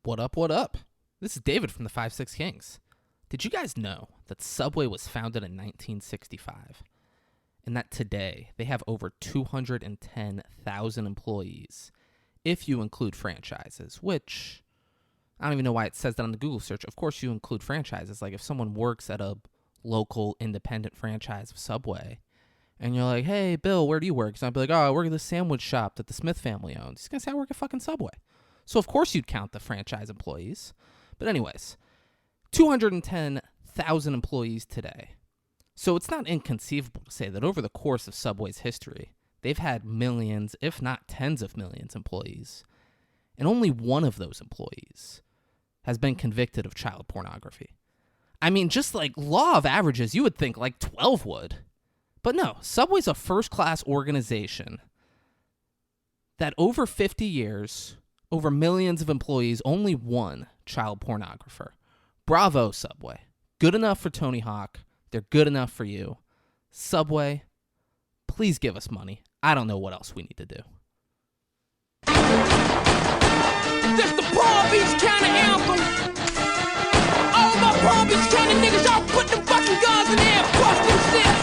What up, what up? This is David from the 5-6 Kings. Did you guys know that Subway was founded in 1965 and that today they have over 210,000 employees if you include franchises, which I don't even know why it says that on the Google search. Of course you include franchises. Like if someone works at a local independent franchise of Subway and you're like, hey, Bill, where do you work? So I'd be like, oh, I work at the sandwich shop that the Smith family owns. He's going to say I work at fucking Subway. So, of course, you'd count the franchise employees. But anyways, 210,000 employees today. So it's not inconceivable to say that over the course of Subway's history, they've had millions, if not tens of millions, employees. And only one of those employees has been convicted of child pornography. I mean, just like law of averages, you would think like 12 would. But no, Subway's a first-class organization that over 50 years... over millions of employees, only one child pornographer. Bravo, Subway. Good enough for Tony Hawk. They're good enough for you. Subway, please give us money. I don't know what else we need to do. This the Palm Beach County anthem. All my Palm Beach County niggas, y'all put them fucking guns in there and bust them shit.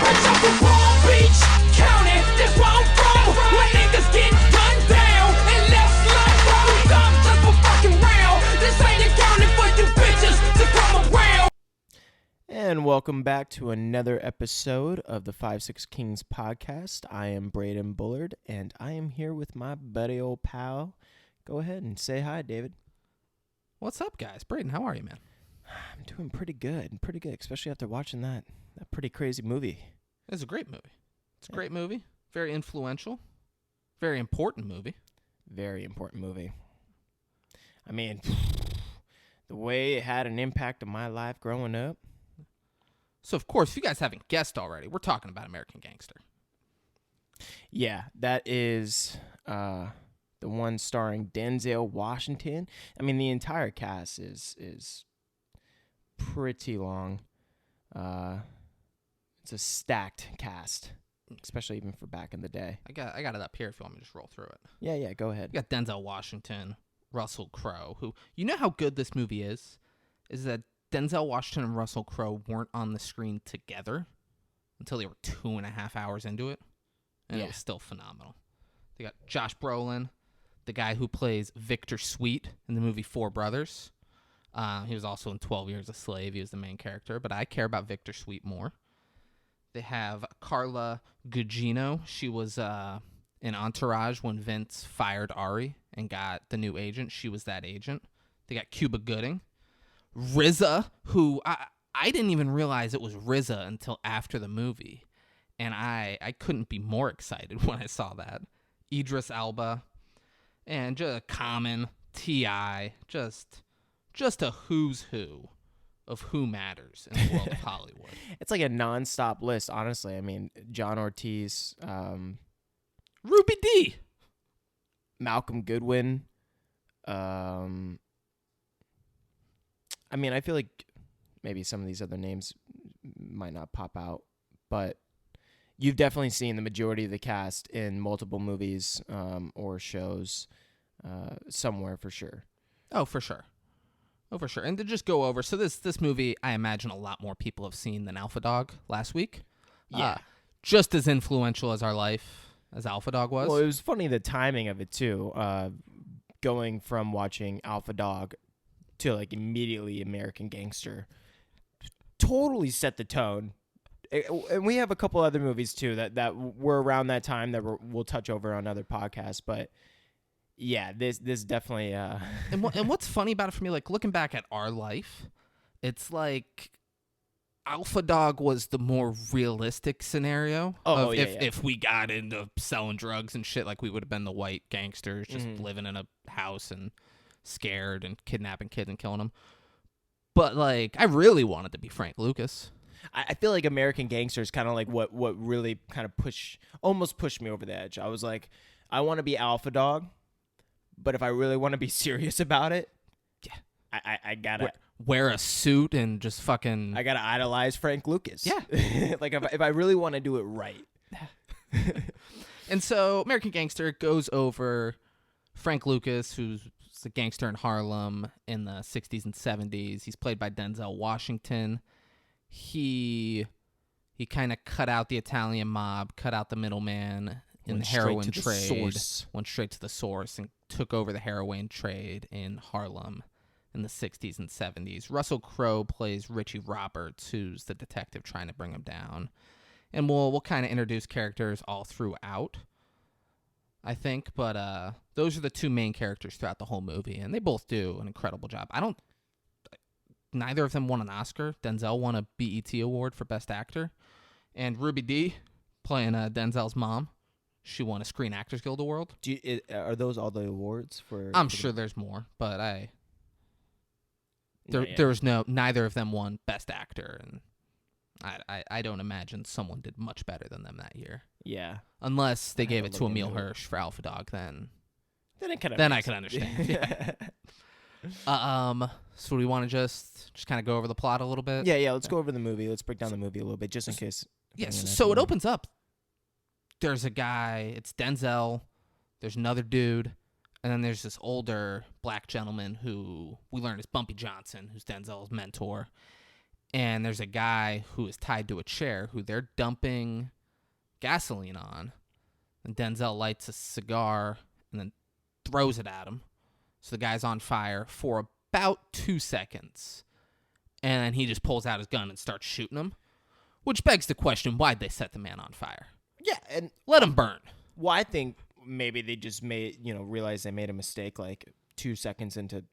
Fresh up from Palm Beach County, that's where I'm from. My niggas get gunned down and left like rolling guns just for fucking round. This ain't the county for you bitches to come around. And welcome back to another episode of the 5-6 Kings podcast. I am Braden Bullard, and I am here with my buddy old pal. Go ahead and say hi, David. What's up, guys? Braden, how are you, man? I'm doing pretty good, especially after watching that pretty crazy movie. It's a great movie. It's a great movie. Very influential. Very important movie. Very important movie. I mean, the way it had an impact on my life growing up. So, of course, if you guys haven't guessed already, we're talking about American Gangster. Yeah, that is the one starring Denzel Washington. I mean, the entire cast is pretty long. It's a stacked cast, especially even for back in the day. I got it up here if you want me to just roll through it. Yeah, go ahead. You got Denzel Washington, Russell Crowe, who, you know how good this movie is that Denzel Washington and Russell Crowe weren't on the screen together until they were 2.5 hours into it, and It was still phenomenal. They got Josh Brolin, the guy who plays Victor Sweet in the movie Four Brothers. He was also in 12 Years a Slave. He was the main character, but I care about Victor Sweet more. They have Carla Gugino. She was in Entourage when Vince fired Ari and got the new agent. She was that agent. They got Cuba Gooding. RZA, who I didn't even realize it was RZA until after the movie. And I couldn't be more excited when I saw that. Idris Elba. And just Common, T.I., just a who's who of who matters in the world of Hollywood. It's like a nonstop list, honestly. I mean, John Ortiz, Ruby D, Malcolm Goodwin. I mean, I feel like maybe some of these other names might not pop out, but you've definitely seen the majority of the cast in multiple movies or shows somewhere for sure. Oh, for sure. And to just go over, so this movie, I imagine a lot more people have seen than Alpha Dog last week. Yeah. Just as influential as our life as Alpha Dog was. Well, it was funny, the timing of it, too. Going from watching Alpha Dog to, like, immediately American Gangster. Totally set the tone. And we have a couple other movies, too, that were around that time that we'll touch over on other podcasts, but... yeah, this definitely... And what's funny about it for me, like, looking back at our life, it's like Alpha Dog was the more realistic scenario. If we got into selling drugs and shit, like, we would have been the white gangsters just living in a house and scared and kidnapping kids and killing them. But, like, I really wanted to be Frank Lucas. I feel like American Gangster is kind of like what really kind of almost pushed me over the edge. I was like, I want to be Alpha Dog. But if I really want to be serious about it, yeah, I gotta wear a suit and just fucking... I gotta idolize Frank Lucas. Yeah. Like, if I really want to do it right. And so American Gangster goes over Frank Lucas, who's a gangster in Harlem in the 60s and 70s. He's played by Denzel Washington. He kind of cut out the Italian mob, cut out the middleman in the heroin trade. Went straight to the source and took over the heroin trade in Harlem in the 60s and 70s. Russell Crowe plays Richie Roberts, who's the detective trying to bring him down. And we'll kind of introduce characters all throughout, I think. But those are the two main characters throughout the whole movie, and they both do an incredible job. Neither of them won an Oscar. Denzel won a BET award for Best Actor. And Ruby Dee, playing Denzel's mom, she won a Screen Actors Guild Award. Are those all the awards for? I'm sure there's more, but there was neither of them won Best Actor, and I don't imagine someone did much better than them that year. Yeah. Unless they gave it to Emile Hirsch for Alpha Dog, then I could understand. Yeah. So we want to just kind of go over the plot a little bit. Yeah. Let's go over the movie. Let's break down the movie a little bit, just in case. Yes. So it opens up. There's a guy. It's Denzel. There's another dude, and then there's this older black gentleman who we learn is Bumpy Johnson, who's Denzel's mentor. And there's a guy who is tied to a chair who they're dumping gasoline on, and Denzel lights a cigar and then throws it at him. So the guy's on fire for about 2 seconds. And then he just pulls out his gun and starts shooting him. Which begs the question, why'd they set the man on fire? Yeah, and let him burn. Well, I think maybe they just realized they made a mistake like 2 seconds into,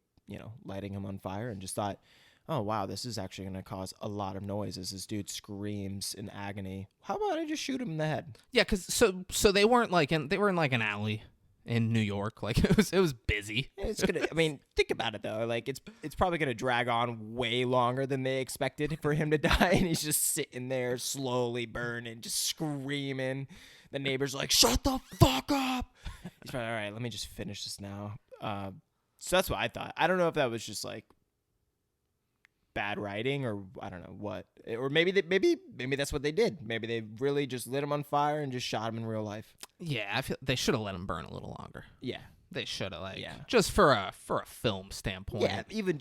lighting him on fire, and just thought, oh, wow, this is actually going to cause a lot of noise as this dude screams in agony. How about I just shoot him in the head? Yeah, because so they weren't they were in like an alley in New York. Like it was busy. It's gonna. I mean, think about it though. Like it's probably gonna drag on way longer than they expected for him to die, and he's just sitting there slowly burning, just screaming. The neighbor's like, "Shut the fuck up!" He's probably all right. Let me just finish this now. So that's what I thought. I don't know if that was just like bad writing, or I don't know what, or maybe that's what they did. Maybe they really just lit him on fire and just shot him in real life. Yeah, I feel they should have let him burn a little longer. Yeah, they should have just for a film standpoint.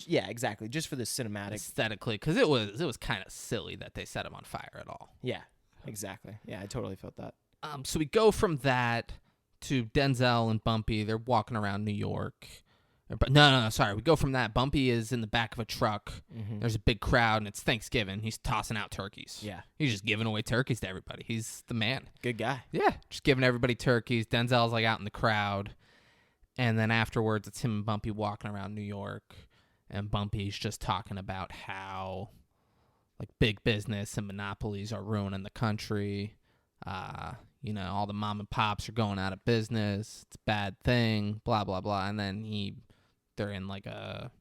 Yeah, exactly, just for the cinematic aesthetically, because it was kind of silly that they set him on fire at all. Yeah, exactly. Yeah, I totally felt that. So we go from that to Denzel and Bumpy. They're walking around New York. No, sorry. We go from that. Bumpy is in the back of a truck. Mm-hmm. There's a big crowd, and it's Thanksgiving. He's tossing out turkeys. Yeah. He's just giving away turkeys to everybody. He's the man. Good guy. Yeah, just giving everybody turkeys. Denzel's like out in the crowd. And then afterwards, it's him and Bumpy walking around New York. And Bumpy's just talking about how like big business and monopolies are ruining the country. All the mom and pops are going out of business. It's a bad thing, blah, blah, blah. And then they're in like a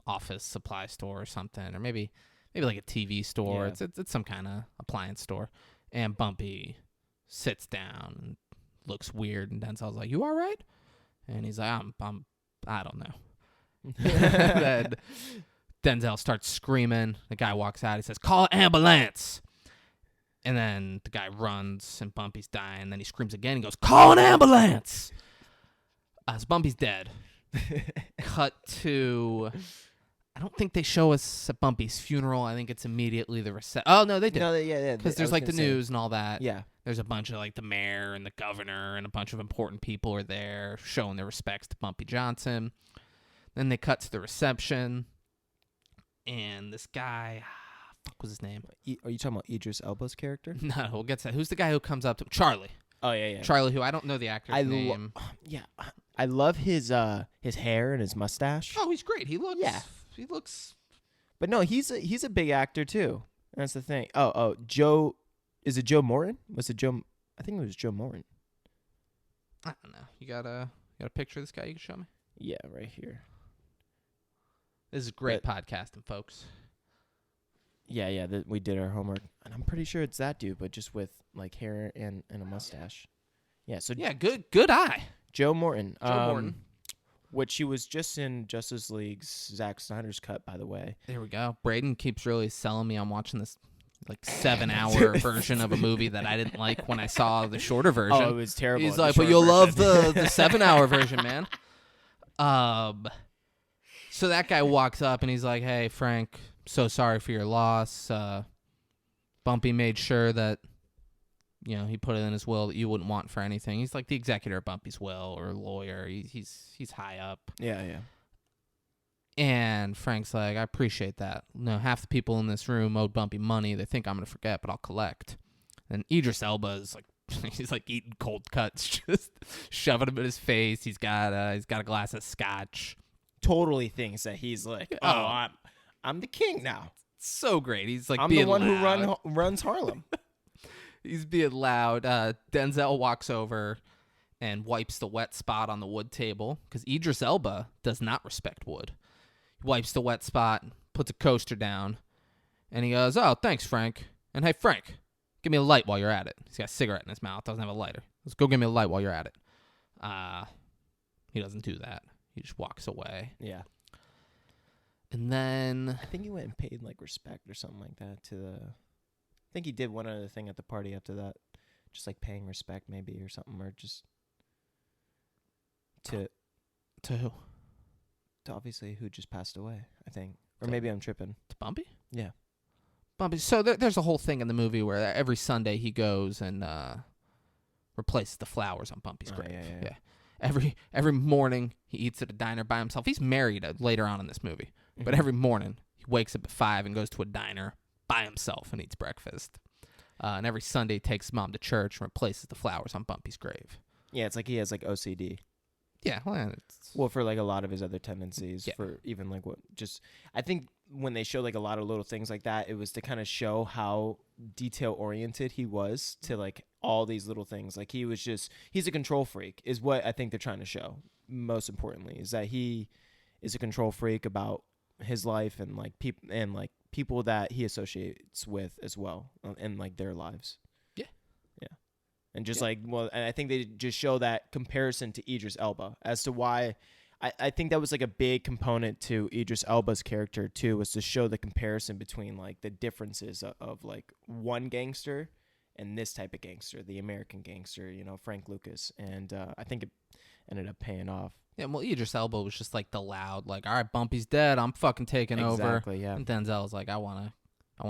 office supply store or something, or maybe like a TV store. Yeah. It's some kind of appliance store. And Bumpy sits down and looks weird, and Denzel's like, "You all right?" And he's like, I don't know. Then Denzel starts screaming. The guy walks out. He says, "Call an ambulance." And then the guy runs, and Bumpy's dying. Then he screams again. He goes, "Call an ambulance!" So Bumpy's dead. Cut to... I don't think they show us at Bumpy's funeral. I think it's immediately the reception. Oh, no, they did. No, yeah. Because there's like the news and all that. Yeah. There's a bunch of like the mayor and the governor and a bunch of important people are there showing their respects to Bumpy Johnson. Then they cut to the reception. And this guy... What was his name? Are you talking about Idris Elba's character? No, we'll get to that. Who's the guy who comes up to Charlie? Oh, yeah. Charlie, who I don't know the actor's name. I love his hair and his mustache. Oh, he's great. He looks. But no, he's a big actor too. That's the thing. Oh, Joe. Is it Joe Morton? Was it Joe? I think it was Joe Morton. I don't know. You got a picture of this guy you can show me? Yeah, right here. This is great podcasting, folks. Yeah, we did our homework, and I'm pretty sure it's that dude, but just with like hair and a mustache. Yeah, so good eye. Joe Morton. Morton. Which he was just in Justice League's Zack Snyder's cut, by the way. There we go. Braden keeps really selling me on watching this like 7-hour version of a movie that I didn't like when I saw the shorter version. Oh, it was terrible. He's like, but you'll love the 7-hour version, man. So that guy walks up and he's like, "Hey, Frank, so sorry for your loss. Bumpy made sure that, he put it in his will that you wouldn't want for anything." He's like the executor of Bumpy's will or lawyer. He's high up. Yeah, yeah. And Frank's like, "I appreciate that. No, half the people in this room owed Bumpy money. They think I'm gonna forget, but I'll collect." And Idris Elba is like, he's like eating cold cuts, just shoving them in his face. He's got a glass of scotch. Totally thinks that he's like, I'm the king now. So great. He's like, I'm being the one loud. who runs Harlem. He's being loud. Denzel walks over and wipes the wet spot on the wood table because Idris Elba does not respect wood. He wipes the wet spot, puts a coaster down, and he goes, "Oh, thanks, Frank. And hey, Frank, give me a light while you're at it." He's got a cigarette in his mouth, doesn't have a lighter. "Let's go give me a light while you're at it." He doesn't do that. He just walks away. Yeah. And then I think he went and paid like respect or something like that to the. I think he did one other thing at the party after that, just like paying respect maybe or something, or just to who? to obviously who just passed away. I think, or maybe I'm tripping. To Bumpy? Yeah. Bumpy. So there's a whole thing in the movie where every Sunday he goes and replaces the flowers on Bumpy's grave. Yeah. Every morning he eats at a diner by himself. He's married later on in this movie, but every morning he wakes up at 5 and goes to a diner by himself and eats breakfast. And every Sunday he takes mom to church and replaces the flowers on Bumpy's grave. Yeah, it's like he has like OCD. Yeah, Well, for like a lot of his other tendencies, Yeah. for even like I think when they show like a lot of little things like that, it was to kind of show how detail oriented he was to like all these little things. Like he's a control freak is what I think they're trying to show. Most importantly is that he is a control freak about his life and like people that he associates with as well and like their lives. And just and I think they just show that comparison to Idris Elba as to why I think that was like a big component to Idris Elba's character too, was to show the comparison between like the differences of like one gangster and this type of gangster, the American gangster, Frank Lucas. And I think it ended up paying off. Yeah, well, Idris Elba was just like the loud, like, "All right, Bumpy's dead. I'm fucking taking over." Exactly, yeah. And Denzel's like, I want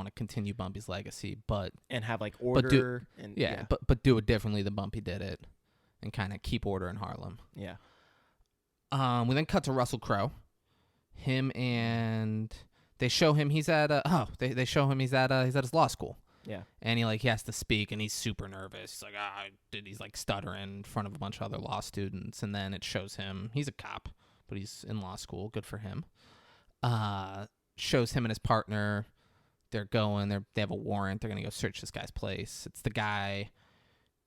to continue Bumpy's legacy, but And have like order. but do it differently than Bumpy did it, and kind of keep order in Harlem. Yeah. We then cut to Russell Crowe. They show him he's at they show him he's at his law school. Yeah. And he has to speak, and he's super nervous. He's like, he's like stuttering in front of a bunch of other law students. And then it shows him, he's a cop, but he's in law school. Good for him. Shows him and his partner. They're going, they have a warrant. They're going to go search this guy's place. It's the guy,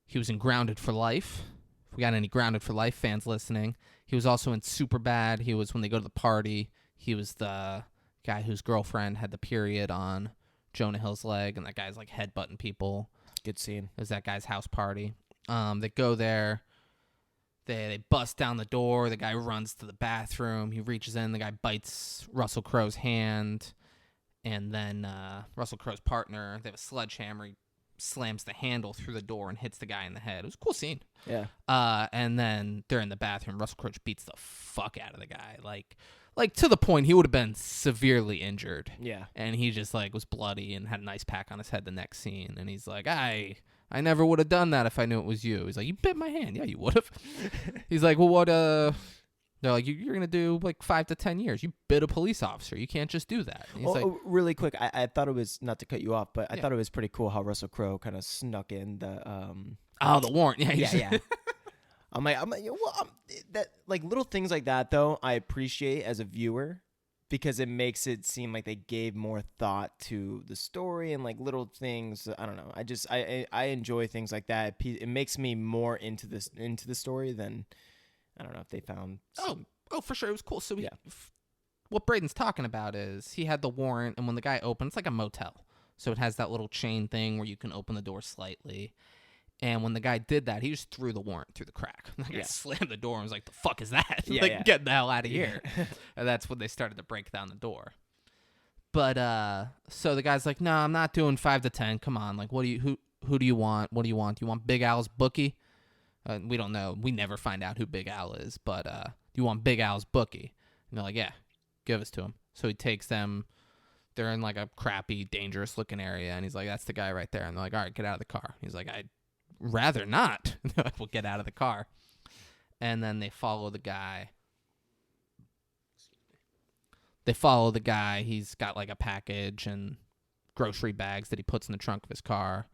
he was in Grounded for Life. If we got any Grounded for Life fans listening. He was also in Superbad. He was, when they go to the party, he was the guy whose girlfriend had the period on Jonah Hill's leg, and that guy's like headbutting people. Good scene. It was that guy's house party. They go there. They bust down the door. The guy runs to the bathroom. He reaches in. The guy bites Russell Crowe's hand. And then Russell Crowe's partner, they have a sledgehammer. He slams the handle through the door and hits the guy in the head. It was a cool scene. Yeah. And then they're in the bathroom. Russell Crowe beats the fuck out of the guy. Like to the point he would have been severely injured. Yeah. And he just like was bloody and had an ice pack on his head the next scene. And he's like, I never would have done that if I knew it was you. He's like, "You bit my hand." "Yeah, you would have." He's like, "Well, what, they're like, "You're going to do like 5 to 10 years. You bit a police officer. You can't just do that." And he's like, really quick, I thought it was, not to cut you off, but I thought it was pretty cool how Russell Crowe kind of snuck in the the warrant. Yeah. yeah. That like little things like that though, I appreciate as a viewer because it makes it seem like they gave more thought to the story and like little things. I don't know. I enjoy things like that. It makes me more into the story than, I don't know if they found. Oh, for sure. It was cool. So Yeah. What Braden's talking about is he had the warrant, and when the guy opened, it's like a motel. So it has that little chain thing where you can open the door slightly. And when the guy did that, he just threw the warrant through the crack. The guy slammed the door and was like, "The fuck is that?" Get the hell out of here. And that's when they started to break down the door. But so the guy's like, "No, I'm not doing 5 to 10. Come on. Like, who do you want? What do you want? Do you want Big Al's bookie?" We don't know. We never find out who Big Al is, but do you want Big Al's bookie? And they're like, yeah, give us to him. So he takes them. They're in like a crappy, dangerous looking area. And he's like, that's the guy right there. And they're like, all right, get out of the car. He's like, I'd rather not. They're like, we'll get out of the car. And then they follow the guy. He's got like a package and grocery bags that he puts in the trunk of his car.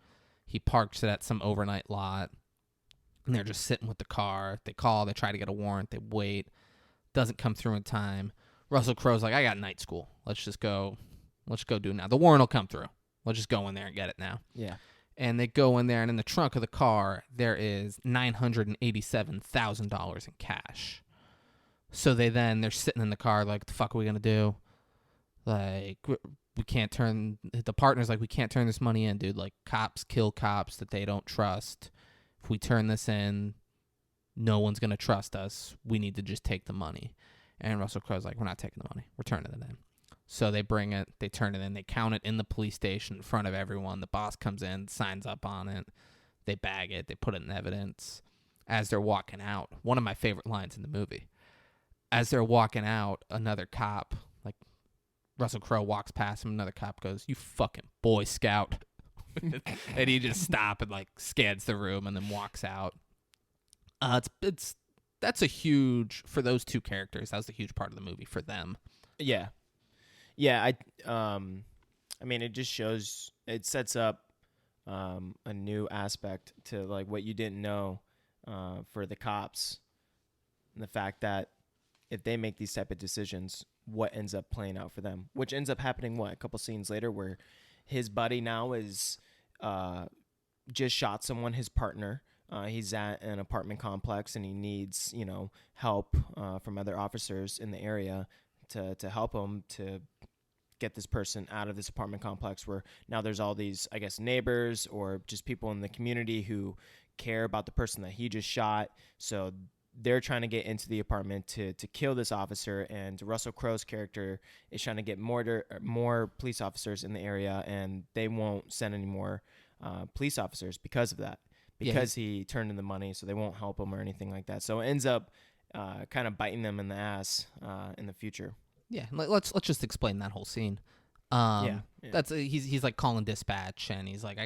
He parks it at some overnight lot. And they're just sitting with the car. They call. They try to get a warrant. They wait. Doesn't come through in time. Russell Crowe's like, I got night school. Let's go do it now. The warrant will come through. Let's just go in there and get it now. Yeah. And they go in there, and in the trunk of the car, there is $987,000 in cash. So they're sitting in the car like, the fuck are we going to do? Like, we can't turn, the partner's like, we can't turn this money in, dude. Like, cops kill cops that they don't trust. If we turn this in, no one's going to trust us. We need to just take the money. And Russell Crowe's like, we're not taking the money. We're turning it in. So they bring it, they turn it in, they count it in the police station in front of everyone. The boss comes in, signs up on it. They bag it, they put it in evidence. As they're walking out, one of my favorite lines in the movie, as they're walking out, another cop, like Russell Crowe walks past him, another cop goes, you fucking Boy Scout. And he just stops and like scans the room and then walks out. That's a huge, for those two characters, that was a huge part of the movie for them. Yeah. I mean, it just shows, it sets up a new aspect to like what you didn't know for the cops, and the fact that if they make these type of decisions, what ends up playing out for them, which ends up happening a couple scenes later, where his buddy now is just shot someone, his partner. He's at an apartment complex and he needs, help from other officers in the area to help him to get this person out of this apartment complex, where now there's all these, I guess, neighbors or just people in the community who care about the person that he just shot. So they're trying to get into the apartment to kill this officer, and Russell Crowe's character is trying to get more police officers in the area, and they won't send any more police officers because of that, because he turned in the money, so they won't help him or anything like that. So it ends up kind of biting them in the ass in the future. Yeah, let's just explain that whole scene. That's he's like calling dispatch, and he's like,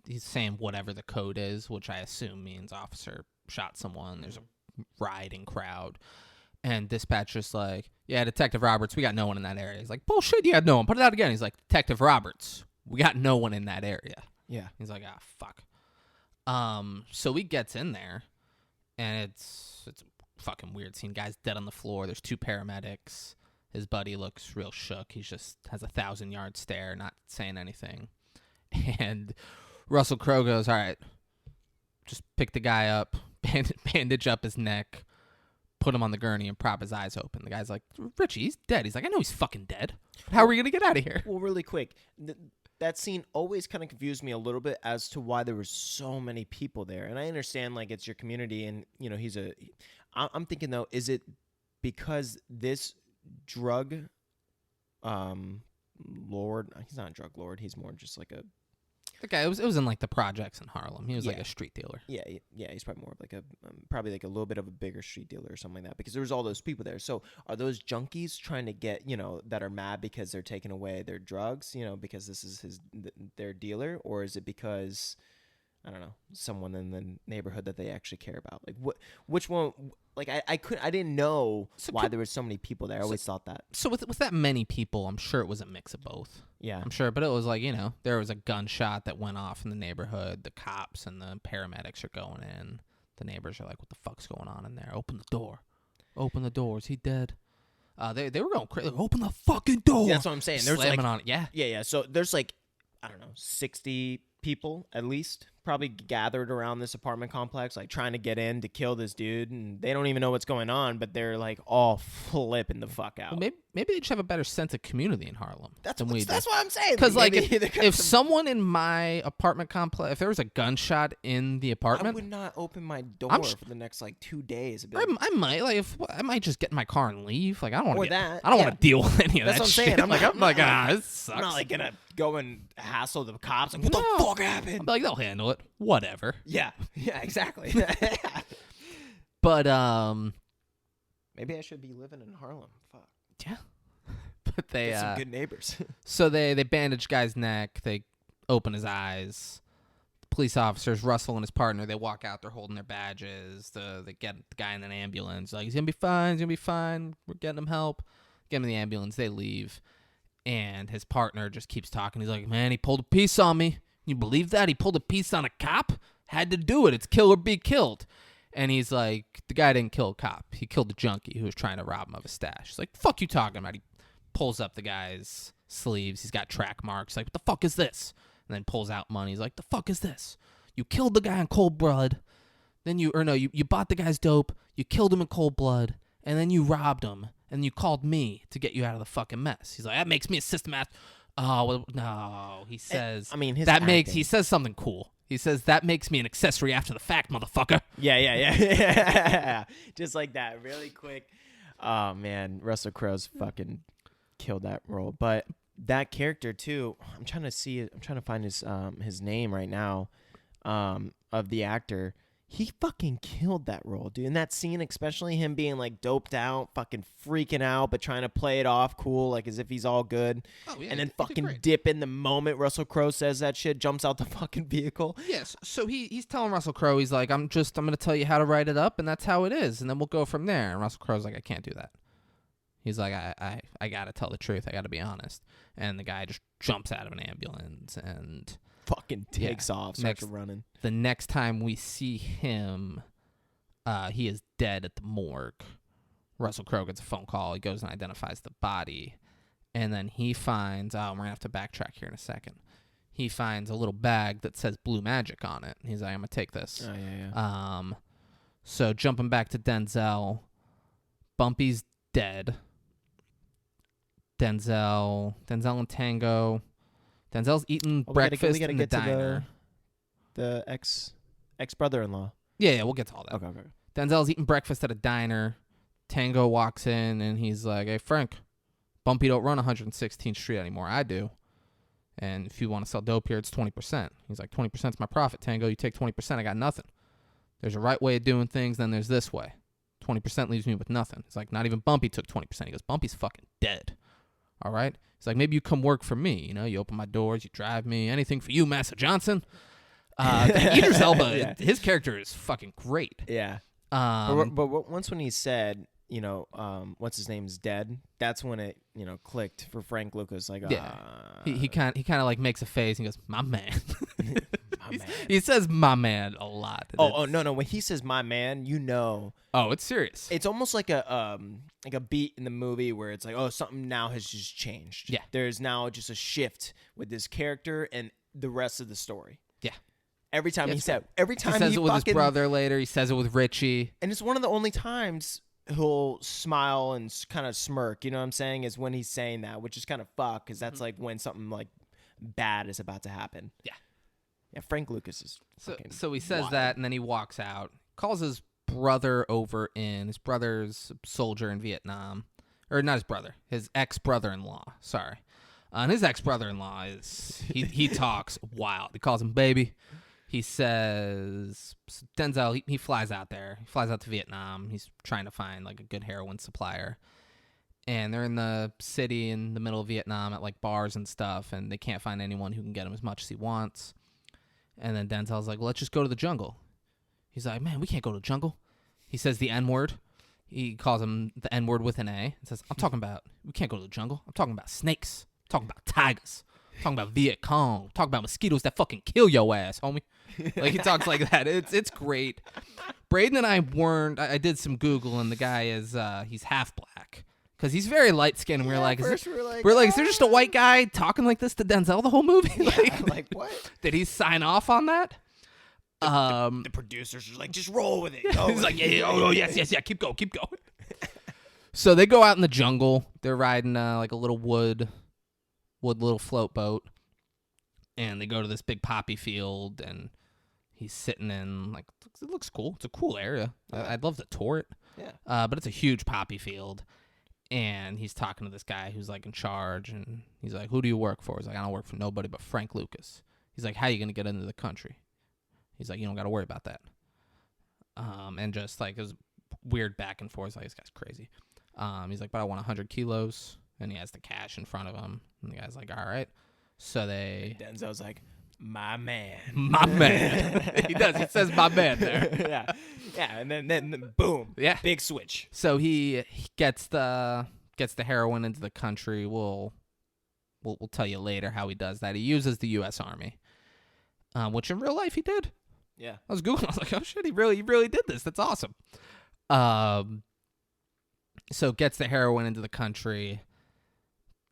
he's saying whatever the code is, which I assume means officer shot someone. There's a rioting crowd, and dispatch just like, yeah, Detective Roberts, we got no one in that area. He's like, bullshit, you had no one. Put it out again. He's like, Detective Roberts, we got no one in that area. Yeah. He's like, fuck. So he gets in there, and it's a fucking weird scene. Guy's dead on the floor. There's two paramedics. His buddy looks real shook. He just has a 1,000-yard stare, not saying anything. And Russell Crowe goes, all right, just pick the guy up, bandage up his neck, put him on the gurney, and prop his eyes open. The guy's like, Richie, he's dead. He's like, I know he's fucking dead. How are we going to get out of here? Well, really quick, that scene always kind of confused me a little bit as to why there were so many people there. And I understand, like, it's your community, and, I'm thinking, though, is it because this drug lord, he's not a drug lord, he's more just like a, okay, it was in like the projects in Harlem. He was like a street dealer. Yeah, he's probably more of like probably like a little bit of a bigger street dealer or something like that, because there was all those people there. So are those junkies trying to get, that are mad because they're taking away their drugs, because this is their dealer, or is it because, I don't know, someone in the neighborhood that they actually care about? Like which one? Like I didn't know why there were so many people there. I always thought that. So with that many people, I'm sure it was a mix of both. Yeah, I'm sure, but it was like, there was a gunshot that went off in the neighborhood. The cops and the paramedics are going in. The neighbors are like, what the fuck's going on in there? Open the door. Open the door. Is he dead? They were going crazy. Open the fucking door. Yeah, that's what I'm saying. There's slamming like, on it. Yeah. Yeah. So there's like, I don't know, 60 people at least probably gathered around this apartment complex, like trying to get in to kill this dude, and they don't even know what's going on, but they're like all flipping the fuck out. Well, maybe they just have a better sense of community in Harlem. That's what I'm saying. Because like if someone in my apartment complex, if there was a gunshot in the apartment, I would not open my door for the next like 2 days. I might I might just get in my car and leave. Like I don't want to. I don't want to deal with any of That's that what I'm shit. saying. I'm like, this sucks. I'm not like gonna go and hassle the cops. Like, what the fuck happened? I'm like, they'll handle it. Whatever. Yeah, exactly. But Maybe I should be living in Harlem. Fuck. Yeah. But they Get some good neighbors. so they bandage guy's neck, they open his eyes. The police officers, Russell and his partner, they walk out, they're holding their badges. They get the guy in an ambulance, like, he's gonna be fine, we're getting him help. Get him in the ambulance, they leave. And his partner just keeps talking. He's like, man, he pulled a piece on me. You believe that? He pulled a piece on a cop? Had to do it. It's kill or be killed. And he's like, the guy didn't kill a cop. He killed a junkie who was trying to rob him of a stash. He's like, the fuck you talking about? He pulls up the guy's sleeves. He's got track marks. Like, what the fuck is this? And then pulls out money. He's like, the fuck is this? You killed the guy in cold blood. Then you bought the guy's dope. You killed him in cold blood. And then you robbed him. And you called me to get you out of the fucking mess. He's like, that makes me a systematic. Oh, well, no. He says, he says something cool. He says, that makes me an accessory after the fact, motherfucker. Yeah. Just like that, really quick. Oh, man. Russell Crowe's fucking killed that role. But that character, too, I'm trying to find his name right now, of the actor. He fucking killed that role, dude. In that scene, especially him being, like, doped out, fucking freaking out, but trying to play it off cool, like, as if he's all good. Oh, yeah, and then fucking dip in the moment Russell Crowe says that shit, jumps out the fucking vehicle. Yes. So he's telling Russell Crowe, he's like, I'm going to tell you how to write it up, and that's how it is, and then we'll go from there. And Russell Crowe's like, I can't do that. He's like, I got to tell the truth. I got to be honest. And the guy just jumps out of an ambulance and fucking takes off, starts running. The next time we see him, he is dead at the morgue. Russell Crowe gets a phone call. He goes and identifies the body. And then he finds, we're going to have to backtrack here in a second. He finds a little bag that says Blue Magic on it. He's like, I'm going to take this. Oh, yeah. So jumping back to Denzel, Bumpy's dead. Denzel and Tango. Denzel's eating breakfast in the diner. The ex brother-in-law. Yeah, we'll get to all that. Okay. Denzel's eating breakfast at a diner. Tango walks in and he's like, hey, Frank, Bumpy don't run 116th Street anymore. I do. And if you want to sell dope here, it's 20%. He's like, 20% is my profit, Tango. You take 20%, I got nothing. There's a right way of doing things, then there's this way. 20% leaves me with nothing. It's like, not even Bumpy took 20%. He goes, Bumpy's fucking dead. All right? He's like, maybe you come work for me. You know, you open my doors, you drive me, anything for you, Massa Johnson. Idris Elba, his character is fucking great. Yeah. But once when he said, you know, what's his name is dead, that's when it, you know, clicked for Frank Lucas. Like, he kind of like makes a face and goes, my man. My man. He says my man a lot. No. When he says my man, you know. Oh, it's serious. It's almost like a beat in the movie where it's like, oh, something now has just changed. Yeah. There's now just a shift with this character and the rest of the story. Yeah. Every time he says it with his brother later. He says it with Richie. And it's one of the only times he'll smile and kind of smirk. You know what I'm saying? Is when he's saying that, which is kind of fuck, because that's like when something like bad is about to happen. Yeah. Yeah, Frank Lucas is so he says wild. that, and then he walks out, calls his brother over in. His brother's a soldier in Vietnam. Or not his brother, his ex-brother-in-law. Sorry. And his ex-brother-in-law is, he talks wild. He calls him baby. He says, Denzel, he flies out there. He flies out to Vietnam. He's trying to find like a good heroin supplier. And they're in the city in the middle of Vietnam at like bars and stuff, and they can't find anyone who can get him as much as he wants. And then Denzel's like, well, let's just go to the jungle. He's like, man, we can't go to the jungle. He says the N-word. He calls him the N-word with an A. And says, we can't go to the jungle. I'm talking about snakes. I'm talking about tigers. I'm talking about Viet Cong. I'm talking about mosquitoes that fucking kill your ass, homie. Like, he talks like that. It's great. Braden and I did some Google, and the guy is, he's half black. Because he's very light-skinned, and we're like, is there just a white guy talking like this to Denzel the whole movie? Yeah, like what? Did he sign off on that? The producers are like, just roll with it. He's like, yes, keep going. So they go out in the jungle. They're riding like a little wood little float boat, and they go to this big poppy field, and he's sitting in like, it looks cool. It's a cool area. I'd love to tour it. Yeah. But it's a huge poppy field. And he's talking to this guy who's like in charge, and he's like, who do you work for? He's like, I don't work for nobody but Frank Lucas. He's like, how are you going to get into the country? He's like, you don't got to worry about that. And just like, it was weird back and forth. Like, this guy's crazy. He's like, but I want 100 kilos. And he has the cash in front of him. And the guy's like, all right. So they... Denzel's like, my man. My man. He does. He says my man there. Yeah. Yeah, and then boom. Yeah. Big switch. So he gets the heroin into the country. We'll tell you later how he does that. He uses the U.S. Army, which in real life he did. Yeah. I was Googling. I was like, oh shit, he really did this. That's awesome. So gets the heroin into the country.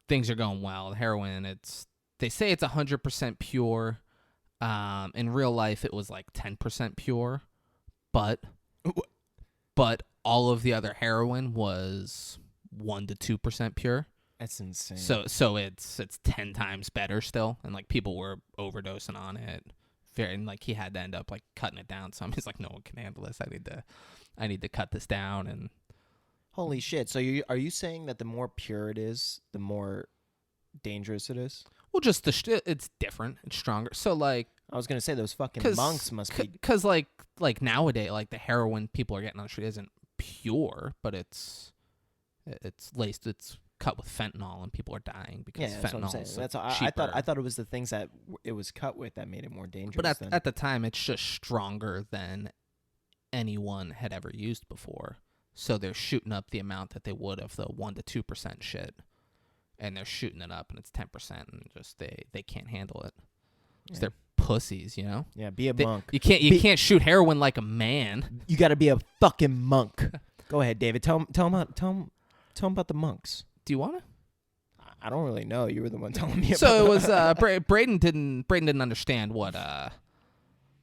Things are going well. The heroin, they say it's 100% pure. In real life, it was like 10% pure, but all of the other heroin was 1 to 2% pure. That's insane. So it's 10 times better still, and like people were overdosing on it. And like he had to end up like cutting it down. So he's like, no one can handle this. I need to cut this down. And holy shit! So are you saying that the more pure it is, the more dangerous it is? well, just it's different. It's stronger. So like, I was gonna say those fucking monks must be. Because like nowadays, like the heroin people are getting on the street isn't pure, but it's laced. It's cut with fentanyl, and people are dying because Yeah, that's what I'm fentanyl saying. is That's cheaper. I thought it was the things that it was cut with that made it more dangerous. But at the time, it's just stronger than anyone had ever used before. So they're shooting up the amount that they would of the 1 to 2% shit, and they're shooting it up, and it's 10%, and just they can't handle it. 'Cause they're pussies, you know. Yeah, be a monk. You can't shoot heroin like a man. You got to be a fucking monk. Go ahead, David. Tell him about the monks. Do you want to? I don't really know. You were the one telling me. So about it was Braden didn't understand what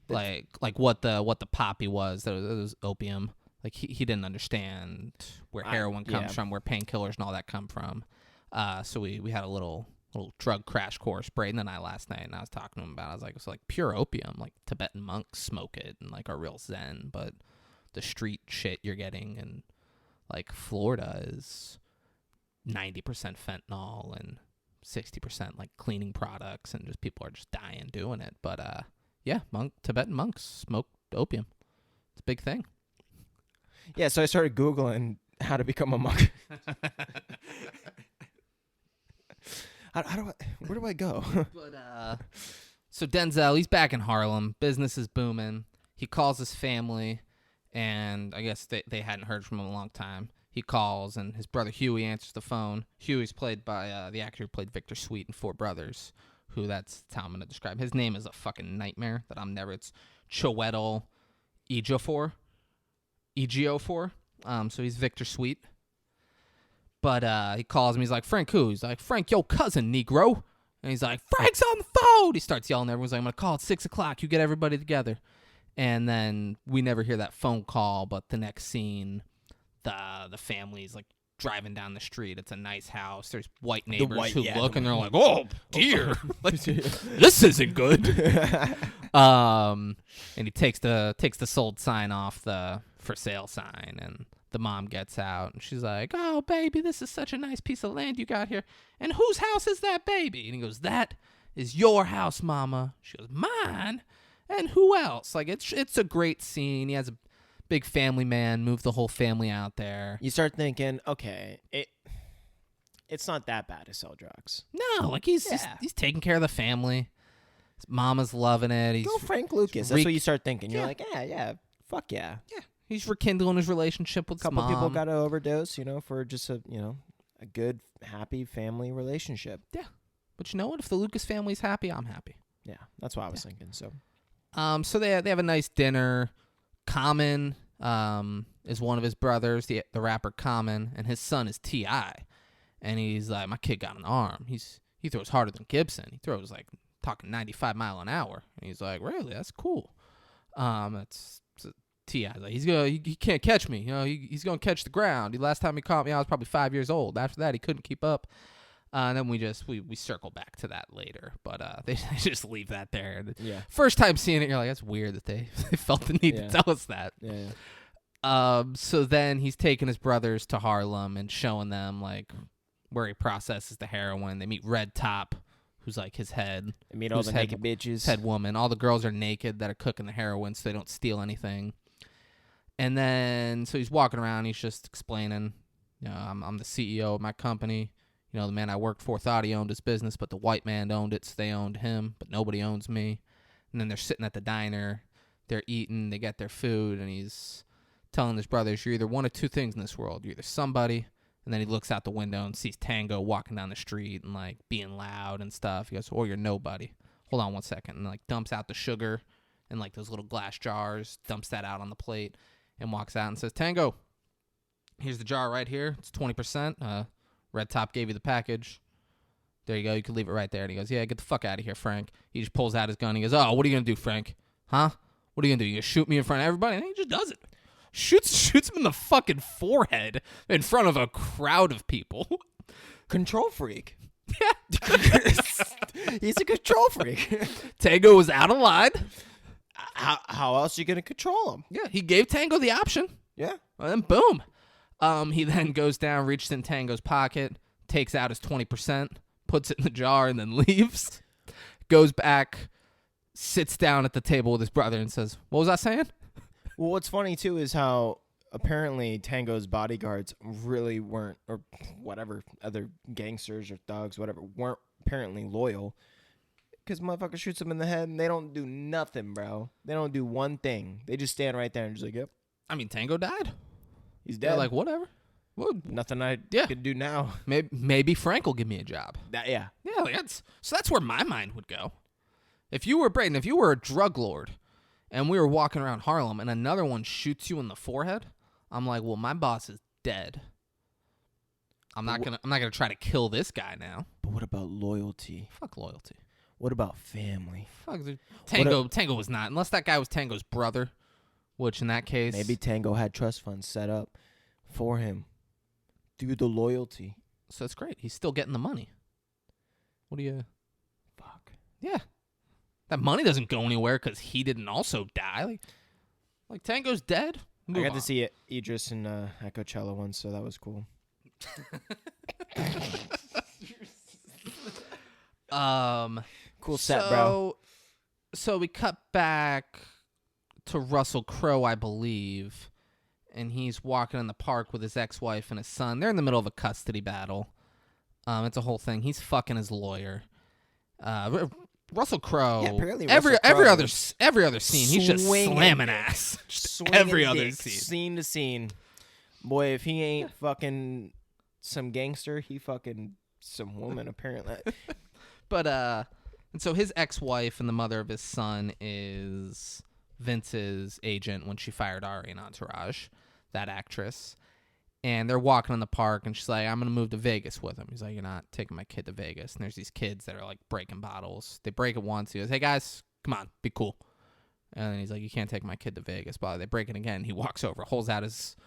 like what the poppy was. It was opium. Like he didn't understand where heroin comes from, where painkillers and all that come from. So we had a little drug crash course, Braden and I, last night, and I was talking to him about it. I was like, it's like pure opium, like Tibetan monks smoke it and like are real zen, but the street shit you're getting in like Florida is 90% fentanyl and 60% like cleaning products, and just people are just dying doing it. But yeah, Tibetan monks smoke opium. It's a big thing. Yeah, so I started Googling how to become a monk. Where do I go? But so Denzel, he's back in Harlem. Business is booming. He calls his family, and I guess they hadn't heard from him in a long time. He calls, and his brother Huey answers the phone. Huey's played by the actor who played Victor Sweet in Four Brothers, that's how I'm going to describe him. His name is a fucking nightmare that it's Chiwetel Ejiofor. So he's Victor Sweet. But he calls him. He's like, Frank who? He's like, Frank, your cousin, Negro. And he's like, Frank's on the phone. He starts yelling. Everyone's like, I'm going to call at 6 o'clock. You get everybody together. And then we never hear that phone call, but the next scene, the family's like driving down the street. It's a nice house. There's white neighbors who look, and they're like, oh, dear. Like, this isn't good. And he takes the sold sign off the for sale sign, and the mom gets out, and she's like, oh, baby, this is such a nice piece of land you got here. And whose house is that, baby? And he goes, that is your house, mama. She goes, mine? And who else? Like, it's a great scene. He has a big family man, moved the whole family out there. You start thinking, okay, it's not that bad to sell drugs. No, like he's taking care of the family. His mama's loving it. Go Frank Lucas. That's what you start thinking. You're like, yeah, fuck yeah. Yeah. He's rekindling his relationship with his couple mom. People got to overdose, for just a good, happy family relationship. Yeah. But you know what? If the Lucas family's happy, I'm happy. Yeah, that's what I was thinking. So so they have a nice dinner. Common is one of his brothers, the rapper Common, and his son is T.I. And he's like, my kid got an arm. He throws harder than Gibson. He throws like talking 95 mile an hour. And he's like, really? That's cool. It's T.I. Like, he can't catch me. He's gonna catch the ground. The last time he caught me, I was probably 5 years old. After that, he couldn't keep up. And then we circle back to that later, but they just leave that there. Yeah. First time seeing it, you're like, that's weird that they felt the need to tell us that. Yeah. So then he's taking his brothers to Harlem and showing them like where he processes the heroin. They meet Red Top, who's like his head. They meet all the naked bitches. Head woman. All the girls are naked that are cooking the heroin, so they don't steal anything. And then, so he's walking around. He's just explaining, I'm the CEO of my company. The man I worked for thought he owned his business, but the white man owned it, so they owned him, but nobody owns me. And then they're sitting at the diner. They're eating. They get their food, and he's telling his brothers, you're either one of two things in this world. You're either somebody, and then he looks out the window and sees Tango walking down the street and, like, being loud and stuff. He goes, or you're nobody. Hold on one second. And, like, dumps out the sugar in, like, those little glass jars, dumps that out on the plate, and walks out and says, Tango, here's the jar right here. It's 20%. Red Top gave you the package. There you go. You can leave it right there. And he goes, yeah, get the fuck out of here, Frank. He just pulls out his gun. He goes, oh, what are you going to do, Frank? Huh? What are you going to do? You going to shoot me in front of everybody? And he just does it. Shoots him in the fucking forehead in front of a crowd of people. Control freak. Yeah. He's a control freak. Tango was out of line. How else are you going to control him? Yeah, he gave Tango the option. Yeah. And then boom. He then goes down, reaches in Tango's pocket, takes out his 20%, puts it in the jar, and then leaves. Goes back, sits down at the table with his brother and says, what was I saying? Well, what's funny, too, is how apparently Tango's bodyguards really weren't, or whatever, other gangsters or thugs, whatever, weren't apparently loyal. Because motherfucker shoots them in the head and they don't do nothing, bro. They don't do one thing. They just stand right there and just like, yep. I mean, Tango died. He's dead. They're like, whatever. Well, nothing I could do now. Maybe Frank will give me a job. Yeah. Yeah, that's where my mind would go. If you were Braden, if you were a drug lord and we were walking around Harlem and another one shoots you in the forehead, I'm like, well, my boss is dead. I'm not gonna try to kill this guy now. But what about loyalty? Fuck loyalty. What about family? Fuck Tango was not, unless that guy was Tango's brother, which in that case maybe Tango had trust funds set up for him. Do the loyalty. So it's great. He's still getting the money. What do you? Fuck. Yeah. That money doesn't go anywhere because he didn't also die. Like Tango's dead. I got to see Idris and at Coachella once, so that was cool. Cool set, bro. So we cut back to Russell Crowe, I believe, and he's walking in the park with his ex-wife and his son. They're in the middle of a custody battle. It's a whole thing. He's fucking his lawyer. Russell Crowe. Yeah, apparently every other scene, he's just swinging slamming ass. Swinging every other dick, scene. scene to scene. Boy, if he ain't fucking some gangster, he fucking some woman apparently. But and so his ex-wife and the mother of his son is Vince's agent when she fired Ari in Entourage, that actress. And they're walking in the park, and she's like, I'm going to move to Vegas with him. He's like, you're not taking my kid to Vegas. And there's these kids that are, like, breaking bottles. They break it once. He goes, hey, guys, come on, be cool. And then he's like, you can't take my kid to Vegas. But they break it again. He walks over, holds out his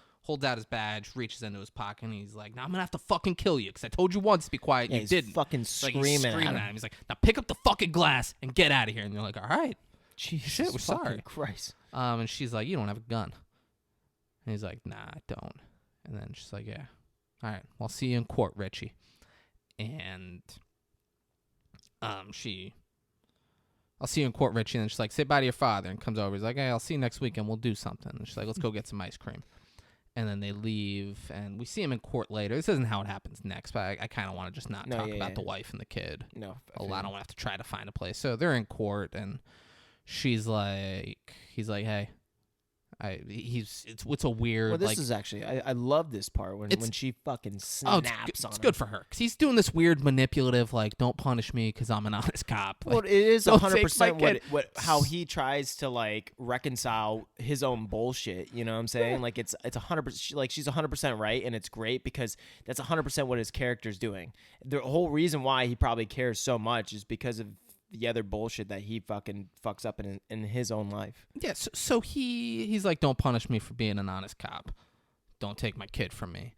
badge, reaches into his pocket, and he's like, now I'm going to have to fucking kill you because I told you once to be quiet, and Yeah, you he's didn't. fucking Like, screaming, he's screaming at him. He's like, now pick up the fucking glass and get out of here. And they're like, all right. Jesus Shit, we're fucking sorry. Christ. And she's like, you don't have a gun. And he's like, nah, I don't. And then she's like, yeah. All right, well, I'll see you in court, Richie. And I'll see you in court, Richie. And then she's like, say bye to your father. And comes over. He's like, hey, I'll see you next week and we'll do something. And she's like, let's go get some ice cream. And then they leave, and we see him in court later. This isn't how it happens next, but I kind of want to just not talk about the wife and the kid. No. I don't want to have to try to find a place. So they're in court, and he's like, hey, it's a weird. Well, this like, is actually I love this part when she fucking snaps on it's him. good for her because he's doing this weird manipulative, like, don't punish me because I'm an honest cop. Well, Like, it is don't take my 100% kid. how he tries to like reconcile his own bullshit. You know what I'm saying? Like it's 100%. Like she's 100% right, and it's great because that's 100% what his character's doing. The whole reason why he probably cares so much is because of the other bullshit that he fucking fucks up in his own life. Yeah, so he's like, don't punish me for being an honest cop. Don't take my kid from me.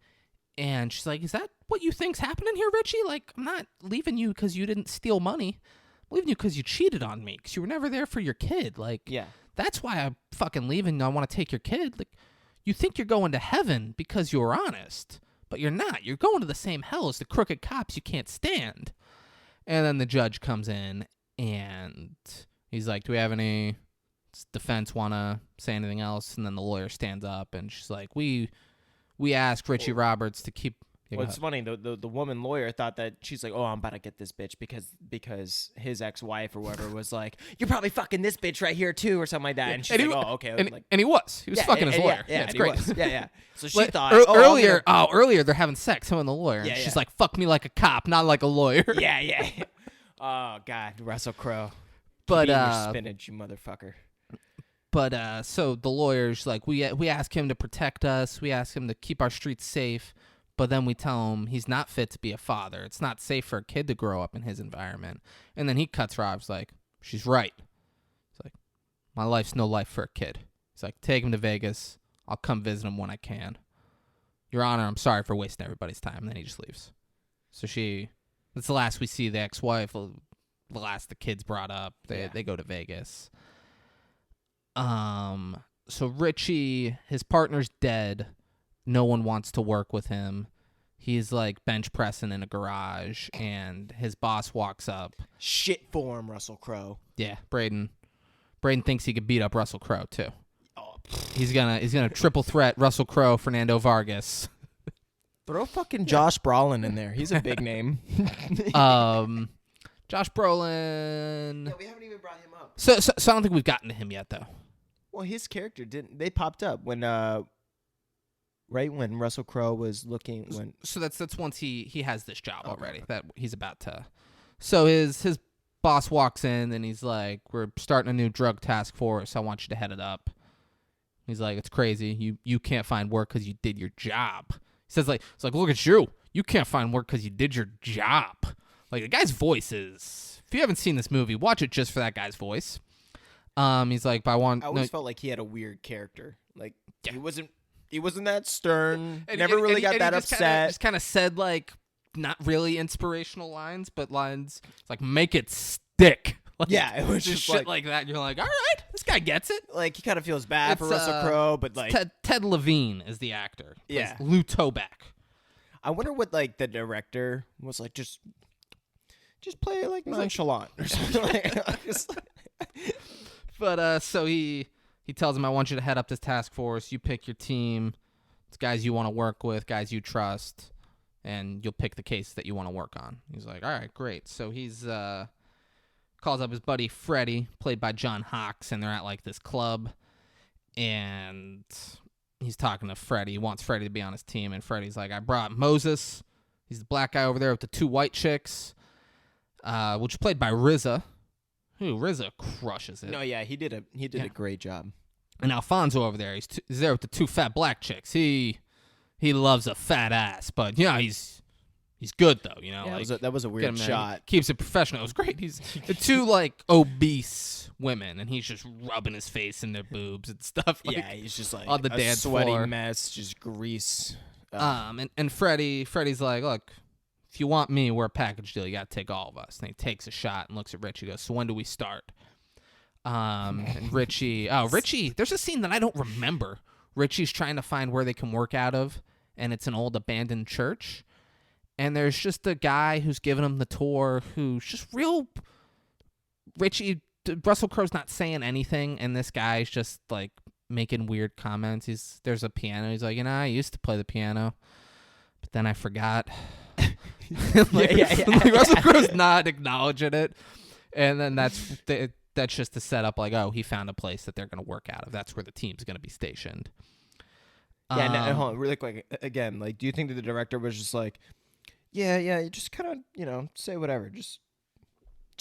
And she's like, is that what you think's happening here, Richie? Like, I'm not leaving you because you didn't steal money. I'm leaving you because you cheated on me because you were never there for your kid. Like, Yeah. that's why I'm fucking leaving. I want to take your kid. Like, you think you're going to heaven because you're honest, but you're not. You're going to the same hell as the crooked cops you can't stand. And then the judge comes in, and he's like, do we have any defense want to say anything else? And then the lawyer stands up and she's like, we asked Richie Roberts to keep. Yeah, Well, it's funny. The woman lawyer thought that she's like, oh, I'm about to get this bitch because his ex-wife or whatever was like, you're probably fucking this bitch right here too or something like that. And she's like, oh, okay. And he was fucking his lawyer. Yeah, it's and great. he was. Yeah. So she Like, thought earlier they're having sex, him and the lawyer. And Yeah, she's yeah. like, fuck me like a cop, not like a lawyer. Yeah. Oh God, Russell Crowe. But Keep eating your spinach, you motherfucker. But so the lawyer's like, we ask him to protect us. We ask him to keep our streets safe. But then we tell him he's not fit to be a father. It's not safe for a kid to grow up in his environment. And then he cuts Rob's like, she's right. It's like, my life's no life for a kid. He's like, take him to Vegas. I'll come visit him when I can. Your Honor, I'm sorry for wasting everybody's time. And then he just leaves. So that's the last we see the ex-wife. The last the kids brought up. They go to Vegas. So Richie, his partner's dead. No one wants to work with him. He's like bench pressing in a garage, and his boss walks up. Shit form, Russell Crowe. Yeah, Braden thinks he could beat up Russell Crowe too. Oh, He's gonna triple threat Russell Crowe, Fernando Vargas. throw fucking Josh Brolin in there. He's a big name. Josh Brolin. we haven't even brought him up. So I don't think we've gotten to him yet though. Well, his character didn't. They popped up when right when Russell Crowe was looking when. So that's once he has this job already that he's about to. So his boss walks in and he's like, we're starting a new drug task force. I want you to head it up. He's like, it's crazy. You can't find work because you did your job. He says it's like, look at you. You can't find work because you did your job. Like the guy's voice is. If you haven't seen this movie, watch it just for that guy's voice. He's like, I always felt like he had a weird character. Like he wasn't that stern. Never really got that upset. Just kind of said like not really inspirational lines, but lines like make it stick. Like, yeah, it was just just shit like that. And you're like, all right, this guy gets it. like he kind of feels bad for It's, Russell Crowe, but like Ted Levine is the actor. Plays Yeah. Lou Toback. I wonder what like the director was like. Just play it like nonchalant or something. But so he tells him, I want you to head up this task force. You pick your team. It's guys you want to work with, guys you trust, and you'll pick the case that you want to work on. He's like, all right, great. So he's calls up his buddy Freddie, played by John Hawkes, and they're at like this club, and he's talking to Freddie. He wants Freddie to be on his team, and Freddie's like, I brought Moses. He's the black guy over there with the two white chicks, which is played by RZA. RZA crushes it. No, yeah, he did a great job. And Alfonso over there, he's there with the two fat black chicks. He loves a fat ass, but he's good though. Yeah, that was a get weird him there. shot. Keeps it professional. It was great. He's the two like obese women, and he's just rubbing his face in their boobs and stuff. Like, Yeah, he's just like on the a dance sweaty floor. mess, just grease. And Freddie's like, look, if you want me, we're a package deal. You got to take all of us. And he takes a shot and looks at Richie. Goes, so when do we start? And Richie, there's a scene that I don't remember. Richie's trying to find where they can work out of, and it's an old abandoned church. And there's just a guy who's giving him the tour who's just real. Russell Crowe's not saying anything, and this guy's just like making weird comments. There's a piano. He's like, I used to play the piano, but then I forgot. Like Russell Crowe's not acknowledging it, and then that's just to set up like, oh, he found a place that they're going to work out of. That's where the team's going to be stationed. Yeah, no, hold on, really quick. Again, like, do you think that the director was just like, yeah, you just kind of, say whatever, just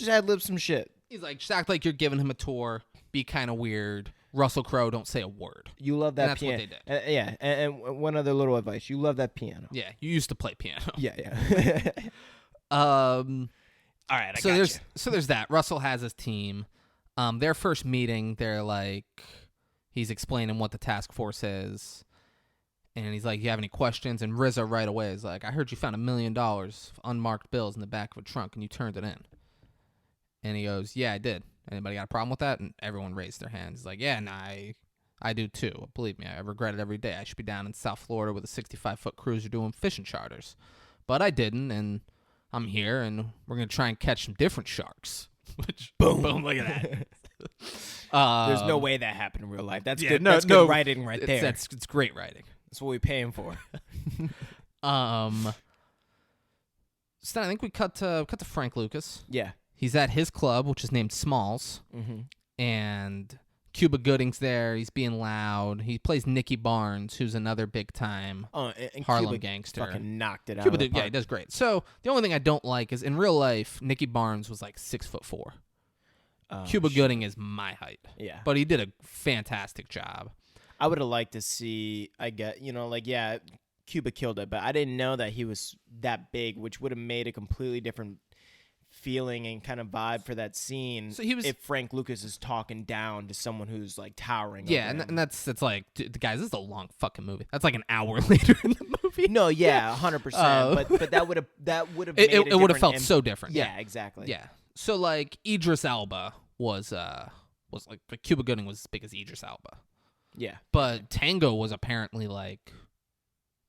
ad-lib some shit. He's like, just act like you're giving him a tour, be kind of weird. Russell Crowe, don't say a word. You love that And that's piano. what they did. Yeah, and one other little advice. You love that piano. Yeah, you used to play piano. Yeah. All right, there's that. Russell has his team. Their first meeting, they're like, he's explaining what the task force is, and he's like, "You have any questions?" And RZA right away is like, "I heard you found $1 million of unmarked bills in the back of a trunk, and you turned it in." And he goes, "Yeah, I did. Anybody got a problem with that?" And everyone raised their hands. He's like, "Yeah, nah, I do too. Believe me, I regret it every day. I should be down in South Florida with a 65-foot cruiser doing fishing charters, but I didn't, and I'm here, and we're gonna try and catch some different sharks." Which boom, look at that. There's no way that happened in real life. That's Yeah, good. no, That's no, good writing right there. It's great writing. That's what we're paying for. So then I think we cut to Frank Lucas. Yeah. He's at his club, which is named Smalls, and Cuba Gooding's there. He's being loud. He plays Nicky Barnes, who's another big time And Harlem Cuba gangster. fucking knocked it out. Cuba of the did, yeah, he park. does great. So the only thing I don't like is in real life, Nicky Barnes was like 6'4". Cuba Gooding is my height. Yeah. But he did a fantastic job. I would have liked to see, Cuba killed it, but I didn't know that he was that big, which would have made a completely different feeling and kind of vibe for that scene. So he was- if Frank Lucas is talking down to someone who's like towering. Yeah, over and him. that's like, dude, guys, this is a long fucking movie. That's like an hour later in the movie. No, yeah, 100%. But that would have It would have felt so different. Yeah, exactly. Yeah. So like Idris Elba was like Cuba Gooding was as big as Idris Elba. Yeah. But Tango was apparently like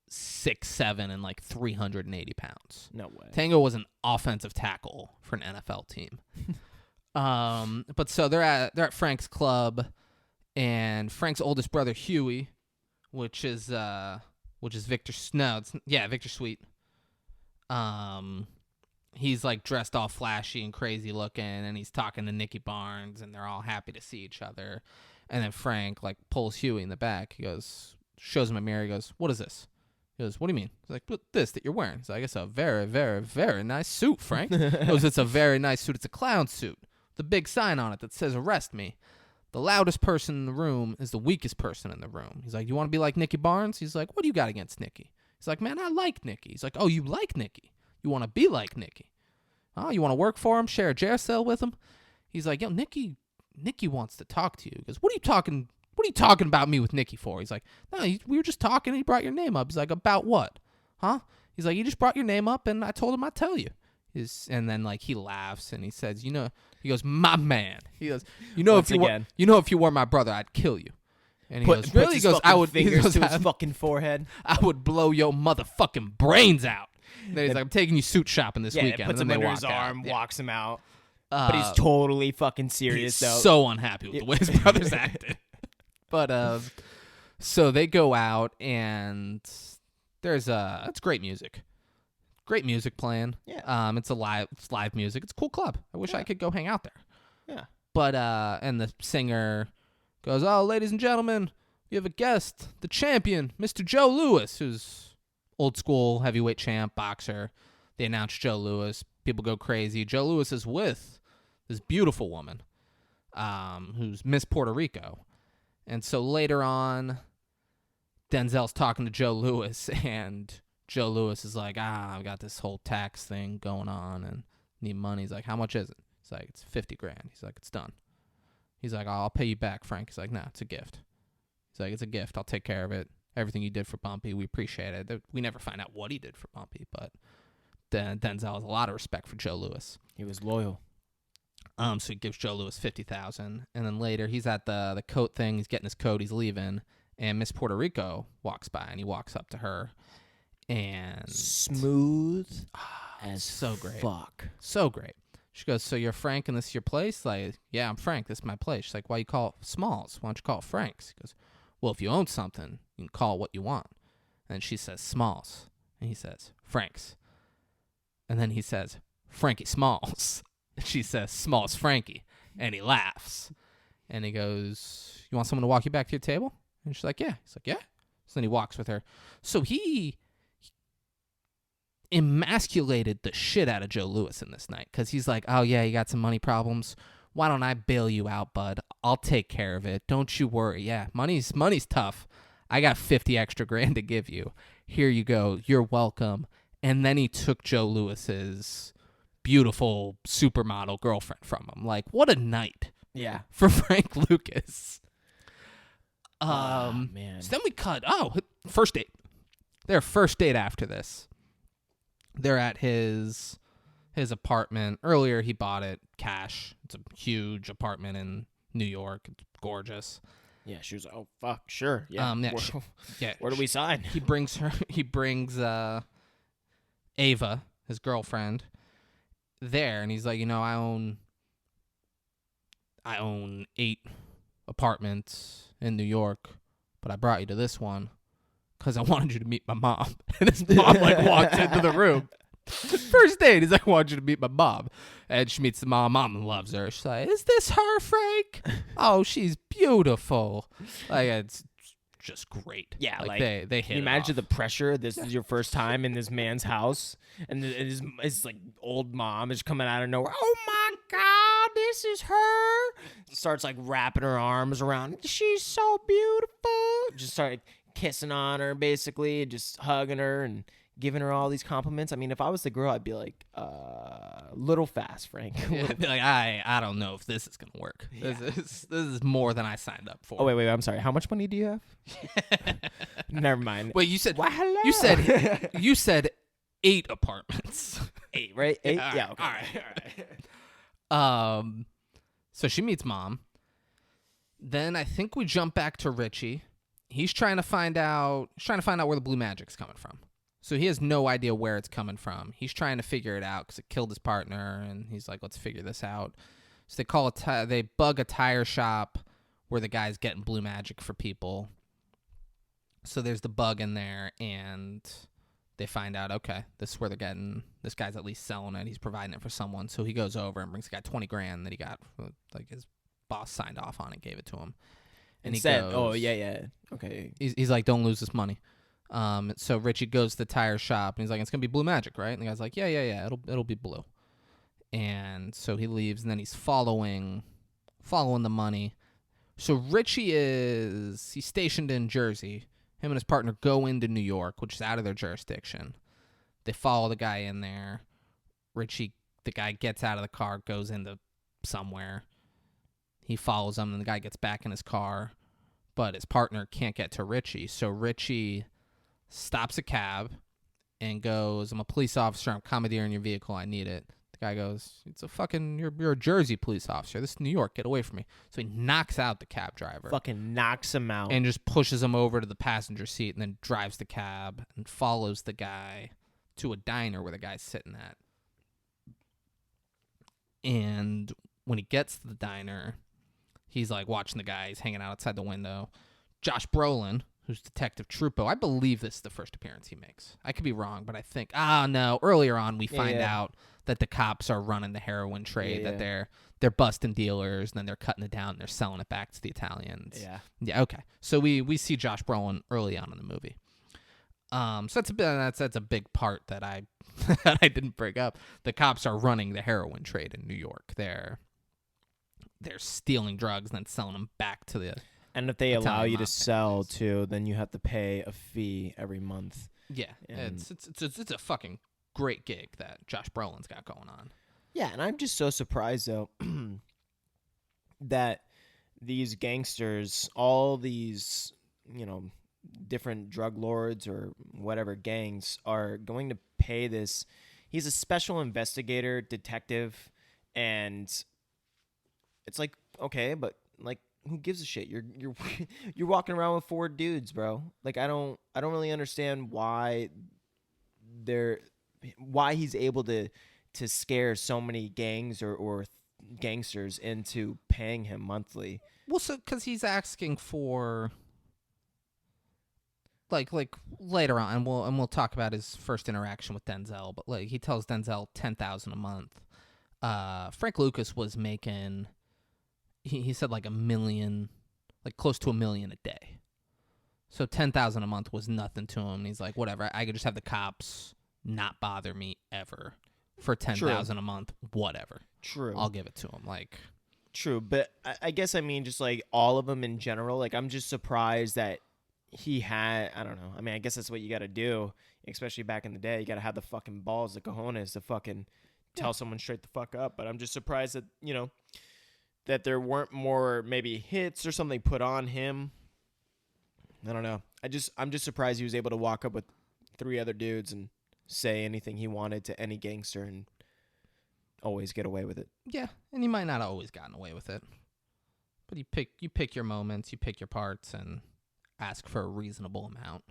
6'7" and like 380 pounds. No way. Tango was an offensive tackle for an NFL team. But so they're at Frank's club, and Frank's oldest brother Huey, which is Victor Victor Sweet. He's like dressed all flashy and crazy looking, and he's talking to Nicky Barnes, and they're all happy to see each other. And then Frank like pulls Huey in the back. He goes, shows him a mirror. He goes, "What is this?" He goes, "What do you mean?" He's like, "What this that you're wearing?" He's like, "It's a very, very, very nice suit, Frank." He goes, "It's a very nice suit. It's a clown suit. The big sign on it that says arrest me. The loudest person in the room is the weakest person in the room." He's like, "You want to be like Nicky Barnes?" He's like, "What do you got against Nicky?" He's like, "Man, I like Nicky." He's like, "Oh, you like Nicky? You want to be like Nicky? Oh, you want to work for him? Share a jail cell with him?" He's like, "Yo, Nicky wants to talk to you." He goes, What are you talking about me with Nicky for?" He's like, "No, we were just talking and he brought your name up." He's like, "About what? Huh?" He's like, "You just brought your name up and I told him I'd tell you." And then like he laughs and he says, he goes, "My man." He goes, Once if you were my brother, I'd kill you." And he goes, Puts "Really?" He his goes, fucking "I would." He fingers goes, to his fucking forehead. "I would blow your motherfucking brains out." And then he's like, "I'm taking you suit shopping this Yeah, weekend." puts and him then under they his walk out. arm, Yeah. walks him out. But he's totally fucking serious, He's though. so unhappy with the way his brothers acted. But so they go out and it's great music. Great music playing. Yeah. It's live music. It's a cool club. I wish I could go hang out there. Yeah. But and the singer goes, "Oh, ladies and gentlemen, we have a guest, the champion, Mr. Joe Louis, who's old school heavyweight champ, boxer." They announce Joe Louis. People go crazy. Joe Louis is with this beautiful woman, who's Miss Puerto Rico. And so later on, Denzel's talking to Joe Louis, and Joe Louis is like, "I've got this whole tax thing going on and need money." He's like, "How much is it?" He's like, "It's $50,000. He's like, "It's done." He's like, "I'll pay you back, Frank." He's like, "No, it's a gift." He's like, "It's a gift. I'll take care of it. Everything you did for Bumpy, we appreciate it." We never find out what he did for Bumpy, but Denzel has a lot of respect for Joe Louis. He was loyal. So he gives Joe Louis $50,000, and then later he's at the coat thing. He's getting his coat. He's leaving, and Miss Puerto Rico walks by, and he walks up to her, and Smooth as so great, fuck. so great. She goes, "So you're Frank, and this is your place?" Like, "Yeah, I'm Frank. This is my place." She's like, "Why you call it Smalls? Why don't you call it Frank's?" He goes, "Well, if you own something, you can call it what you want." And she says, "Smalls," and he says, "Frank's." And then he says, "Frankie Smalls." And she says, "Smalls Frankie." And he laughs. And he goes, "You want someone to walk you back to your table?" And she's like, "Yeah." He's like, "Yeah." So then he walks with her. So he emasculated the shit out of Joe Louis in this night, because he's like, "Oh, yeah, you got some money problems. Why don't I bail you out, bud? I'll take care of it. Don't you worry. Yeah, money's tough. I got 50 extra grand to give you. Here you go. You're welcome." And then he took Joe Louis's beautiful supermodel girlfriend from him. Like, what a night Yeah. for Frank Lucas. Man. So then we cut. First date. Their first date after this. They're at his apartment. Earlier, he bought it cash. It's a huge apartment in New York. It's gorgeous. Yeah, she was like, "Oh fuck, sure, yeah." Where do we sign? He brings Ava, his girlfriend, there, and he's like, "I own 8 apartment in New York, but I brought you to this one because I wanted you to meet my mom. And his mom like walks into the room. First date, he's like, I want you to meet my mom. And she meets the mom. Mom loves her. She's like, is this her, Frank? Oh, she's beautiful. Like, it's just great. Yeah, like like, they hit Can you it imagine off. the pressure? This is your first time in this man's house, and his like old mom is coming out of nowhere. Oh my God, this is her! Starts like wrapping her arms around. She's so beautiful. Just start kissing on her, basically, just hugging her and giving her all these compliments. I mean, if I was the girl, I'd be like, little fast, Frank. Yeah, I'd be like, I don't know if this is gonna work. This is more than I signed up for. Oh wait, I'm sorry. How much money do you have? Never mind. Wait, you said Why, hello. you said 8 apartments. 8, right? 8? All Yeah. right, Okay. all right. So she meets mom. Then I think we jump back to Richie. He's trying to find out where the blue magic's coming from. So he has no idea where it's coming from. He's trying to figure it out because it killed his partner, and he's like, let's figure this out. So they bug a tire shop where the guy's getting blue magic for people. So there's the bug in there, and they find out, okay, this is where they're getting, this guy's at least selling it. He's providing it for someone. So he goes over and brings the guy $20,000 that he got, like his boss signed off on and gave it to him. And he said, goes, oh, yeah. Okay. he's like, don't lose this money. So Richie goes to the tire shop and he's like, it's gonna be blue magic, right? And the guy's like, yeah, it'll be blue. And so he leaves, and then he's following the money. So Richie he's stationed in Jersey. Him and his partner go into New York, which is out of their jurisdiction. They follow the guy in there. The guy gets out of the car, goes into somewhere. He follows him, and the guy gets back in his car, but his partner can't get to Richie. So Richie stops a cab and goes, I'm a police officer. I'm commandeering your vehicle. I need it. The guy goes, you're a Jersey police officer. This is New York. Get away from me. So he knocks out the cab driver. Fucking knocks him out. And just pushes him over to the passenger seat and then drives the cab and follows the guy to a diner where the guy's sitting at. And when he gets to the diner, he's like watching the guy. He's hanging out outside the window. Josh Brolin, who's Detective Trupo. I believe this is the first appearance he makes. I could be wrong, but I think, no. Earlier on, we find out that the cops are running the heroin trade, that they're busting dealers, and then they're cutting it down, and they're selling it back to the Italians. Yeah, okay. So we see Josh Brolin early on in the movie. So that's a big part that I didn't bring up. The cops are running the heroin trade in New York. They're stealing drugs and then selling them back to the. And if they allow you to mafia. sell too, then you have to pay a fee every month. Yeah, And- it's a fucking great gig that Josh Brolin's got going on. Yeah, and I'm just so surprised though that these gangsters, all these, different drug lords or whatever gangs are going to pay this. He's a special investigator, detective, and it's like, okay, but like, who gives a shit? You're walking around with 4 dudes, bro. Like, I don't really understand why he's able to scare so many gangs or gangsters into paying him monthly. Well, so because he's asking for like later on, and we'll talk about his first interaction with Denzel, but like he tells Denzel $10,000 a month. Frank Lucas was making. He said like $1 million, like close to $1 million a day. So $10,000 a month was nothing to him. And he's like, whatever, I could just have the cops not bother me ever for $10,000 a month, whatever. True. I'll give it to him. Like, true, but I guess I mean just like all of them in general. Like I'm just surprised that he had. I don't know. I mean, I guess that's what you got to do, especially back in the day. You got to have the fucking balls, the cojones, to fucking tell someone straight the fuck up. But I'm just surprised that that there weren't more maybe hits or something put on him. I don't know. I'm just surprised he was able to walk up with 3 other dudes and say anything he wanted to any gangster and always get away with it. yeah, and he might not have always gotten away with it, but you pick your moments, you pick your parts, and ask for a reasonable amount.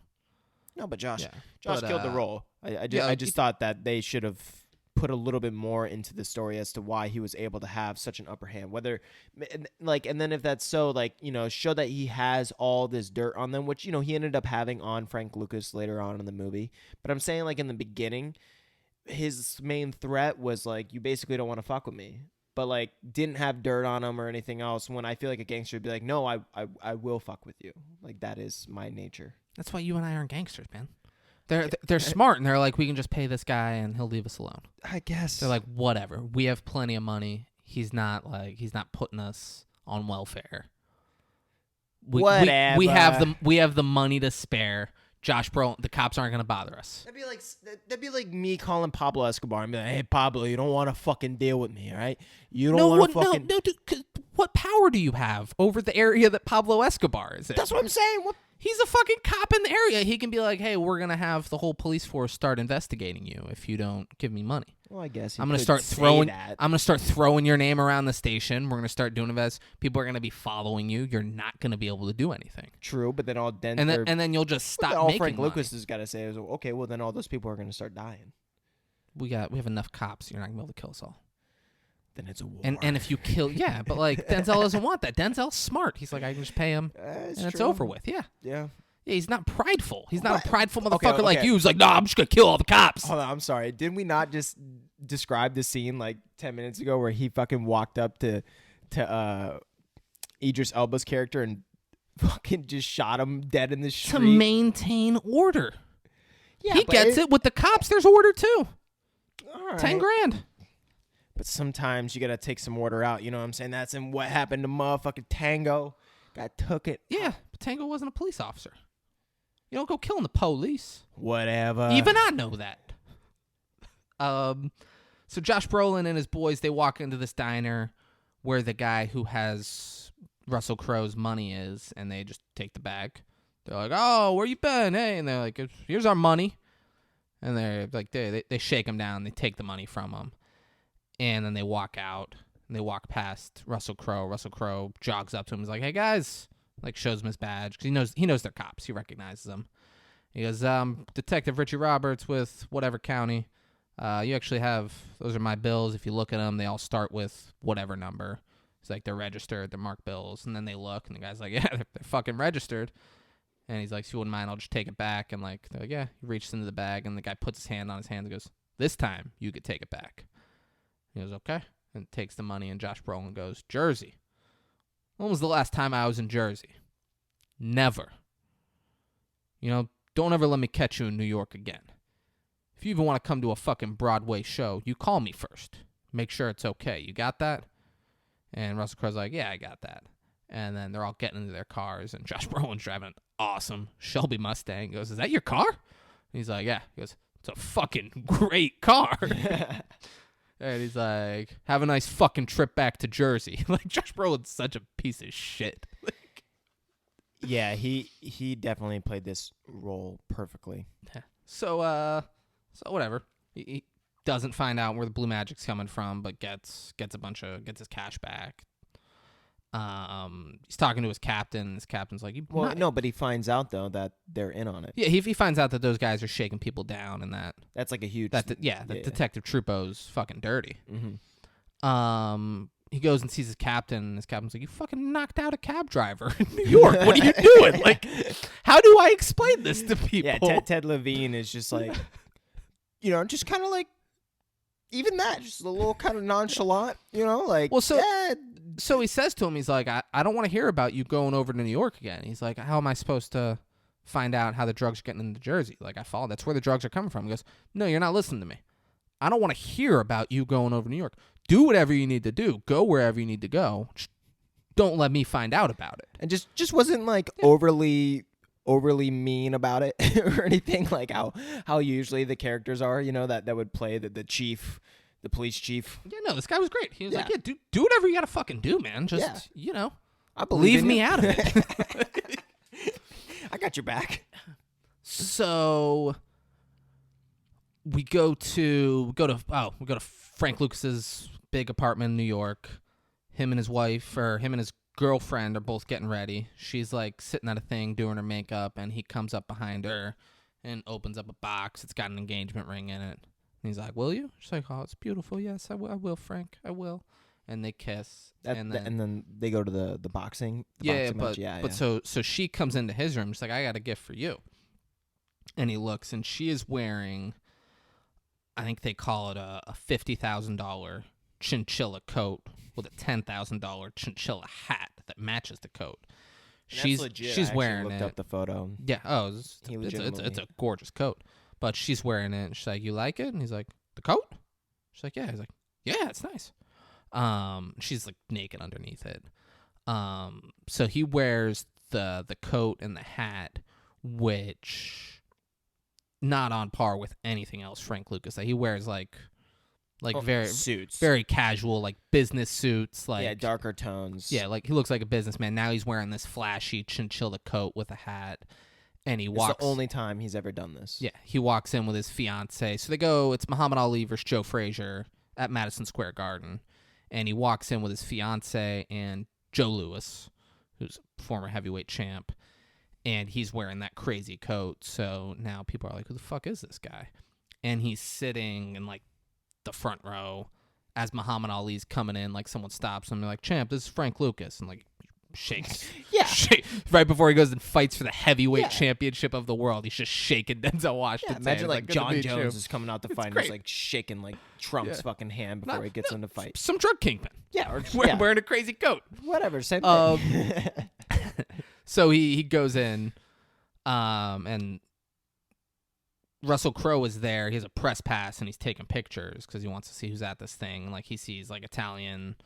No, but Josh Yeah. killed the role. I just thought that they should have put a little bit more into the story as to why he was able to have such an upper hand. Whether, like, and then if that's so, like, you know, show that he has all this dirt on them, which, you know, he ended up having on Frank Lucas later on in the movie. But I'm saying, like, in the beginning, his main threat was, like, you basically don't want to fuck with me. But, like, didn't have dirt on him or anything else. When I feel like a gangster would be like, no, I will fuck with you. Like, that is my nature. That's why you and I aren't gangsters, man. They're smart, and they're like, we can just pay this guy, and he'll leave us alone. I guess. They're like, whatever. We have plenty of money. He's not putting us on welfare. Whatever. We have the money to spare. Josh Brolin, the cops aren't gonna bother us. That'd be like me calling Pablo Escobar and be like, hey, Pablo, you don't want to fucking deal with me, all right? You don't want to fucking... No, dude, 'cause what power do you have over the area that Pablo Escobar is in? That's what I'm saying. What? He's a fucking cop in the area. He can be like, hey, we're going to have the whole police force start investigating you if you don't give me money. Well, I guess I'm going to start throwing your name around the station. We're going to start doing this. People are going to be following you. You're not going to be able to do anything. True, but then and then you'll just stop all making Frank money. Lucas has got to say is, okay, well, then all those people are going to start dying. We have enough cops. You're not going to be able to kill us all. Then it's a war. And if you kill, yeah, but like Denzel doesn't want that. Denzel's smart. He's like, I can just pay him and it's over with. Yeah. Yeah. Yeah, he's not prideful. He's not a prideful Okay, motherfucker like okay. you. He's like, no, I'm just going to kill all the cops. Hold on, I'm sorry. Didn't we not just describe the scene like 10 minutes ago where he fucking walked up to Idris Elba's character and fucking just shot him dead in the street? To maintain order. Yeah, he gets it. With the cops, there's order too. All right. 10 grand. But sometimes you got to take some order out. You know what I'm saying? That's in what happened to motherfucking Tango. Guy took it. Yeah, but Tango wasn't a police officer. You don't go killing the police. Whatever. Even I know that. So Josh Brolin and his boys, they walk into this diner where the guy who has Russell Crowe's money is, and they just take the bag. They're like, oh, where you been? Hey, and they're like, here's our money. And they're like, they shake him down. They take the money from him. And then they walk out, and they walk past Russell Crowe. Russell Crowe jogs up to him and is like, hey, guys. Like, shows him his badge, because he knows they're cops. He recognizes them. He goes, Detective Richie Roberts with whatever county. You actually have, those are my bills. If you look at them, they all start with whatever number. It's like they're registered, they're marked bills. And then they look, and the guy's like, yeah, they're fucking registered. And he's like, if you wouldn't mind, I'll just take it back. And like, they're like, yeah. He reaches into the bag, and the guy puts his hand on his hand and goes, this time you could take it back. He goes, okay. And takes the money, and Josh Brolin goes, Jersey. When was the last time I was in Jersey? Never. You know, don't ever let me catch you in New York again. If you even want to come to a fucking Broadway show, you call me first. Make sure it's okay. You got that? And Russell Crowe's like, yeah, I got that. And then they're all getting into their cars, and Josh Brolin's driving an awesome Shelby Mustang. He goes, is that your car? And he's like, yeah. He goes, it's a fucking great car. And he's like, have a nice fucking trip back to Jersey. Like, Josh Brolin's such a piece of shit. Yeah, he definitely played this role perfectly. So whatever. He doesn't find out where the blue magic's coming from, but gets his cash back. He's talking to his captain. His captain's like, no, but he finds out though that they're in on it. Yeah, he finds out that those guys are shaking people down, and that's like a huge. Detective Trupo's fucking dirty. Mm-hmm. He goes and sees his captain, and his captain's like, you fucking knocked out a cab driver in New York. What are you doing? Like, how do I explain this to people? Yeah, Ted Levine is just like, you know, just kind of like, even that, just a little kind of nonchalant, you know, like. Well, so he says to him, he's like, I don't want to hear about you going over to New York again. He's like, how am I supposed to find out how the drugs are getting into Jersey? Like, I follow. That's where the drugs are coming from. He goes, no, you're not listening to me. I don't want to hear about you going over to New York. Do whatever you need to do. Go wherever you need to go. Just don't let me find out about it. And just wasn't like overly mean about it or anything, like how usually the characters are, you know, that would play the chief, the police chief. Yeah, no, this guy was great. He was like, yeah, do whatever you got to fucking do, man. Just, you know, I believe leave in me you. out of it. I got your back. So we go to Frank Lucas's big apartment in New York. Him and his girlfriend are both getting ready. She's like sitting at a thing doing her makeup, and he comes up behind her and opens up a box. It's got an engagement ring in it. he's like, "Will you?" She's like, "Oh, it's beautiful. Yes, I will, Frank. I will." And they kiss. And then they go to the boxing. but so she comes into his room. She's like, "I got a gift for you." And he looks, and she is wearing, I think they call it a $50,000 chinchilla coat with a $10,000 chinchilla hat that matches the coat. That's legit. She's I wearing looked it. up the photo. Yeah. Oh, it's a gorgeous coat. But she's wearing it. And she's like, "You like it?" And he's like, "The coat?" She's like, "Yeah." He's like, "Yeah, it's nice." She's like naked underneath it. So he wears the coat and the hat, which not on par with anything else Frank Lucas that he wears, like very suits, very casual, like business suits, like darker tones. Yeah, like he looks like a businessman. Now he's wearing this flashy chinchilla coat with a hat, and he walks. It's the only time he's ever done this. Yeah, he walks in with his fiance. So they go. It's Muhammad Ali versus Joe Frazier at Madison Square Garden, and he walks in with his fiance and Joe Louis, who's a former heavyweight champ, and he's wearing that crazy coat. So now people are like, "Who the fuck is this guy?" And he's sitting in like the front row as Muhammad Ali's coming in. Like someone stops him. They're like, "Champ, this is Frank Lucas," and like shakes. Right before he goes and fights for the heavyweight championship of the world, he's just shaking Denzel Washington. Imagine like "Good to John meet Jones you." is coming out to fight and great. he's like shaking like Trump's fucking hand before he gets him to fight. Some drug kingpin. Yeah, or Wearing a crazy coat. Whatever, same thing. So he goes in, and Russell Crowe is there. He has a press pass, and he's taking pictures because he wants to see who's at this thing. Like he sees like Italian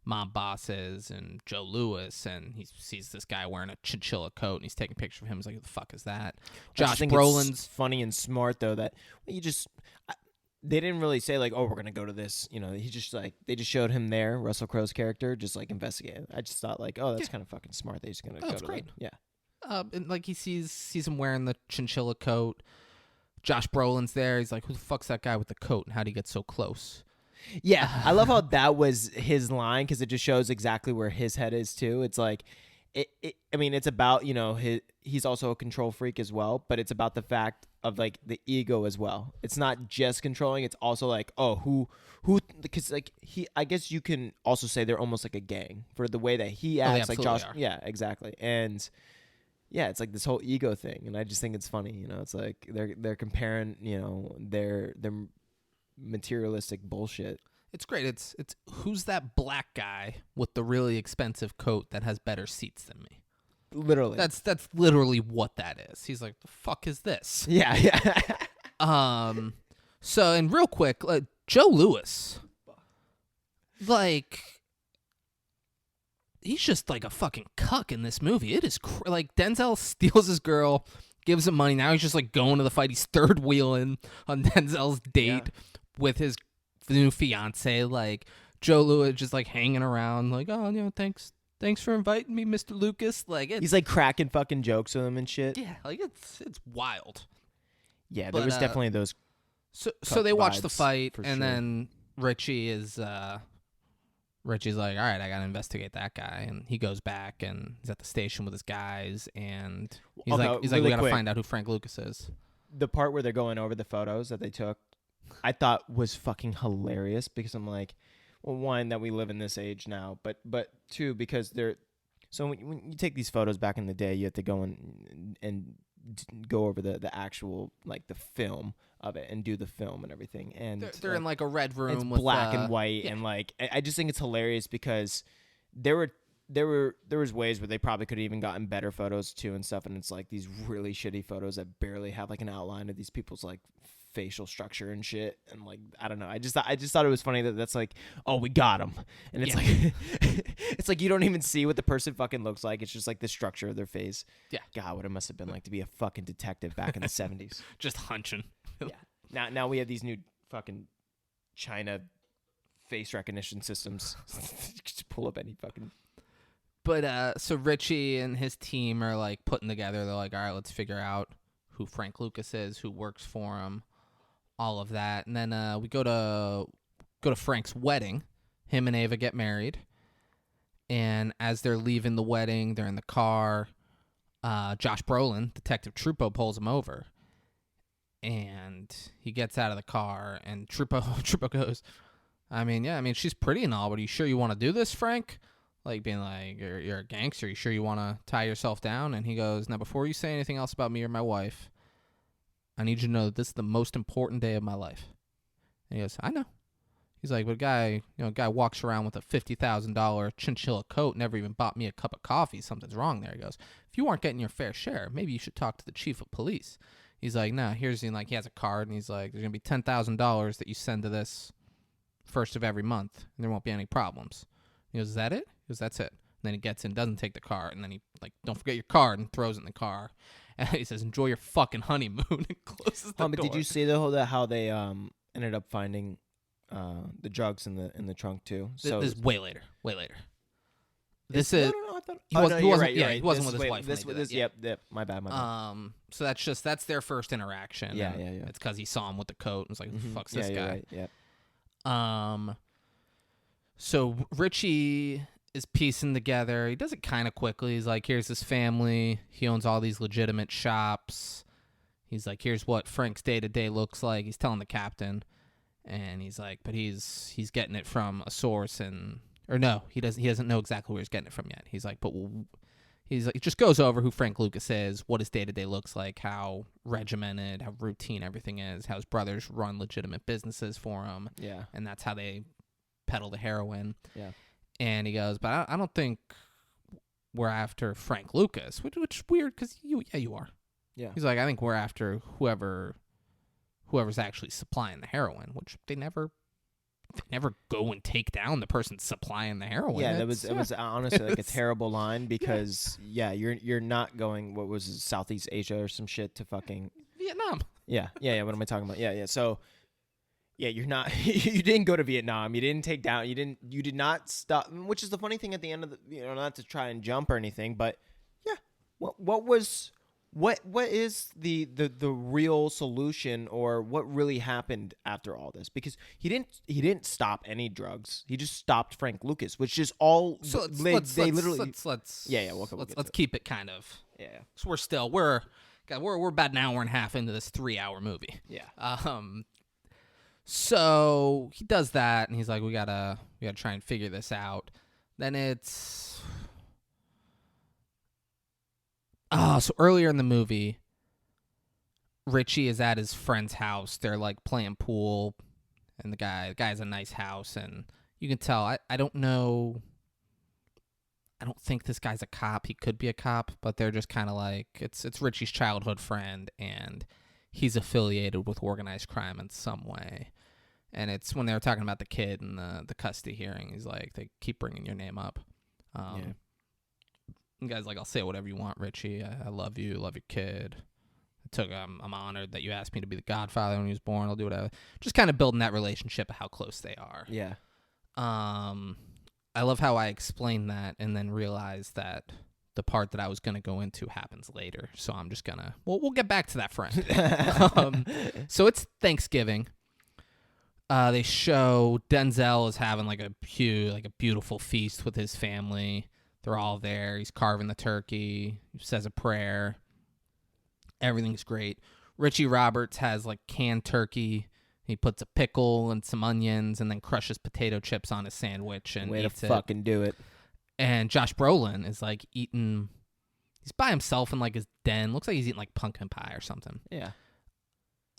mob bosses and Joe Louis, and he sees this guy wearing a chinchilla coat, and he's taking pictures of him. He's like, "Who the fuck is that?" Josh Brolin's it's funny and smart though that they didn't really say like, "Oh, we're gonna go to this." You know, he just like they just showed him there, Russell Crowe's character, just like investigating. I just thought like, "Oh, that's kind of fucking smart." They're just gonna go that's to great. Yeah. And like he sees him wearing the chinchilla coat. Josh Brolin's there. He's like, "Who the fuck's that guy with the coat? And how would he get so close?" Yeah, I love how that was his line because it just shows exactly where his head is too. It's like, I mean, it's about he's also a control freak as well, but it's about the fact of like the ego as well. It's not just controlling; it's also like, oh, who, because like I guess you can also say they're almost like a gang for the way that he acts. Like Josh, yeah, exactly, and. Yeah, it's like this whole ego thing, and I just think it's funny. It's like they're comparing, their materialistic bullshit. It's great. It's who's that black guy with the really expensive coat that has better seats than me? Literally, that's literally what that is. He's like, "The fuck is this?" Yeah. So, and real quick, Joe Louis, like. He's just like a fucking cuck in this movie. It is like Denzel steals his girl, gives him money. Now he's just like going to the fight. He's third wheeling on Denzel's date with his new fiance. Like Joe Louis just like hanging around, like, "Oh, thanks for inviting me, Mr. Lucas." Like he's like cracking fucking jokes with him and shit. Yeah, like it's wild. Yeah, there was definitely those. So they watch the fight, and sure. then Richie's like, "All right, I gotta investigate that guy," and he goes back and he's at the station with his guys, and he's like, "We gotta find out who Frank Lucas is." The part where they're going over the photos that they took, I thought was fucking hilarious because I'm like, well, one, that we live in this age now, but two, because they're so when you take these photos back in the day, you have to go and go over the actual like the film of it and do the film and everything, and they're in like a red room it's with black and white, and like I just think it's hilarious because there was ways where they probably could have even gotten better photos too and stuff, and it's like these really shitty photos that barely have like an outline of these people's like facial structure and shit, and like I don't know, I just thought it was funny that's like, oh, we got him, and it's like it's like you don't even see what the person fucking looks like, it's just like the structure of their face. Yeah, God, what it must have been like to be a fucking detective back in the 70s. Just hunching. Yeah, now we have these new fucking China face recognition systems. Just pull up any fucking. But so Richie and his team are like putting together. They're like, "All right, let's figure out who Frank Lucas is, who works for him, all of that." And then we go to Frank's wedding. Him and Ava get married, and as they're leaving the wedding, they're in the car. Josh Brolin, Detective Trupo, pulls him over, And he gets out of the car, and Trippo goes, I mean, she's pretty and all, but are you sure you want to do this, Frank? Like, being like, you're a gangster. You sure you want to tie yourself down? And he goes, now, before you say anything else about me or my wife, I need you to know that this is the most important day of my life. And he goes, I know. He's like, but a guy walks around with a $50,000 chinchilla coat, never even bought me a cup of coffee. Something's wrong there. He goes, if you aren't getting your fair share, maybe you should talk to the chief of police. He's like, nah, he has a card, and he's like, there's going to be $10,000 that you send to this first of every month, and there won't be any problems. He goes, is that it? He goes, that's it. And then he gets in, doesn't take the card, and then he, don't forget your card, and throws it in the car. And he says, enjoy your fucking honeymoon, and closes the door. But did you see how they ended up finding the drugs in the trunk too? So this is way later. This no, is I thought he wasn't you're right. he wasn't with his wife. when they did that. Yep. My bad. So that's their first interaction. Yeah. It's because he saw him with the coat and was like, Mm-hmm. "Fuck's this guy." Right. Yep. So Richie is piecing together. He does it kind of quickly. He's like, here's his family. He owns all these legitimate shops. He's like, here's what Frank's day-to-day looks like. He's telling the captain. And he's like, but he's getting it from a source, or no, he doesn't know exactly where he's getting it from yet. He's like, but he's like, it just goes over who Frank Lucas is, what his day-to-day looks like, how regimented, how routine everything is, how his brothers run legitimate businesses for him. Yeah. And that's how they peddle the heroin. Yeah. And he goes, but I don't think we're after Frank Lucas, which is weird because you are. Yeah. He's like, I think we're after whoever's actually supplying the heroin, which they never go and take down the person supplying the heroin. Yeah, it was honestly like a terrible line because you're not going, what was it, Southeast Asia or some shit to fucking Vietnam. Yeah. What am I talking about? Yeah. So you're not you didn't go to Vietnam. You didn't take down. You did not stop. Which is the funny thing at the end of the, not to try and jump or anything, but yeah, what is the real solution, or what really happened after all this? Because he didn't stop any drugs. He just stopped Frank Lucas, which is all. So let's keep it kind of. Yeah. So we're about an hour and a half into this 3-hour movie. Yeah. So he does that, and he's like, we gotta try and figure this out. Then it's. So earlier in the movie, Richie is at his friend's house. They're like playing pool, and the guy has a nice house, and you can tell. I don't know. I don't think this guy's a cop. He could be a cop, but they're just kind of like it's Richie's childhood friend, and he's affiliated with organized crime in some way. And it's when they were talking about the kid in the custody hearing. He's like, they keep bringing your name up. And guy's like, I'll say whatever you want, Richie. I love you. Love your kid. I'm honored that you asked me to be the godfather when he was born. I'll do whatever. Just kind of building that relationship of how close they are. Yeah. I love how I explained that and then realized that the part that I was going to go into happens later. So I'm just going to... We'll get back to that friend. So it's Thanksgiving. They show Denzel is having like a beautiful feast with his family. They're all there. He's carving the turkey. He says a prayer. Everything's great. Richie Roberts has like canned turkey. He puts a pickle and some onions and then crushes potato chips on his sandwich and eats it. Fucking do it. And Josh Brolin is like eating. He's by himself in like his den. Looks like he's eating like pumpkin pie or something. Yeah.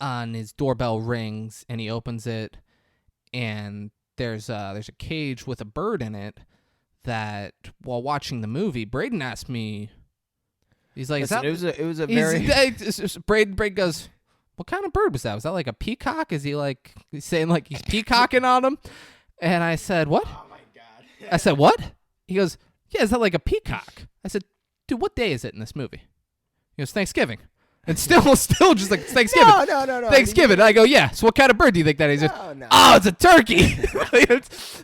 And his doorbell rings and he opens it, and there's a cage with a bird in it. That while watching the movie, Braden asked me. He's like, Listen, it was a very. Braden goes, what kind of bird was that? Was that like a peacock? Is he like saying like he's peacocking on him? And I said, what? Oh my god. I said, what? He goes, yeah, is that like a peacock? I said, dude, what day is it in this movie? He goes, Thanksgiving. And still just like, it's Thanksgiving. No. Thanksgiving. And I go, yeah. So what kind of bird do you think that is? No. Oh, it's a turkey.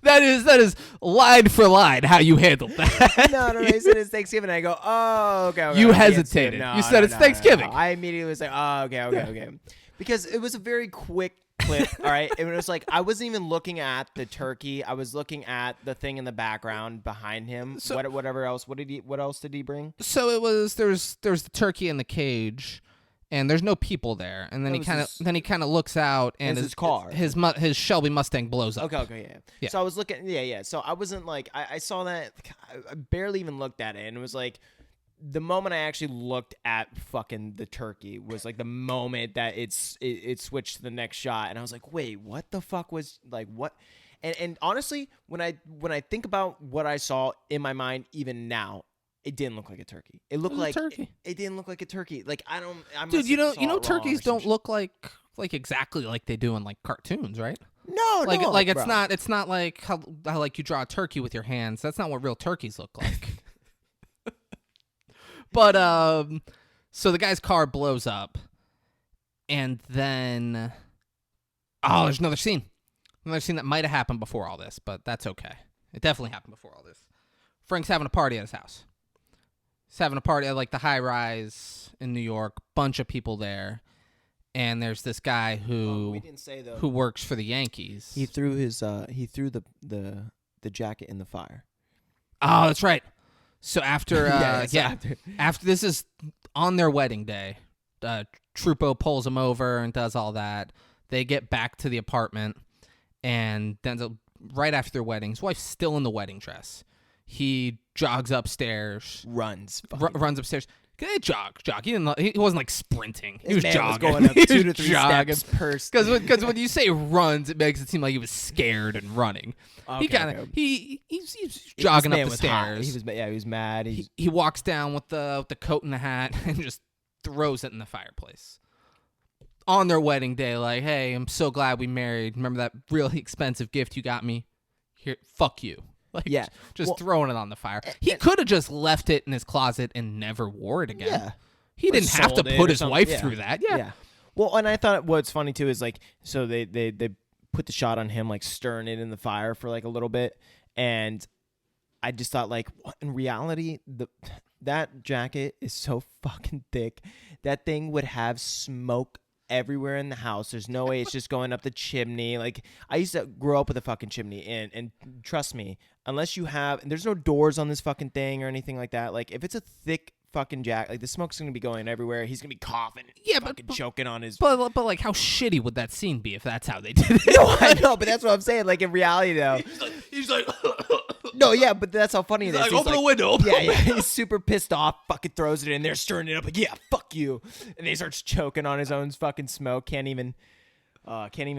That is line for line how you handled that. No. He said it's Thanksgiving. I go, oh, okay. You hesitated. You said it's Thanksgiving. No. I immediately was like, oh, okay. Because it was a very quick clip, all right? It was like I wasn't even looking at the turkey. I was looking at the thing in the background behind him. So, whatever else. What else did he bring? So it was there's the turkey in the cage. and there's no people there. And then he kind of looks out, and his car. his Shelby Mustang blows up. Okay, yeah. So I was looking, yeah. So I wasn't like, I saw that, I barely even looked at it, and it was like, the moment I actually looked at fucking the turkey was like the moment that it switched to the next shot, and I was like, wait, what the fuck was like what? And honestly, when I think about what I saw in my mind, even now, it didn't look like a turkey. It looked like turkey. It didn't look like a turkey. Like I Dude, you know, turkeys don't look like exactly like they do in like cartoons, right? No, like it's bro. not like how like you draw a turkey with your hands. That's not what real turkeys look like. But so the guy's car blows up, and then there's another scene that might have happened before all this, but that's okay. It definitely happened before all this. Frank's having a party at his house. He's having a party at like the high rise in New York. Bunch of people there, and there's this guy we didn't say though. who works for the Yankees. He threw the jacket in the fire. Oh, that's right. So after Yeah, after this is on their wedding day, Trupo pulls him over and does all that. They get back to the apartment, and Denzel, right after their wedding, his wife's still in the wedding dress. He jogs upstairs, runs upstairs. Jog. He wasn't like sprinting. He This was man was jogging. going up He 2 was to 3 jogging. steps per Because when you say runs, it makes it seem like he was scared and running. Okay. He's jogging This man up the was hot. stairs. He was mad. He walks down with the coat and the hat and just throws it in the fireplace. On their wedding day, like, hey, I'm so glad we married. Remember that really expensive gift you got me? Here, fuck you. Like, Yeah. just throwing it on the fire. He could have just left it in his closet and never wore it again. Yeah. He didn't have to sold it put or his something. wife Yeah. through that. Yeah. Well, and I thought what's funny too is like, so they put the shot on him like stirring it in the fire for like a little bit, and I just thought like, what in reality that jacket is so fucking thick, that thing would have smoke everywhere in the house. There's no way it's just going up the chimney. Like I used to grow up with a fucking chimney, and trust me, unless you have, and there's no doors on this fucking thing or anything like that. Like if it's a thick fucking jack, like the smoke's gonna be going everywhere. He's gonna be coughing, fucking choking on his. But like, how shitty would that scene be if that's how they did it? No, I know, but that's what I'm saying. Like in reality, though. He's like, No, yeah, but that's how funny it is. like, He's open the window. Yeah, he's super pissed off. Fucking throws it in there, stirring it up. Like, yeah, fuck you. And then he starts choking on his own fucking smoke. Can't even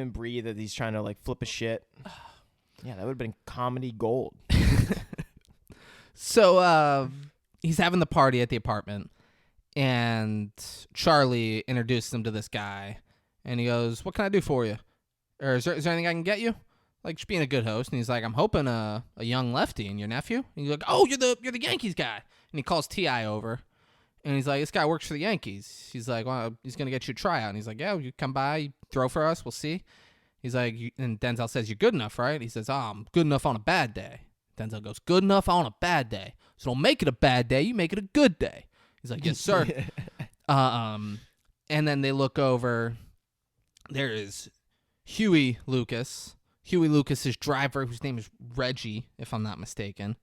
breathe. That he's trying to like flip a shit. Yeah, that would have been comedy gold. So he's having the party at the apartment, and Charlie introduces him to this guy, and he goes, "What can I do for you? Or is there anything I can get you?" Like, just being a good host. And he's like, "I'm hoping a young lefty and your nephew." And he's like, "Oh, you're the Yankees guy." And he calls T.I. over, and he's like, "This guy works for the Yankees." He's like, "Well, he's gonna get you a tryout." And he's like, "Yeah, you come by, you throw for us, we'll see." He's like, and Denzel says, "You're good enough, right?" He says, "Oh, I'm good enough on a bad day." Denzel goes, "Good enough on a bad day. So don't make it a bad day, you make it a good day." He's like, "Yes, sir." And then they look over. There is Huey Lucas's driver, whose name is Reggie, if I'm not mistaken.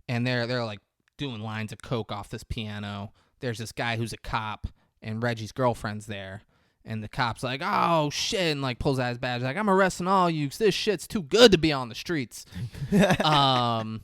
And they're like doing lines of coke off this piano. There's this guy who's a cop, and Reggie's girlfriend's there. And the cop's like, "Oh, shit," and like pulls out his badge, like, "I'm arresting all you, 'cause this shit's too good to be on the streets." And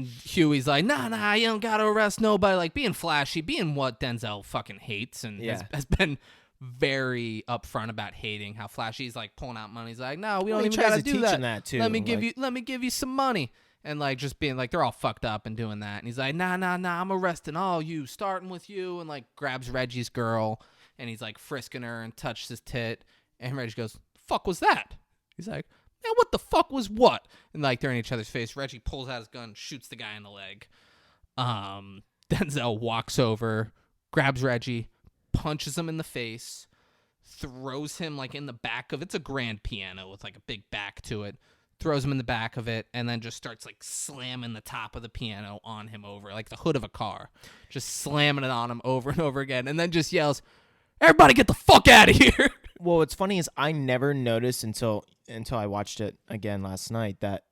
Huey's like, nah, you don't gotta arrest nobody. Like, being flashy, being what Denzel fucking hates, and has been very upfront about hating how flashy. He's like pulling out money. He's like, "No, we don't even gotta do that. too. Let me give you some money." And like just being like, they're all fucked up and doing that. And he's like, nah, I'm arresting all you, starting with you, and like grabs Reggie's girl, and he's like frisking her and touches his tit. And Reggie goes, "Fuck was that?" He's like, "Man, what the fuck was what?" And like they're in each other's face. Reggie pulls out his gun, shoots the guy in the leg. Denzel walks over, grabs Reggie, punches him in the face, throws him like in the back of, it's a grand piano with like a big back to it, throws him in the back of it, and then just starts like slamming the top of the piano on him over like the hood of a car, just slamming it on him over and over again, and then just yells, "Everybody get the fuck out of here." Well, what's funny is I never noticed until I watched it again last night that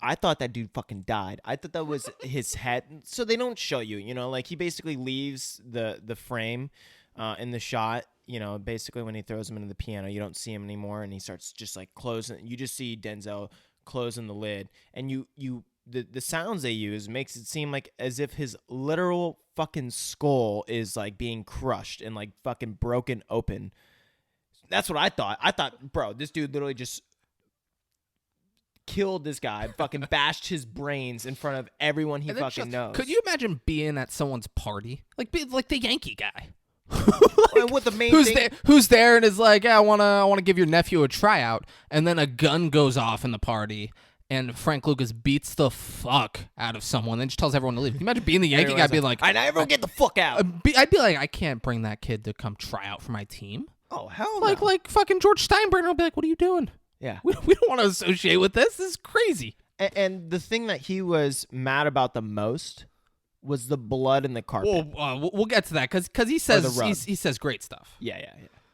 I thought that dude fucking died. I thought that was his head. So they don't show you, like he basically leaves the frame in the shot. Basically when he throws him into the piano, you don't see him anymore, and he starts just like closing. You just see Denzel closing the lid, and the sounds they use makes it seem like as if his literal fucking skull is like being crushed and like fucking broken open. That's what I thought. I thought, bro, this dude literally just killed this guy, fucking bashed his brains in front of everyone he fucking knows. Could you imagine being at someone's party, like the Yankee guy? With the main thing, who's there and is like, I wanna give your nephew a tryout, and then a gun goes off in the party, and Frank Lucas beats the fuck out of someone, then just tells everyone to leave. Can you imagine being the Yankee guy being like, everyone get the fuck out. I'd be like, I can't bring that kid to come try out for my team. Oh hell no. Like fucking George Steinbrenner will be like, what are you doing? Yeah, we don't want to associate with this. This is crazy. And the thing that he was mad about the most was the blood in the carpet. Well, we'll get to that because he says he says great stuff. Yeah.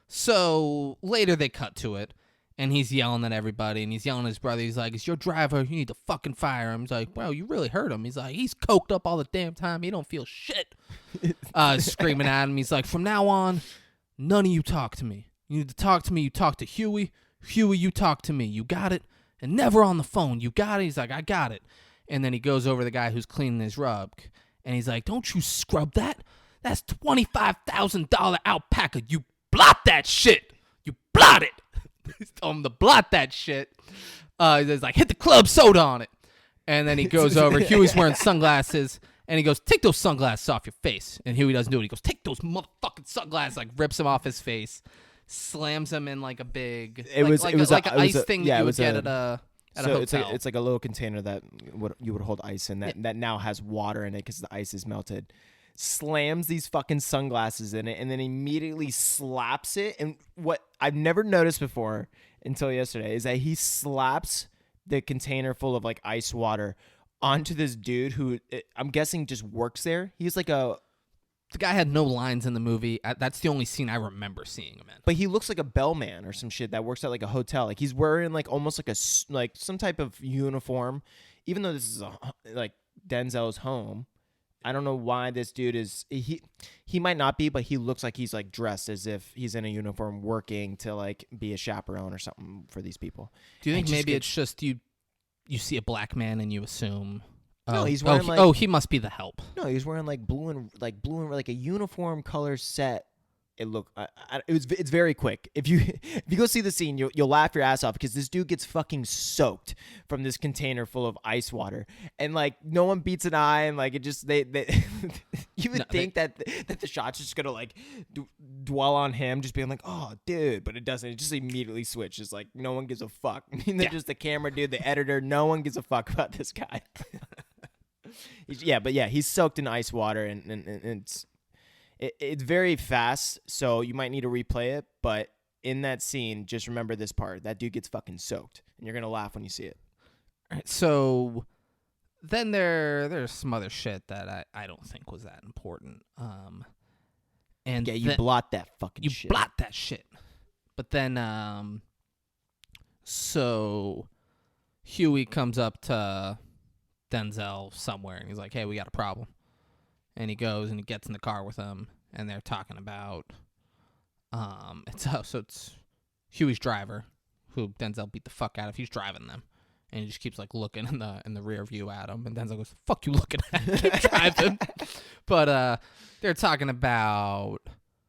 So later they cut to it, and he's yelling at everybody, and he's yelling at his brother. He's like, "It's your driver. You need to fucking fire him." He's like, "Bro, you really hurt him." He's like, "He's coked up all the damn time. He don't feel shit." Screaming at him. He's like, "From now on, none of you talk to me. You need to talk to me. You talk to Huey. Huey, you talk to me. You got it? And never on the phone. You got it?" He's like, "I got it." And then he goes over to the guy who's cleaning his rug, and he's like, "Don't you scrub that? That's $25,000 alpaca. You blot that shit. You blot it." He's telling him to blot that shit. He's like, "Hit the club soda on it." And then he goes over. Huey's wearing sunglasses, and he goes, "Take those sunglasses off your face." And Huey doesn't do it. He goes, "Take those motherfucking sunglasses," like rips them off his face, slams him in like a big, an ice thing that you would get at a hotel. It's like a little container that you would hold ice in that now has water in it because the ice is melted. Slams these fucking sunglasses in it and then immediately slaps it. And what I've never noticed before until yesterday is that he slaps the container full of like ice water onto this dude who I'm guessing just works there. He's like the guy had no lines in the movie. That's the only scene I remember seeing him in. But he looks like a bellman or some shit that works at like a hotel. Like he's wearing like almost like some type of uniform, even though this is like Denzel's home. I don't know why this dude is he might not be, but he looks like he's like dressed as if he's in a uniform working to like be a chaperone or something for these people. Do you think maybe it's just you see a black man and you assume no, he's wearing he must be the help. No, he's wearing like blue and like a uniform color set. It looked it's very quick. If you go see the scene, you'll laugh your ass off because this dude gets fucking soaked from this container full of ice water, and like no one beats an eye, and like it just they you would think that the shot's just gonna like dwell on him, just being like, "Oh, dude," but it doesn't. It just immediately switches. Like no one gives a fuck. I mean, just the camera dude, the editor, no one gives a fuck about this guy. He's soaked in ice water, and it's very fast, so you might need to replay it. But in that scene, just remember this part: that dude gets fucking soaked, and you're gonna laugh when you see it. All right, so then there's some other shit that I don't think was that important. And you blot that fucking shit. You blot that shit. But then, so Huey comes up to Denzel somewhere, and he's like, "Hey, we got a problem." And he goes and he gets in the car with him, and they're talking about it's Huey's driver, who Denzel beat the fuck out of. He's driving them, and he just keeps like looking in the rear view at him, and Denzel goes, "Fuck you looking at? Keep driving." But they're talking about,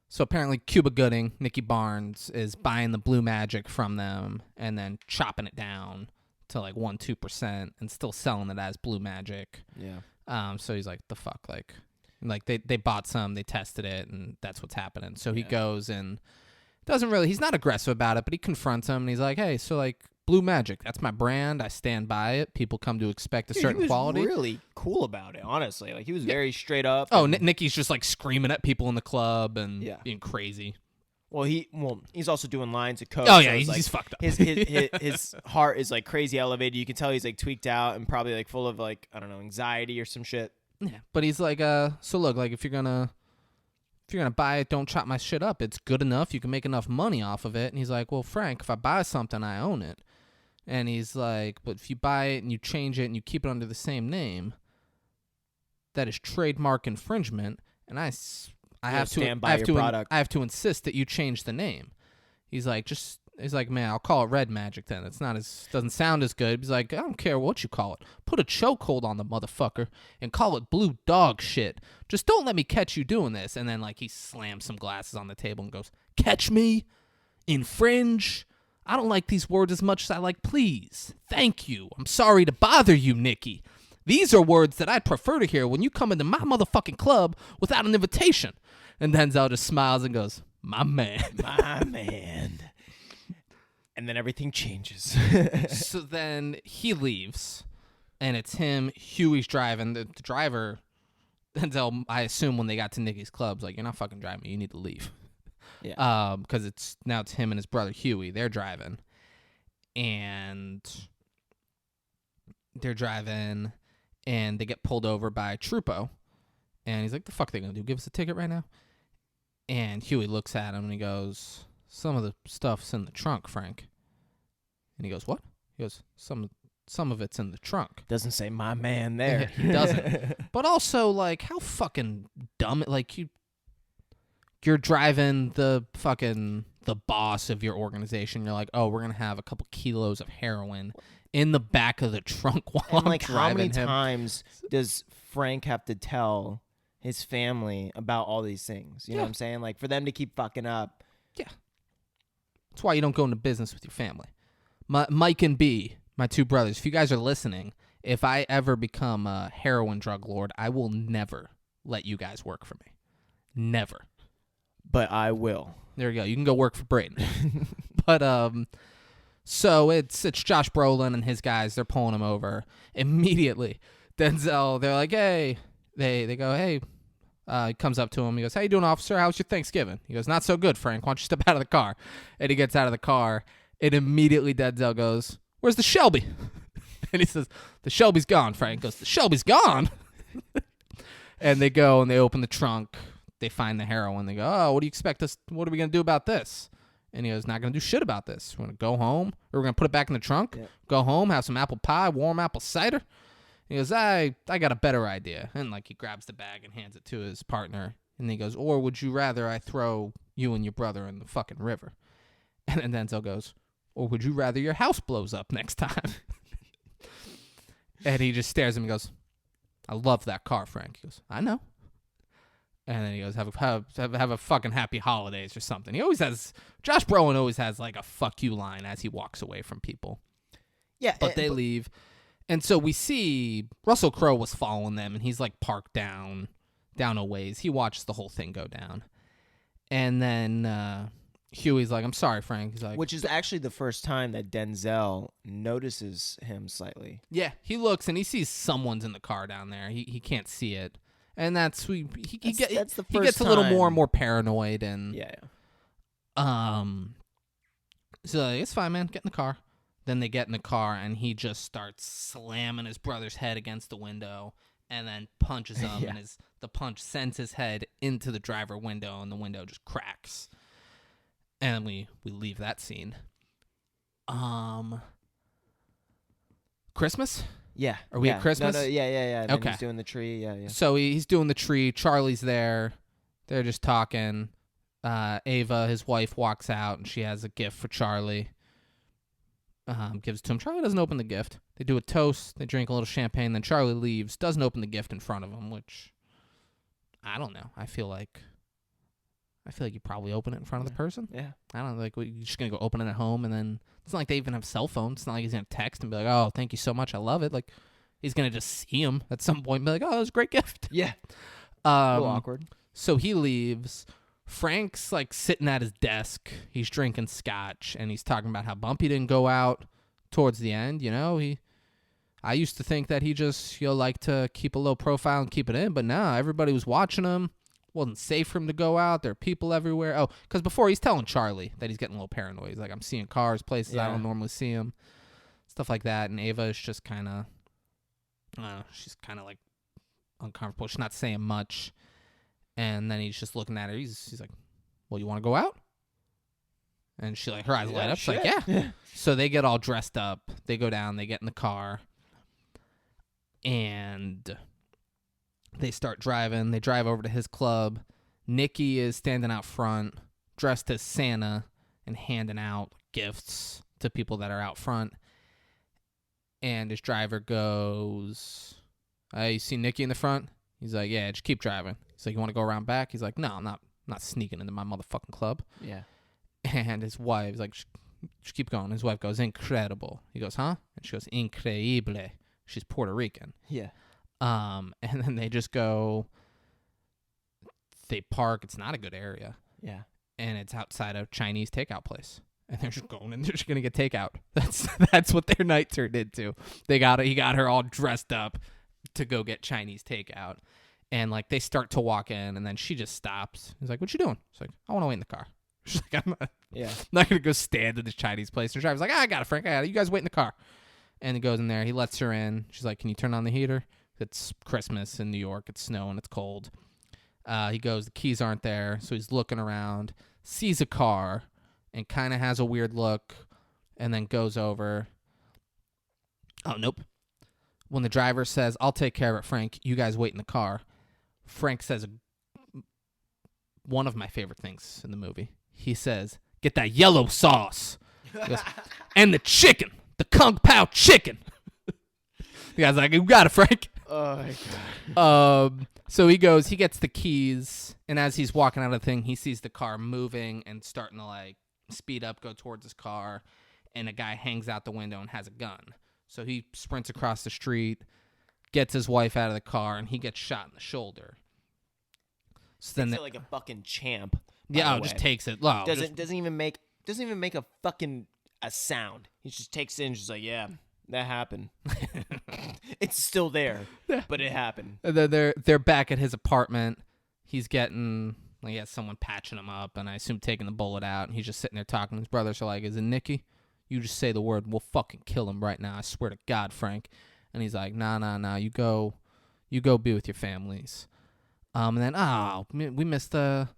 so apparently Cuba Gooding, Nicky Barnes, is buying the Blue Magic from them and then chopping it down to like 1-2% and still selling it as Blue Magic. Yeah. So he's like, "The fuck," like they bought some, they tested it, and that's what's happening. So he goes and he's not aggressive about it, but he confronts him, and he's like, "Hey, so like Blue Magic, that's my brand. I stand by it. People come to expect a certain quality." He was really cool about it, honestly. Like he was very straight up. Oh, Nicky's just like screaming at people in the club and being crazy. Well, he's also doing lines of coke. Oh yeah, so he's fucked up. His heart is like crazy elevated. You can tell he's like tweaked out and probably like full of like, I don't know, anxiety or some shit. Yeah, but he's like, so look, like if you're gonna buy it, don't chop my shit up. It's good enough. You can make enough money off of it. And he's like, "Well, Frank, if I buy something, I own it." And he's like, "But if you buy it and you change it and you keep it under the same name, that is trademark infringement. And I Yeah, have to stand by I have your to product. I have to insist that you change the name. He's like, man, I'll call it Red Magic then. It's not as doesn't sound as good. He's like, I don't care what you call it. Put a chokehold on the motherfucker and call it blue dog shit. Just don't let me catch you doing this. And then like he slams some glasses on the table and goes, catch me? Infringe? I don't like these words as much as I like please. Thank you. I'm sorry to bother you, Nikki. These are words that I'd prefer to hear when you come into my motherfucking club without an invitation. And Denzel just smiles and goes, my man. My man. And then everything changes. So then he leaves, and it's him. Huey's driving. The driver, Denzel, I assume when they got to Nikki's club's like, you're not fucking driving me. You need to leave. Yeah. Because it's him and his brother Huey. They're driving, and they get pulled over by Trupo, and he's like, the fuck they gonna do? Give us a ticket right now? And Huey looks at him and he goes, some of the stuff's in the trunk, Frank. And he goes, what? He goes, some of it's in the trunk. Doesn't say my man there. He doesn't. But also, like, how fucking dumb, like, you're driving the boss of your organization. You're like, oh, we're going to have a couple kilos of heroin in the back of the trunk while And I'm like, how many driving him. times does Frank have to tell his family about all these things? You know Yeah. what I'm saying? Like, for them to keep fucking up. That's why you don't go into business with your family. Mike and B, my two brothers, if you guys are listening, if I ever become a heroin drug lord, I will never let you guys work for me. Never. But I will. There you go. You can go work for Braden. But so it's Josh Brolin and his guys. They're pulling him over immediately. Denzel, they're like, hey, they go, hey. He comes up to him. He goes, how you doing, officer? How's your Thanksgiving? He goes, not so good, Frank. Why don't you step out of the car? And he gets out of the car, and immediately Denzel goes, where's the Shelby? And he says, the Shelby's gone, Frank. He goes, the Shelby's gone? And they go, and they open the trunk. They find the heroin. They go, oh, what do you expect us? What are we going to do about this? And he goes, not going to do shit about this. We're going to go home, or we're going to put it back in the trunk, go home, have some apple pie, warm apple cider. He goes, I got a better idea. And, like, he grabs the bag and hands it to his partner. And he goes, or would you rather I throw you and your brother in the fucking river? And then Denzel goes, or would you rather your house blows up next time? And he just stares at him and goes, I love that car, Frank. He goes, I know. And then he goes, have a fucking happy holidays or something. Josh Brolin always has, like, a fuck you line as he walks away from people. Yeah. But they leave. And so we see Russell Crowe was following them, and he's like parked down a ways. He watches the whole thing go down. And then Huey's like, I'm sorry, Frank. He's like, Which is actually the first time that Denzel notices him slightly. yeah, he looks and he sees someone's in the car down there. He can't see it. And that's he That's the he first gets a little more time. and more paranoid and Yeah. so like, it's fine, man. Get in the car. Then they get in the car, and he just starts slamming his brother's head against the window, and then punches him, Yeah. and the punch sends his head into the driver window, and the window just cracks. And we leave that scene. Christmas? Yeah. Are we at yeah. Christmas? No, yeah. And then Okay. he's doing the tree. Yeah. So he's doing the tree. Charlie's there. They're just talking. Ava, his wife, walks out, and she has a gift for Charlie. Gives it to him. Charlie doesn't open the gift. They do a toast. They drink a little champagne. Then Charlie leaves. Doesn't open the gift in front of him, which I don't know. I feel like you probably open it in front of the person. Yeah. I don't know. Like, you're just gonna go open it at home, and then it's not like they even have cell phones. It's not like he's gonna text and be like, "Oh, thank you so much. I love it." Like, he's gonna just see him at some point and be like, "Oh, that was a great gift." Yeah. A little awkward. So he leaves. Frank's like sitting at his desk. He's drinking scotch, and he's talking about how Bumpy didn't go out towards the end. You know, I used to think that he just liked to keep a low profile and keep it in, but no, everybody was watching him. Wasn't safe for him to go out. There are people everywhere. Oh, because before he's telling Charlie that he's getting a little paranoid. He's like, I'm seeing cars, places I don't normally see him, stuff like that. And Ava is just kind of, she's kind of like uncomfortable. She's not saying much. And then he's just looking at her. He's like, well, you want to go out? And she her eyes light up. She's like, yeah. So they get all dressed up. They go down. They get in the car. And they start driving. They drive over to his club. Nikki is standing out front, dressed as Santa, and handing out gifts to people that are out front. And his driver goes, you see Nikki in the front? He's like, yeah, just keep driving. He's like, you want to go around back? He's like, no, I'm not sneaking into my motherfucking club. Yeah. And his wife's like, just keep going. His wife goes, incredible. He goes, huh? And she goes, increíble. She's Puerto Rican. Yeah. And then they just go, they park. It's not a good area. Yeah. And it's outside a Chinese takeout place. And they're just going and they're just going to get takeout. That's what their night turned into. He got her all dressed up to go get Chinese takeout. And like they start to walk in and then she just stops. He's like, what you doing? She's like, I want to wait in the car. She's like, I'm not going to go stand at this Chinese place. And the driver's like, I got it, Frank. I got it. You guys wait in the car. And he goes in there. He lets her in. She's like, can you turn on the heater? It's Christmas in New York. It's snowing. It's cold. He goes, the keys aren't there. So he's looking around, sees a car, and kind of has a weird look, and then goes over. Oh, nope. When the driver says, I'll take care of it, Frank, you guys wait in the car, Frank says one of my favorite things in the movie. He says, get that yellow sauce. He goes, and the chicken, the Kung Pao chicken. The guy's like, you got it, Frank. Oh, my God. So he goes, he gets the keys, and as he's walking out of the thing, he sees the car moving and starting to, like, speed up, go towards his car, and a guy hangs out the window and has a gun. So he sprints across the street, gets his wife out of the car, and he gets shot in the shoulder. So then, like a fucking champ. Just takes it. Wow, Doesn't even make a fucking a sound. He just takes it and just like, yeah, that happened. It's still there, but it happened. And then they're back at his apartment. He's getting, like, he has someone patching him up, and I assume taking the bullet out. And he's just sitting there talking. His brothers are like, is it Nikki? You just say the word, we'll fucking kill him right now. I swear to God, Frank. And he's like, nah. You go be with your families. And then, we missed the.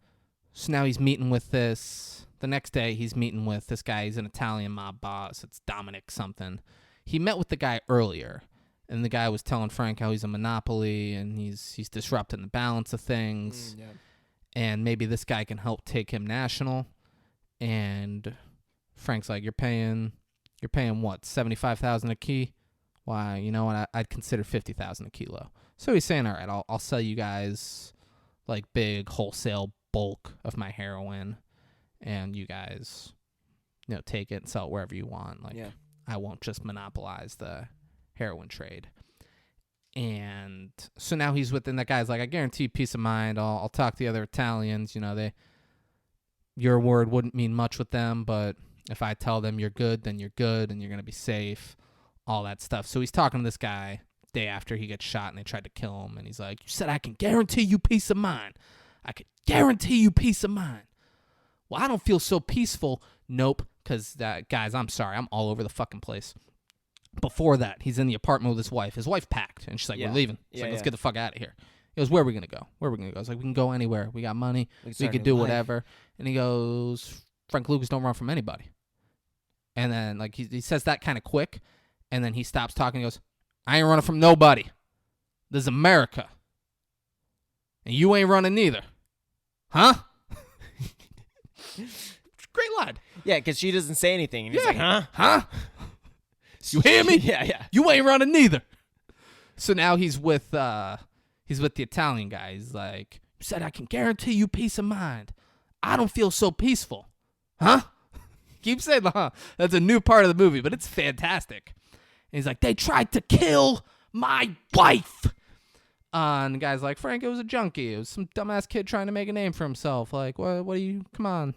So now he's meeting with this. The next day, he's meeting with this guy. He's an Italian mob boss. It's Dominic something. He met with the guy earlier, and the guy was telling Frank how he's a monopoly and he's disrupting the balance of things. Yeah. And maybe this guy can help take him national. And Frank's like, you're paying what, $75,000 a key? Why, you know what? I'd consider $50,000 a kilo. So he's saying, all right, I'll sell you guys like big wholesale bulk of my heroin, and you guys, take it and sell it wherever you want. Like, I won't just monopolize the heroin trade. And so now he's within that guy's like, I guarantee you peace of mind. I'll talk to the other Italians. Your word wouldn't mean much with them, but if I tell them you're good, then you're good and you're going to be safe, all that stuff. So he's talking to this guy day after he gets shot and they tried to kill him. And he's like, you said I can guarantee you peace of mind. I could guarantee you peace of mind. Well, I don't feel so peaceful. Nope. Because, guys, I'm sorry. I'm all over the fucking place. Before that, he's in the apartment with his wife. His wife packed, and she's like, we're leaving. She's like, let's get the fuck out of here. He goes, where are we going to go? I was like, we can go anywhere. We got money. We could do whatever. And he goes, Frank Lucas don't run from anybody. And then, like, he says that kind of quick, and then he stops talking and goes, I ain't running from nobody. This is America. And you ain't running neither. Huh? Great line. Yeah, because she doesn't say anything. And he's like, huh? Huh? You hear me? Yeah. You ain't running neither. So now he's with the Italian guy. He's like, you said I can guarantee you peace of mind. I don't feel so peaceful. Huh? Keep saying the huh. That's a new part of the movie, but it's fantastic. And he's like, they tried to kill my wife. And the guy's like, Frank, it was a junkie. It was some dumbass kid trying to make a name for himself. Like, what are you? Come on.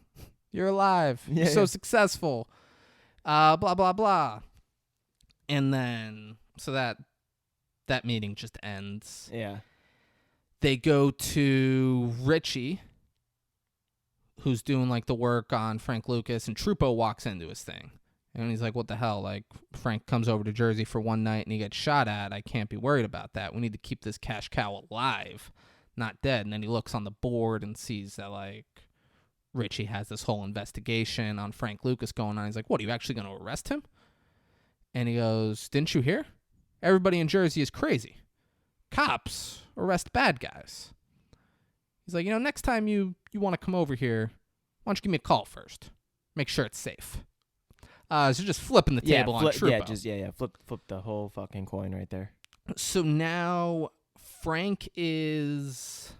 You're alive. You're so successful. Blah, blah, blah. And then, so that meeting just ends. Yeah. They go to Richie, who's doing, like, the work on Frank Lucas, and Trupo walks into his thing. And he's like, what the hell? Like, Frank comes over to Jersey for one night and he gets shot at. I can't be worried about that. We need to keep this cash cow alive, not dead. And then he looks on the board and sees that, like, Richie has this whole investigation on Frank Lucas going on. He's like, what, are you actually going to arrest him? And he goes, didn't you hear? Everybody in Jersey is crazy. Cops arrest bad guys. He's like, next time you want to come over here, why don't you give me a call first? Make sure it's safe. So just flipping the table on Trupo. Flip the whole fucking coin right there. So now Frank he's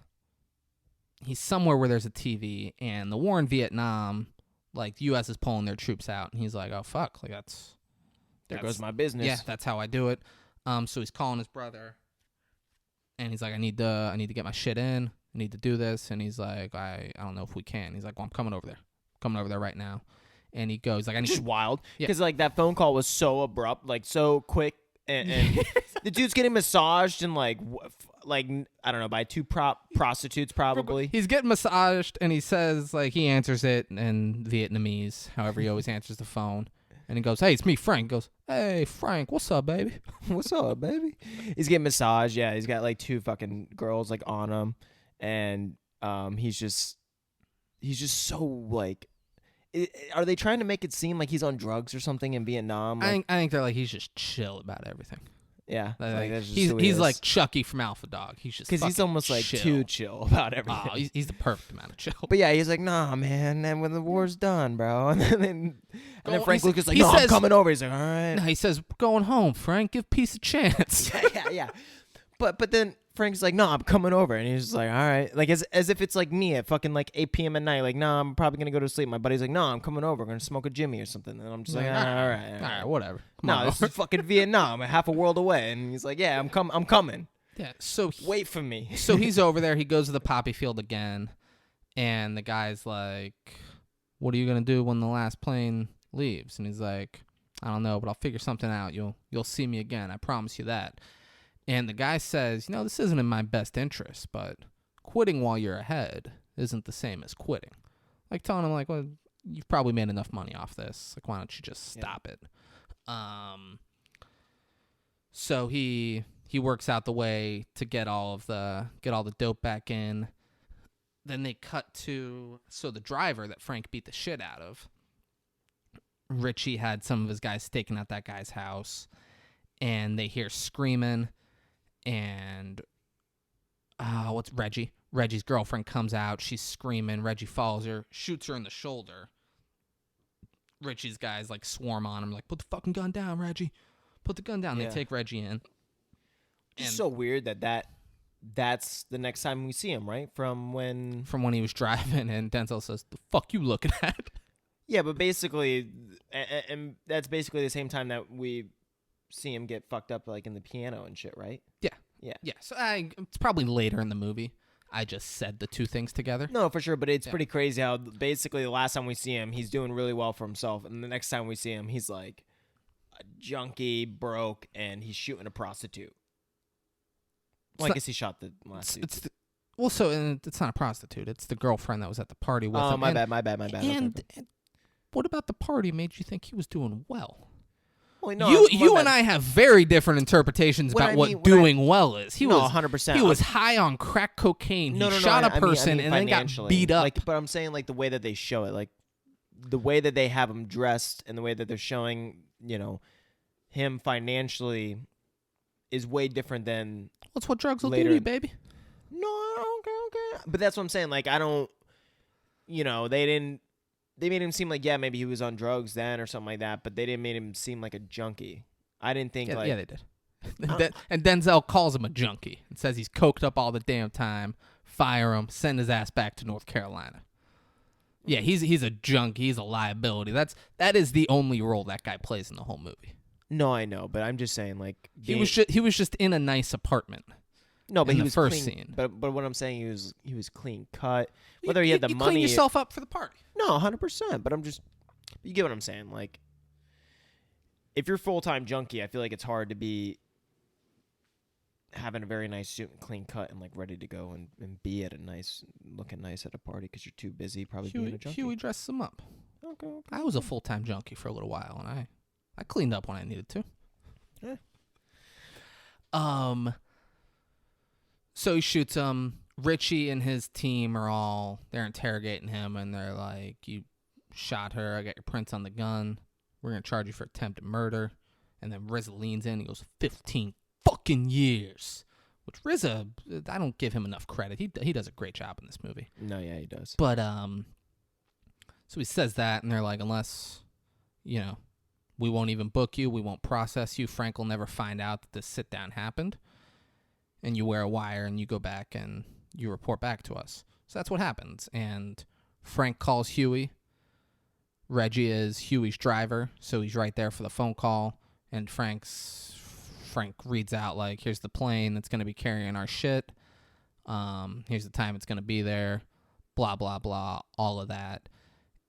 somewhere where there's a TV, and the war in Vietnam, like the U.S. is pulling their troops out, and he's like, oh fuck, like There goes my business. Yeah, that's how I do it. So he's calling his brother, and he's like, I need to get my shit in. I need to do this. And he's like, I don't know if we can. He's like, well, I'm coming over there. Coming over there right now. And he goes, like, I need Just to. wild. Yeah. Because, like, that phone call was so abrupt, like, so quick. And the dude's getting massaged and, like, I don't know, by two prostitutes probably. He's getting massaged, and he says, like, he answers it in Vietnamese, however he always answers the phone. And he goes, hey, it's me, Frank. He goes, hey, Frank, what's up, baby? What's up, baby? He's getting massaged. Yeah, he's got, like, two fucking girls, like, on him. And he's just so, like, are they trying to make it seem like he's on drugs or something in Vietnam? Like, I think they're like, he's just chill about everything. Yeah, Like, that's just he's who he is. like Chucky from Alpha Dog. He's just because he's fucking almost like chill. too chill about everything. Oh, he's the perfect amount of chill. But yeah, he's like, nah, man. And when the war's done, bro, and then Frank Lucas like, he no, I'm says- coming over. He's like, all right, No, he says, going home, Frank. Give peace a chance. yeah. But then Frank's like, no, I'm coming over, and he's just like, all right, like as if it's like me at fucking like 8 p.m. at night, like, no, I'm probably gonna go to sleep. My buddy's like, no, I'm coming over, we're gonna smoke a Jimmy or something, and I'm just like, all right, Whatever. Come no, on this over. is fucking Vietnam, half a world away, and he's like, yeah, I'm coming. Yeah. So Wait for me. so he's over there. He goes to the poppy field again, and the guy's like, "What are you gonna do when the last plane leaves?" And he's like, "I don't know, but I'll figure something out. You'll see me again. I promise you that." And the guy says, this isn't in my best interest, but quitting while you're ahead isn't the same as quitting. Like telling him, like, well, you've probably made enough money off this. Like, why don't you just stop it? So he works out the way to get all the dope back in. Then they cut to the driver that Frank beat the shit out of. Richie had some of his guys staking out that guy's house, and they hear screaming, and what's Reggie? Reggie's girlfriend comes out. She's screaming. Reggie follows her, shoots her in the shoulder. Richie's guys like swarm on him, like, put the fucking gun down, Reggie. Put the gun down. Yeah. They take Reggie in. It's so weird that's the next time we see him, right? From when he was driving, and Denzel says, "The fuck you looking at?" Yeah, but basically, and that's basically the same time that we see him get fucked up, like in the piano and shit, right? Yeah. So it's probably later in the movie. I just said the two things together. No, for sure, but it's pretty crazy how basically the last time we see him, he's doing really well for himself, and the next time we see him, he's like a junkie, broke, and he's shooting a prostitute. Well, I guess he shot the last dude. It's not a prostitute. It's the girlfriend that was at the party with him. Oh, my bad. And what about the party made you think he was doing well? Well, no, you and I have very different interpretations about what doing well is. He was 100%. He was high on crack cococaine. He shot a person and then got beat up. Like, but I'm saying like the way that they show it, like the way that they have him dressed and the way that they're showing, him financially is way different than. That's what drugs will later. do to you, baby. No, okay. But that's what I'm saying. Like, I don't, they made him seem like, yeah, maybe he was on drugs then or something like that, but they didn't make him seem like a junkie. I didn't think yeah, they did. And Denzel calls him a junkie and says he's coked up all the damn time. Fire him, send his ass back to North Carolina. Yeah, he's a junkie. He's a liability. That is the only role that guy plays in the whole movie. No, I know, but I'm just saying, like, he was just in a nice apartment. No, but in he the was first clean, scene. But what I'm saying, he was clean cut. Whether he had the you money, clean yourself up for the party. No, 100%. But you get what I'm saying. Like, if you're full time junkie, I feel like it's hard to be having a very nice suit and clean cut and like ready to go and be at looking nice at a party because you're too busy probably being a junkie. Huey dresses him up. Okay. I was a full time junkie for a little while, and I cleaned up when I needed to. Yeah. So he shoots him. Richie and his team they're interrogating him, and they're like, you shot her. I got your prints on the gun. We're going to charge you for attempted murder. And then RZA leans in. He goes, 15 fucking years. which RZA, I don't give him enough credit. He does a great job in this movie. No, yeah, he does. But so he says that, and they're like, unless, we won't even book you, we won't process you. Frank will never find out that this sit down happened. And you wear a wire, and you go back and you report back to us. So that's what happens. And Frank calls Huey. Reggie is Huey's driver, so he's right there for the phone call. And Frank reads out, like, here's the plane that's going to be carrying our shit. Here's the time it's going to be there. Blah, blah, blah, all of that.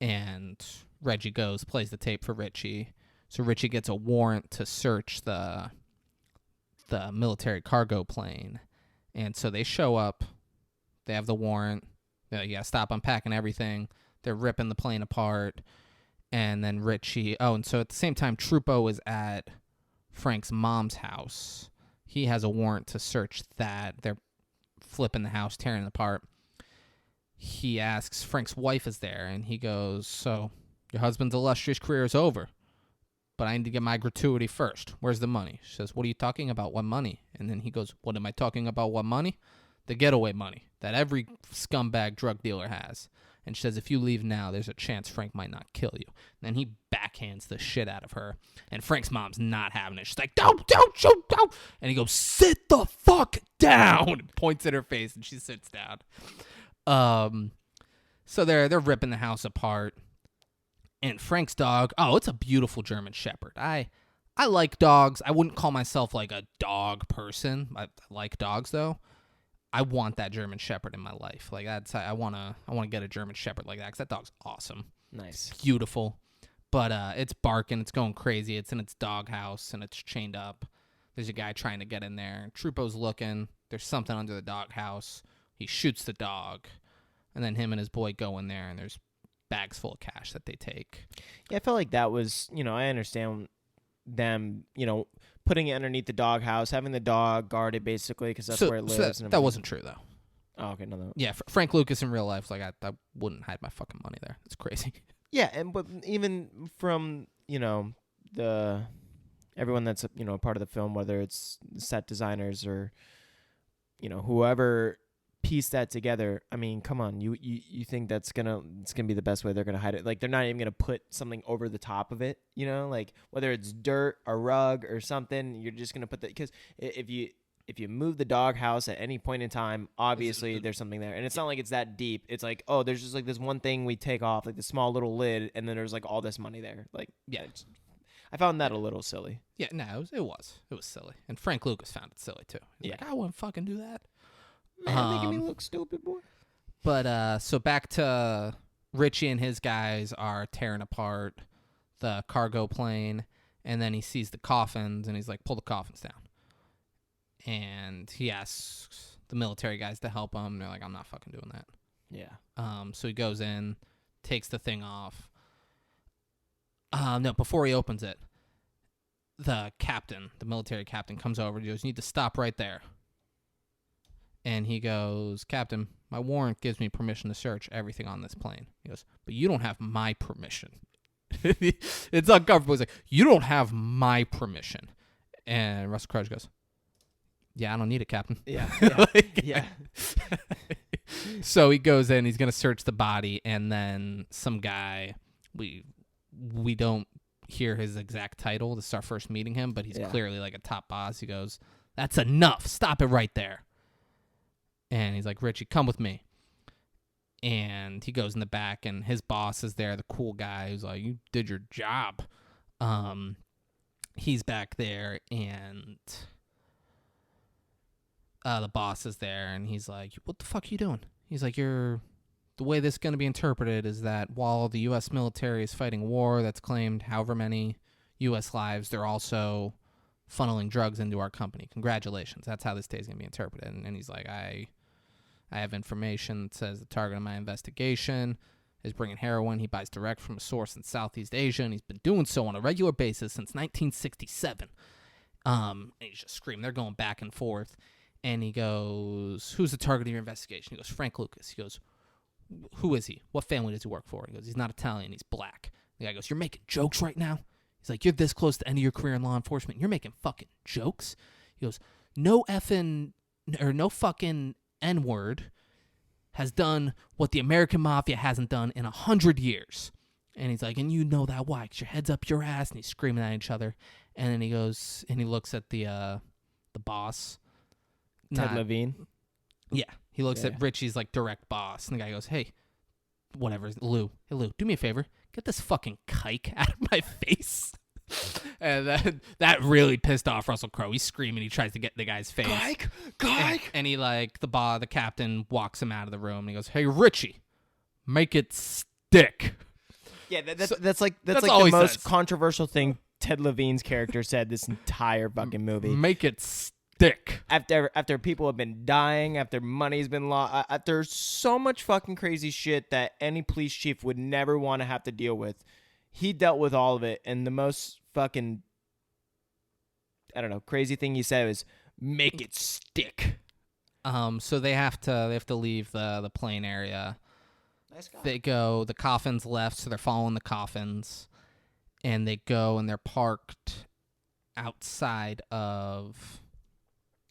And Reggie plays the tape for Richie. So Richie gets a warrant to search the military cargo plane. And so they show up. They have the warrant. They're like, yeah, stop unpacking everything. They're ripping the plane apart. And then Richie... Oh, and so at the same time, Trupo is at Frank's mom's house. He has a warrant to search that. They're flipping the house, tearing it apart. He asks, Frank's wife is there, and he goes, so your husband's illustrious career is over, but I need to get my gratuity first. Where's the money? She says, what are you talking about? What money? And then he goes, what am I talking about? What money? The getaway money that every scumbag drug dealer has. And she says, if you leave now, there's a chance Frank might not kill you. And then he backhands the shit out of her. And Frank's mom's not having it. She's like, don't shoot, don't. And he goes, sit the fuck down. And points at her face, and she sits down. So they're ripping the house apart. And Frank's dog, it's a beautiful German Shepherd. I like dogs. I wouldn't call myself like a dog person. I like dogs, though. I want that German Shepherd in my life. Like I want to get a German Shepherd like that because that dog's awesome. Nice. It's beautiful. But it's barking. It's going crazy. It's in its doghouse, and it's chained up. There's a guy trying to get in there. Trupo's looking. There's something under the doghouse. He shoots the dog. And then him and his boy go in there, and there's bags full of cash that they take. Yeah, I felt like that was, I understand them, putting it underneath the doghouse, having the dog guarded basically because that's where it lives. That wasn't true, though. Oh, okay, no. Yeah, Frank Lucas in real life, like I wouldn't hide my fucking money there. It's crazy. Yeah, but even from, the everyone that's, part of the film, whether it's set designers or, whoever piece that together. I mean, come on, you think it's gonna be the best way they're gonna hide it? Like they're not even gonna put something over the top of it, like whether it's dirt, a rug, or something. You're just gonna put that because if you move the doghouse at any point in time, obviously there's something there, and it's not like it's that deep. It's like there's just like this one thing we take off, like the small little lid, and then there's like all this money there. Like I found that a little silly. Yeah, no, it was silly, and Frank Lucas found it silly too. He's like, I wouldn't fucking do that. Man, making me look stupid, boy. But so back to Richie and his guys are tearing apart the cargo plane, and then he sees the coffins, and he's like, pull the coffins down. And he asks the military guys to help him. They're like, I'm not fucking doing that. Yeah. So he goes in, takes the thing off. No, before he opens it, the military captain comes over and goes, you need to stop right there. And he goes, Captain, my warrant gives me permission to search everything on this plane. He goes, but you don't have my permission. It's uncomfortable. He's like, you don't have my permission. And Russell Crowe goes, yeah, I don't need it, Captain. Yeah. Yeah. So he goes in, he's going to search the body, and then some guy, we don't hear his exact title. This is our first meeting him, but he's clearly like a top boss. He goes, that's enough. Stop it right there. And he's like, Richie, come with me. And he goes in the back, and his boss is there, the cool guy who's like, you did your job. He's back there, and the boss is there, and he's like, what the fuck are you doing? He's like, the way this is going to be interpreted is that while the U.S. military is fighting a war that's claimed however many U.S. lives, they're also funneling drugs into our company. Congratulations. That's how this day is going to be interpreted. And he's like, I have information that says the target of my investigation is bringing heroin. He buys direct from a source in Southeast Asia, and he's been doing so on a regular basis since 1967. And he's just screaming. They're going back and forth. And he goes, who's the target of your investigation? He goes, Frank Lucas. He goes, who is he? What family does he work for? He goes, he's not Italian. He's black. The guy goes, you're making jokes right now? He's like, you're this close to the end of your career in law enforcement. You're making fucking jokes? He goes, no effing no fucking N-word has done what the American Mafia hasn't done in 100 years. And he's like, and you know that why? 'Cause your head's up your ass. And he's screaming at each other. And then he goes and he looks at the boss. Ted Not- Levine. Yeah. He looks Yeah. at Richie's like direct boss. And the guy goes, hey, whatever, Lou. Hey, Lou, do me a favor. Get this fucking kike out of my face. And that really pissed off Russell Crowe. He's screaming. He tries to get in the guy's face. And he like the captain walks him out of the room. And he goes, "Hey Richie, make it stick." Yeah, that's like all the he most says. controversial thing Ted Levine's character said this entire fucking movie. Make it stick. After people have been dying, after money's been lost, after so much fucking crazy shit that any police chief would never want to have to deal with, he dealt with all of it. And the most fucking, I don't know, crazy thing he said was, "Make it stick." So they have to leave the plane area. Nice guy. The coffins left, so they're following the coffins, and they go and they're parked outside of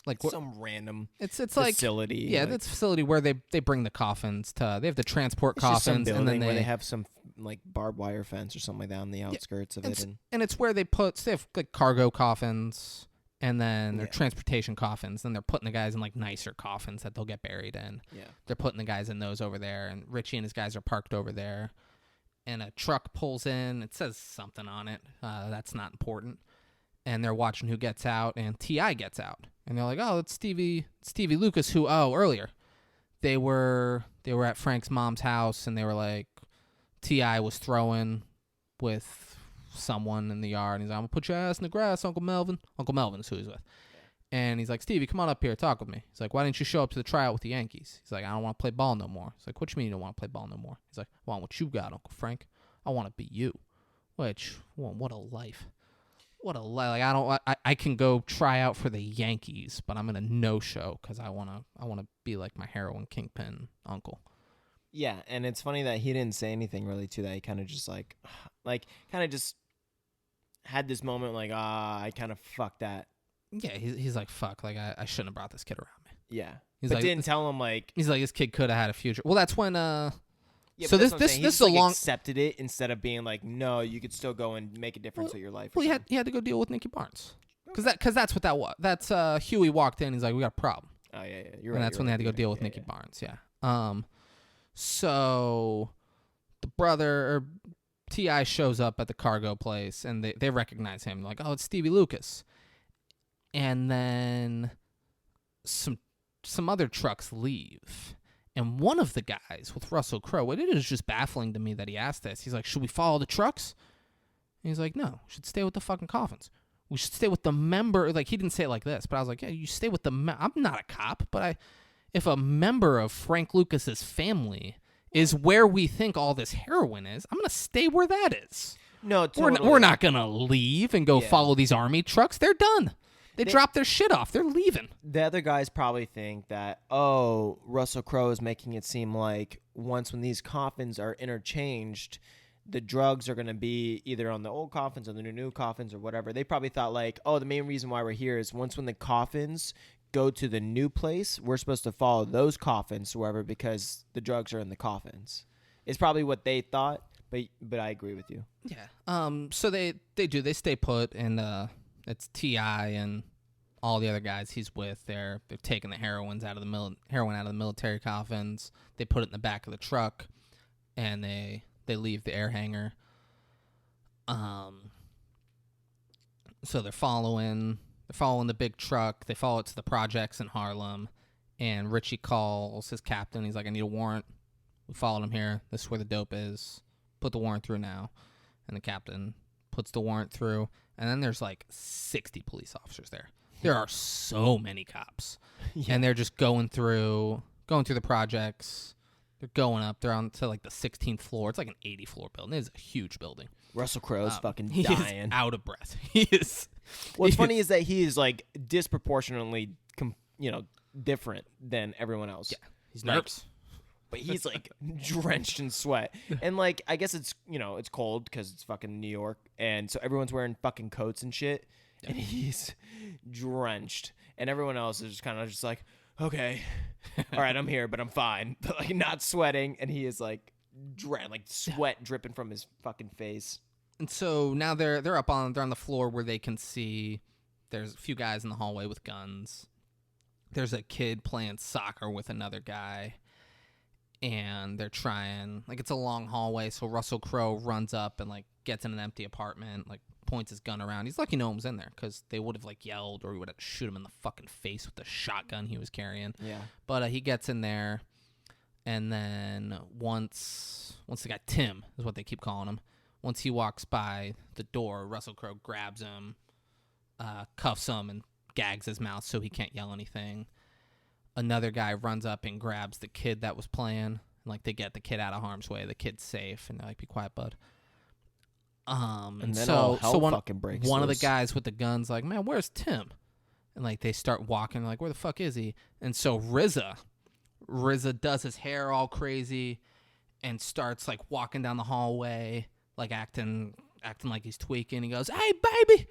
like Some random it's like facility. yeah, like, that's a facility where they bring the coffins to. They have to transport it's just some coffins, and building then where they have some like barbed wire fence or something like that on the outskirts of it. and it's where they have like cargo coffins, and then they're Yeah. transportation coffins. And they're putting the guys in like nicer coffins that they'll get buried in. Yeah. They're putting the guys in those over there, and Richie and his guys are parked over there. And a truck pulls in. It says something on it. That's not important. And they're watching who gets out, and T.I. gets out. And they're like, "Oh, it's Stevie Lucas, who earlier they were at Frank's mom's house, and they were like, T.I. was throwing with someone in the yard, and he's like, I'm gonna put your ass in the grass, Uncle Melvin." Uncle Melvin is who he's with. And he's like, "Stevie, come on up here, talk with me." He's like, "Why didn't you show up to the tryout with the Yankees?" He's like, "I don't want to play ball no more." He's like, "What you mean you don't want to play ball no more?" He's like, "I want what you got, Uncle Frank. I want to be you." Which, well, what a life. What a life. Like, I can go try out for the Yankees, but I'm gonna no-show because I wanna be like my heroin kingpin uncle. Yeah, and it's funny that he didn't say anything really to that. He kind of just like kind of just had this moment like, I kind of fucked that. Yeah, he's like, fuck, like I shouldn't have brought this kid around me. Yeah, He's but like, didn't tell him like. He's like, this kid could have had a future. Well, that's when Yeah, so but that's what I'm this saying. He is just, a like, long. accepted it instead of being like, no, you could still go and make a difference with your life. or Well, something. he had to go deal with Nicky Barnes because that's what that was. That's Huey walked in. He's like, "We got a problem," Oh yeah, you're and right. that's you're when they right, had to go you're deal right. with Yeah, Nicky yeah. Barnes. Yeah. So the brother or T.I. shows up at the cargo place, and they recognize him. Like, "Oh, it's Stevie Lucas," and then some other trucks leave. And one of the guys with Russell Crowe, it is just baffling to me that he asked this. He's like, "Should we follow the trucks?" And he's like, "No, we should stay with the fucking coffins. We should stay with the member." Like, he didn't say it like this, but I was like, "Yeah, you stay with the I'm not a cop, but if a member of Frank Lucas's family is where we think all this heroin is, I'm going to stay where that is. No, totally. We're not going to leave and go Yeah. follow these army trucks. They're done. They dropped their shit off. They're leaving." The other guys probably think that, oh, Russell Crowe is making it seem like once when these coffins are interchanged, the drugs are going to be either on the old coffins or the new coffins or whatever. They probably thought like, oh, the main reason why we're here is once when the coffins go to the new place, we're supposed to follow those coffins wherever because the drugs are in the coffins. It's probably what they thought, but I agree with you. Yeah. So they stay put, and it's T.I. and all the other guys he's with. They're taking the heroin out of the military coffins. They put it in the back of the truck, and they leave the air hangar. So they're following the big truck. They follow it to the projects in Harlem, and Richie calls his captain. He's like, "I need a warrant. We followed him here. This is where the dope is. Put the warrant through now." And the captain puts the warrant through, and then there's like 60 police officers there. There are so many cops, and they're just going through the projects. They're going up. They're on to like the 16th floor. It's like an 80-floor building. It's a huge building. Russell Crowe's fucking He dying. is out of breath. He is. What's he funny is that he is like disproportionately, different than everyone else. Yeah, he's Like, nervous. But he's like drenched in sweat, and like I guess it's it's cold because it's fucking New York, and so everyone's wearing fucking coats and shit, and he's drenched, and everyone else is just kind of just like, okay, all right, I'm here, but I'm fine. But like not sweating, and he is like sweat dripping from his fucking face. And so now they're they're on the floor where they can see. There's a few guys in the hallway with guns. There's a kid playing soccer with another guy, and they're trying, like, it's a long hallway, so Russell Crowe runs up and, like, gets in an empty apartment, like, points his gun around. He's lucky no one was in there, because they would have, like, yelled, or he would have shoot him in the fucking face with the shotgun he was carrying. Yeah. But he gets in there, and then once the guy, Tim is what they keep calling him, once he walks by the door, Russell Crowe grabs him, cuffs him, and gags his mouth so he can't yell anything. Another guy runs up and grabs the kid that was playing. And, like, they get the kid out of harm's way. The kid's safe, and they're like, "Be quiet, bud." And then so all hell one fucking breaks of the loose. guys with the guns like, "Man, where's Tim?" And like they start walking, like, "Where the fuck is he?" And so RZA does his hair all crazy and starts like walking down the hallway, like acting like he's tweaking. He goes, "Hey, baby,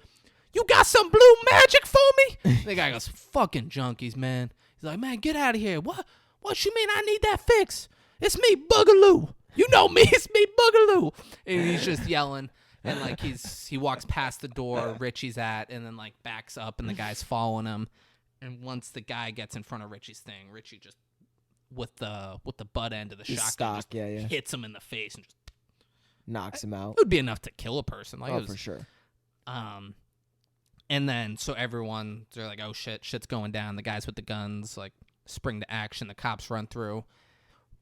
you got some blue magic for me?" The guy goes, "Fucking junkies, man." He's like, "Man, get out of here." What you mean I need that fix? It's me, Boogaloo. You know me, it's me, Boogaloo. And he's just yelling. And like he walks past the door Richie's at, and then like backs up, and the guy's following him. And once the guy gets in front of Richie's thing, Richie just with the butt end of the shotgun just hits him in the face and just knocks him out. It would be enough to kill a person. Like, for sure. And then so everyone, they're like, "Oh shit's going down." The guys with the guns like spring to action. The cops run through.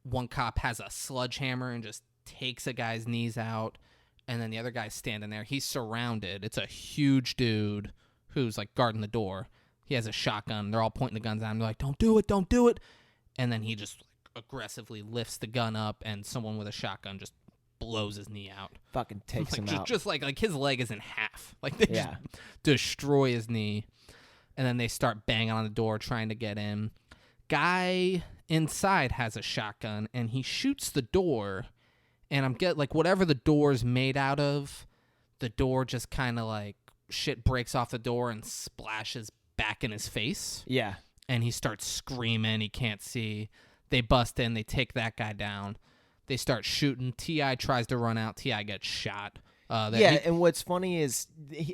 One cop has a sledgehammer and just takes a guy's knees out. And then the other guy's standing there. He's surrounded. It's a huge dude who's like guarding the door. He has a shotgun. They're all pointing the guns at him. They're like, "Don't do it, don't do it." And then he just like, aggressively lifts the gun up, and someone with a shotgun just blows his knee out. Fucking takes him out. Just like his leg is in half. Like they just destroy his knee. And then they start banging on the door trying to get in. Guy inside has a shotgun, and he shoots the door. And I'm like whatever the door's made out of, the door just kind of like shit breaks off the door and splashes back in his face. Yeah. And he starts screaming. He can't see. They bust in. They take that guy down. They start shooting. T.I. tries to run out. T.I. gets shot. And what's funny is,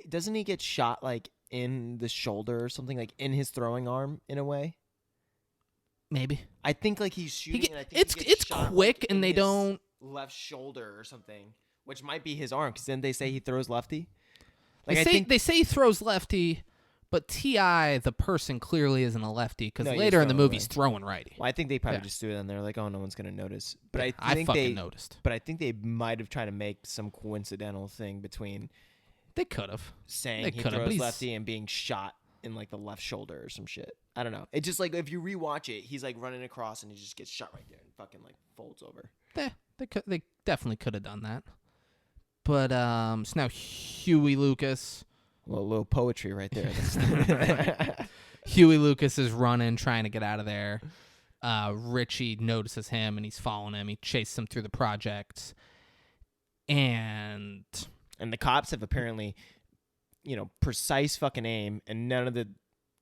doesn't he get shot like in the shoulder or something, like in his throwing arm in a way? Maybe. I think like he's shooting. And I think it's shot, quick, like, and they don't. Left shoulder or something, which might be his arm, because then they say he throws lefty. Like they say he throws lefty, but T.I. the person clearly isn't a lefty, because later in the movie he's throwing righty. Well, I think they probably just threw it in there like, oh, no one's gonna notice. But yeah, I think fucking noticed. But I think they might have tried to make some coincidental thing between. They could have saying he throws lefty and being shot in like the left shoulder or some shit. I don't know. It just like if you rewatch it, he's like running across and he just gets shot right there and fucking like folds over. They definitely could have done that. But so now Huey Lucas. Well, a little poetry right there. Huey Lucas is running, trying to get out of there. Richie notices him and he's following him. He chases him through the projects. And the cops have apparently, precise fucking aim, and none of the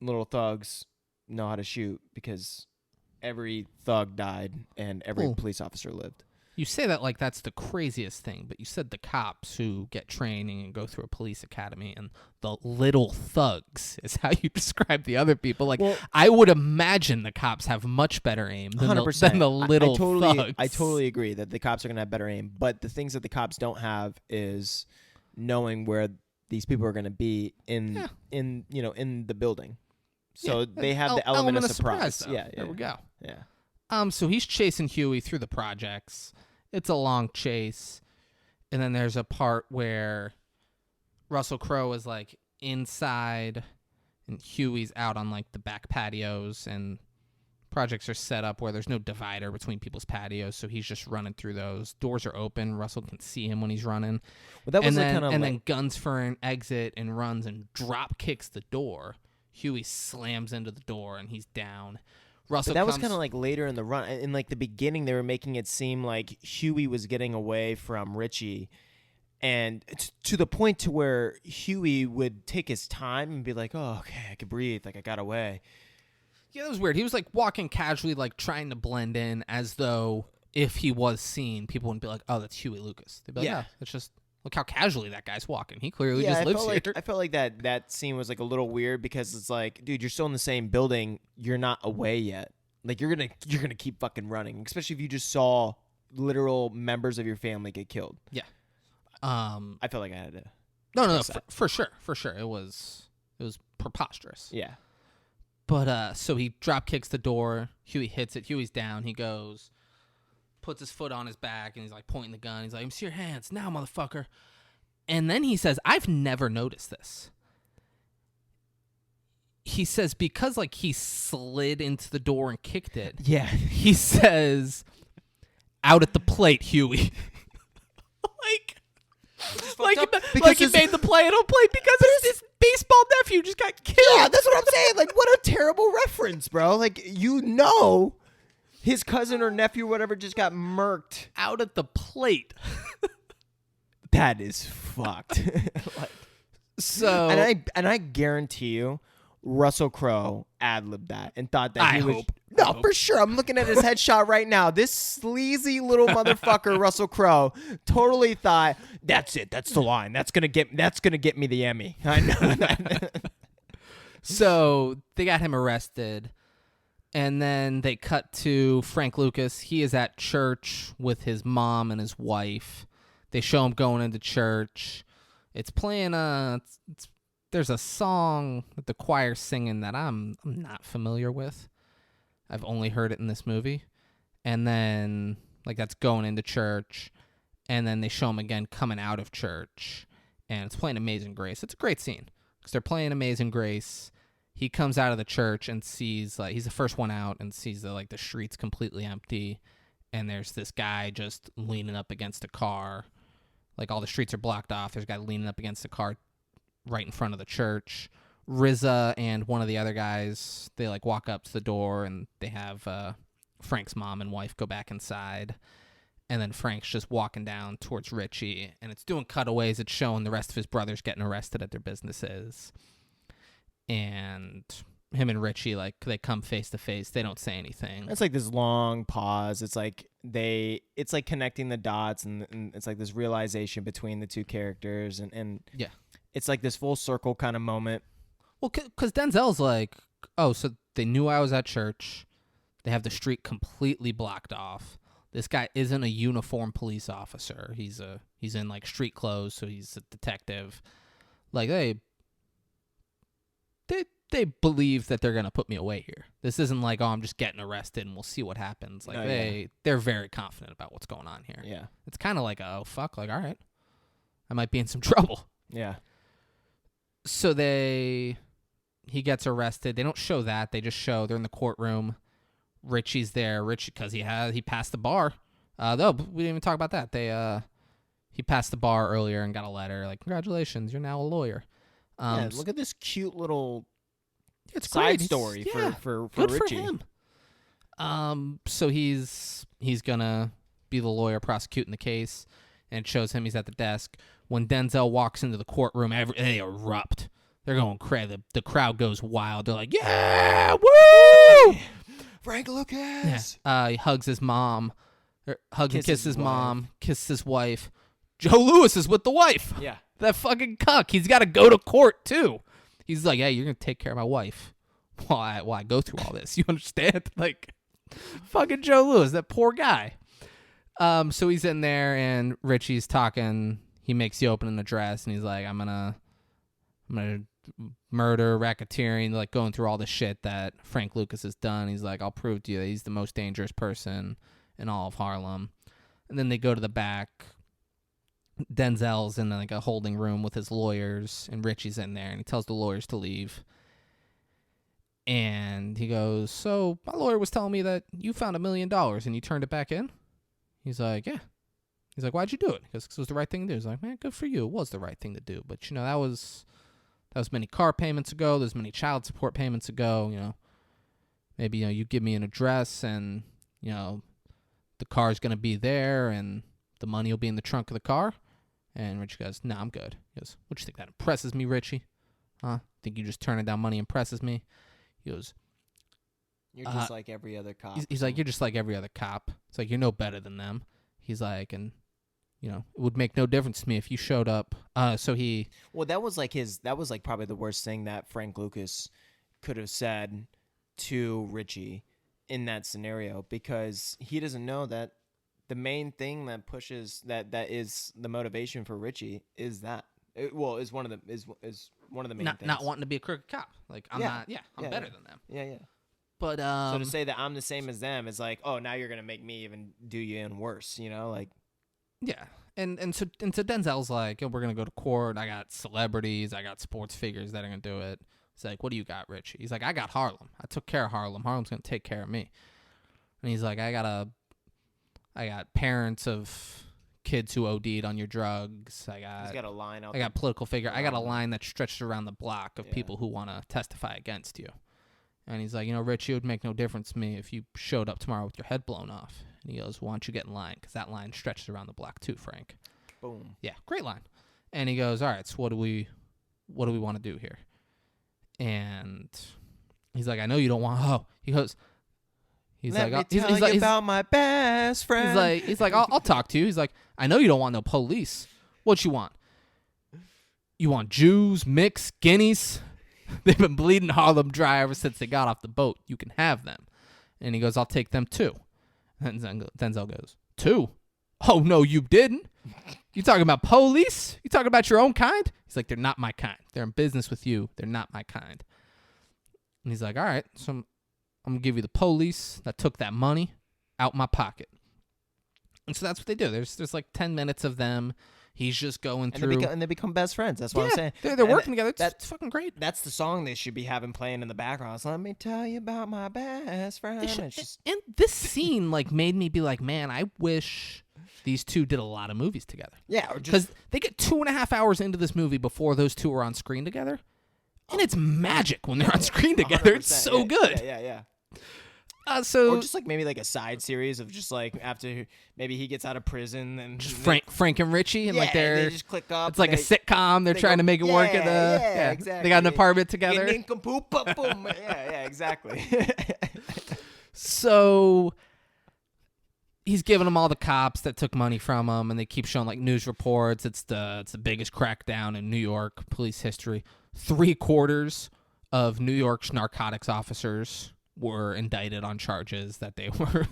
little thugs know how to shoot, because every thug died and every police officer lived. You say that like that's the craziest thing, but you said the cops who get training and go through a police academy, and the little thugs is how you describe the other people. Like, I would imagine the cops have much better aim than the little thugs. I totally agree that the cops are going to have better aim, but the things that the cops don't have is knowing where these people are going to be in the building. So they have the element of surprise. Yeah, there we go. Yeah. So he's chasing Huey through the projects. It's a long chase. And then there's a part where Russell Crowe is like inside and Huey's out on like the back patios, and projects are set up where there's no divider between people's patios, so he's just running through those. Doors are open. Russell can see him when he's running. Well, that was then guns for an exit and runs and drop kicks the door. Huey slams into the door and he's down. But that was kind of like later in the run. In like the beginning, they were making it seem like Huey was getting away from Richie, and to the point to where Huey would take his time and be like, "Oh, okay, I can breathe. Like I got away." Yeah, that was weird. He was like walking casually, like trying to blend in, as though if he was seen, people wouldn't be like, "Oh, that's Huey Lucas." They'd be like, Yeah. "Yeah, it's just look how casually that guy's walking. He clearly Yeah, just I lives felt here." like I felt like that scene was like a little weird because it's like, dude, you're still in the same building. You're not away yet. Like you're gonna keep fucking running, especially if you just saw literal members of your family get killed. Yeah. I felt like I had to. No, What's that? for sure. It was preposterous. Yeah. But so he drop kicks the door. Huey hits it. Huey's down. He goes, puts his foot on his back, and he's like pointing the gun. He's like, "Let me see your hands now, motherfucker." And then he says, "I've never noticed this." He says because like he slid into the door and kicked it. Yeah. He says, "Out at the plate, Huey." like he made the play at a plate because his baseball nephew just got killed. Yeah, that's what I'm saying. Like, what a terrible reference, bro. Like, his cousin or nephew or whatever just got murked. Out at the plate. That is fucked. So and I guarantee you, Russell Crowe ad-libbed that and thought that I he was. hope. No, for sure. I'm looking at his headshot right now. This sleazy little motherfucker, Russell Crowe, totally thought that's it. That's the line. That's gonna get me the Emmy. I know that. So they got him arrested, and then they cut to Frank Lucas. He is at church with his mom and his wife. They show him going into church. It's playing there's a song that the choir's singing that I'm not familiar with. I've only heard it in this movie. And then like that's going into church, and then they show him again coming out of church, and it's playing Amazing Grace. It's a great scene because they're playing Amazing Grace. He comes out of the church and sees like he's the first one out and sees the streets completely empty, and there's this guy just leaning up against a car. Like all the streets are blocked off. There's a guy leaning up against a car right in front of the church. RZA and one of the other guys, they like walk up to the door and they have Frank's mom and wife go back inside. And then Frank's just walking down towards Richie, and it's doing cutaways. It's showing the rest of his brothers getting arrested at their businesses. And him and Richie, like, they come face to face. They don't say anything. It's like this long pause. It's like connecting the dots, and it's like this realization between the two characters, and Yeah. it's like this full circle kind of moment. Well, because Denzel's like, oh, so they knew I was at church. They have the street completely blocked off. This guy isn't a uniformed police officer. He's in like street clothes, so he's a detective. Like they believe that they're gonna put me away here. This isn't like, oh, I'm just getting arrested and we'll see what happens. Like they're very confident about what's going on here. Yeah. It's kind of like, oh fuck, like all right, I might be in some trouble. Yeah. So he gets arrested. They don't show that. They just show they're in the courtroom. Richie's there. Richie, because he passed the bar. Though we didn't even talk about that. He passed the bar earlier and got a letter like, congratulations, you're now a lawyer. Yeah, look at this cute little it's side great. story Yeah, for good Richie. for him. So he's gonna be the lawyer prosecuting the case, and it shows him he's at the desk. When Denzel walks into the courtroom, they erupt. They're going crazy. The crowd goes wild. They're like, yeah, woo! Frank Lucas. Yeah. He hugs his mom. Hugs and Kisses kisses his his mom. Kisses his wife. Joe Louis is with the wife. Yeah. That fucking cuck. He's got to go to court, too. He's like, hey, you're going to take care of my wife while I go through all this. You understand? Like, fucking Joe Louis, that poor guy. So he's in there, and Richie's talking. He makes the opening address, and he's like, I'm gonna murder, racketeering, like going through all the shit that Frank Lucas has done. He's like, I'll prove to you that he's the most dangerous person in all of Harlem. And then they go to the back. Denzel's in like a holding room with his lawyers, and Richie's in there, and he tells the lawyers to leave. And he goes, so my lawyer was telling me that you found $1 million and you turned it back in? He's like, yeah. He's like, why'd you do it? Because it was the right thing to do. He's like, man, good for you. It was the right thing to do. But, that was many car payments ago. There's many child support payments ago. Maybe, you give me an address and, the car's going to be there and the money will be in the trunk of the car. And Richie goes, nah, I'm good. He goes, what you think that impresses me, Richie? Huh? Think you just turning down money impresses me? He goes, You're just like every other cop. He's like, you're just like every other cop. It's like, you're no better than them. He's like, and you know, it would make no difference to me if you showed up. So he. Well, that was like probably the worst thing that Frank Lucas could have said to Richie in that scenario, because he doesn't know that the main thing that pushes that is the motivation for Richie is is one of the main things. Not wanting to be a crooked cop. Like, I'm not. Yeah, I'm better than them. Yeah. But So to say that I'm the same as them is like, oh, now you're gonna make me even do you in worse, you know, like. yeah, and so Denzel's like, oh, we're gonna go to court. I got celebrities. I got sports figures that are gonna do it. He's like, what do you got, Richie? He's like, I got Harlem. I took care of Harlem. Harlem's gonna take care of me. And he's like, I got parents of kids who OD'd on your drugs. He's got a line out. I got political figure. I got a line that stretched around the block of Yeah. people who want to testify against you. And he's like, you know, Richie, it would make no difference to me if you showed up tomorrow with your head blown off. And he goes, why don't you get in line? Because that line stretches around the block too, Frank. Boom. Yeah, great line. And he goes, all right, so what do we want to do here? And he's like, I know you don't want. He's Let like, me tell you about my best friend. he's like, I'll talk to you. He's like, I know you don't want no police. What you want? You want Jews, mix, guineas? They've been bleeding Harlem dry ever since they got off the boat. You can have them. And he goes, I'll take them too. And Denzel goes, 2? Oh, no, you didn't. You talking about police? You talking about your own kind? He's like, they're not my kind. They're in business with you. They're not my kind. And he's like, all right, so I'm going to give you the police that took that money out my pocket. And so that's what they do. There's like 10 minutes of them. He's just going through. And they become best friends. That's what I'm saying. They're working together. It's fucking great. That's the song they should be having playing in the background. So let me tell you about my best friend. And this scene like made me be like, man, I wish these two did a lot of movies together. Yeah, because they get 2.5 hours into this movie before those two are on screen together, and it's magic when they're on screen together. It's so good. Yeah. So or just like maybe like a side series of just like after maybe he gets out of prison and just Frank and Richie, and like they just click up. It's like a sitcom. They're trying to make it work. Exactly. They got an apartment together. Yeah, exactly. So he's giving them all the cops that took money from him, and they keep showing like news reports. It's the biggest crackdown in New York police history. 3/4 of New York's narcotics officers were indicted on charges that they were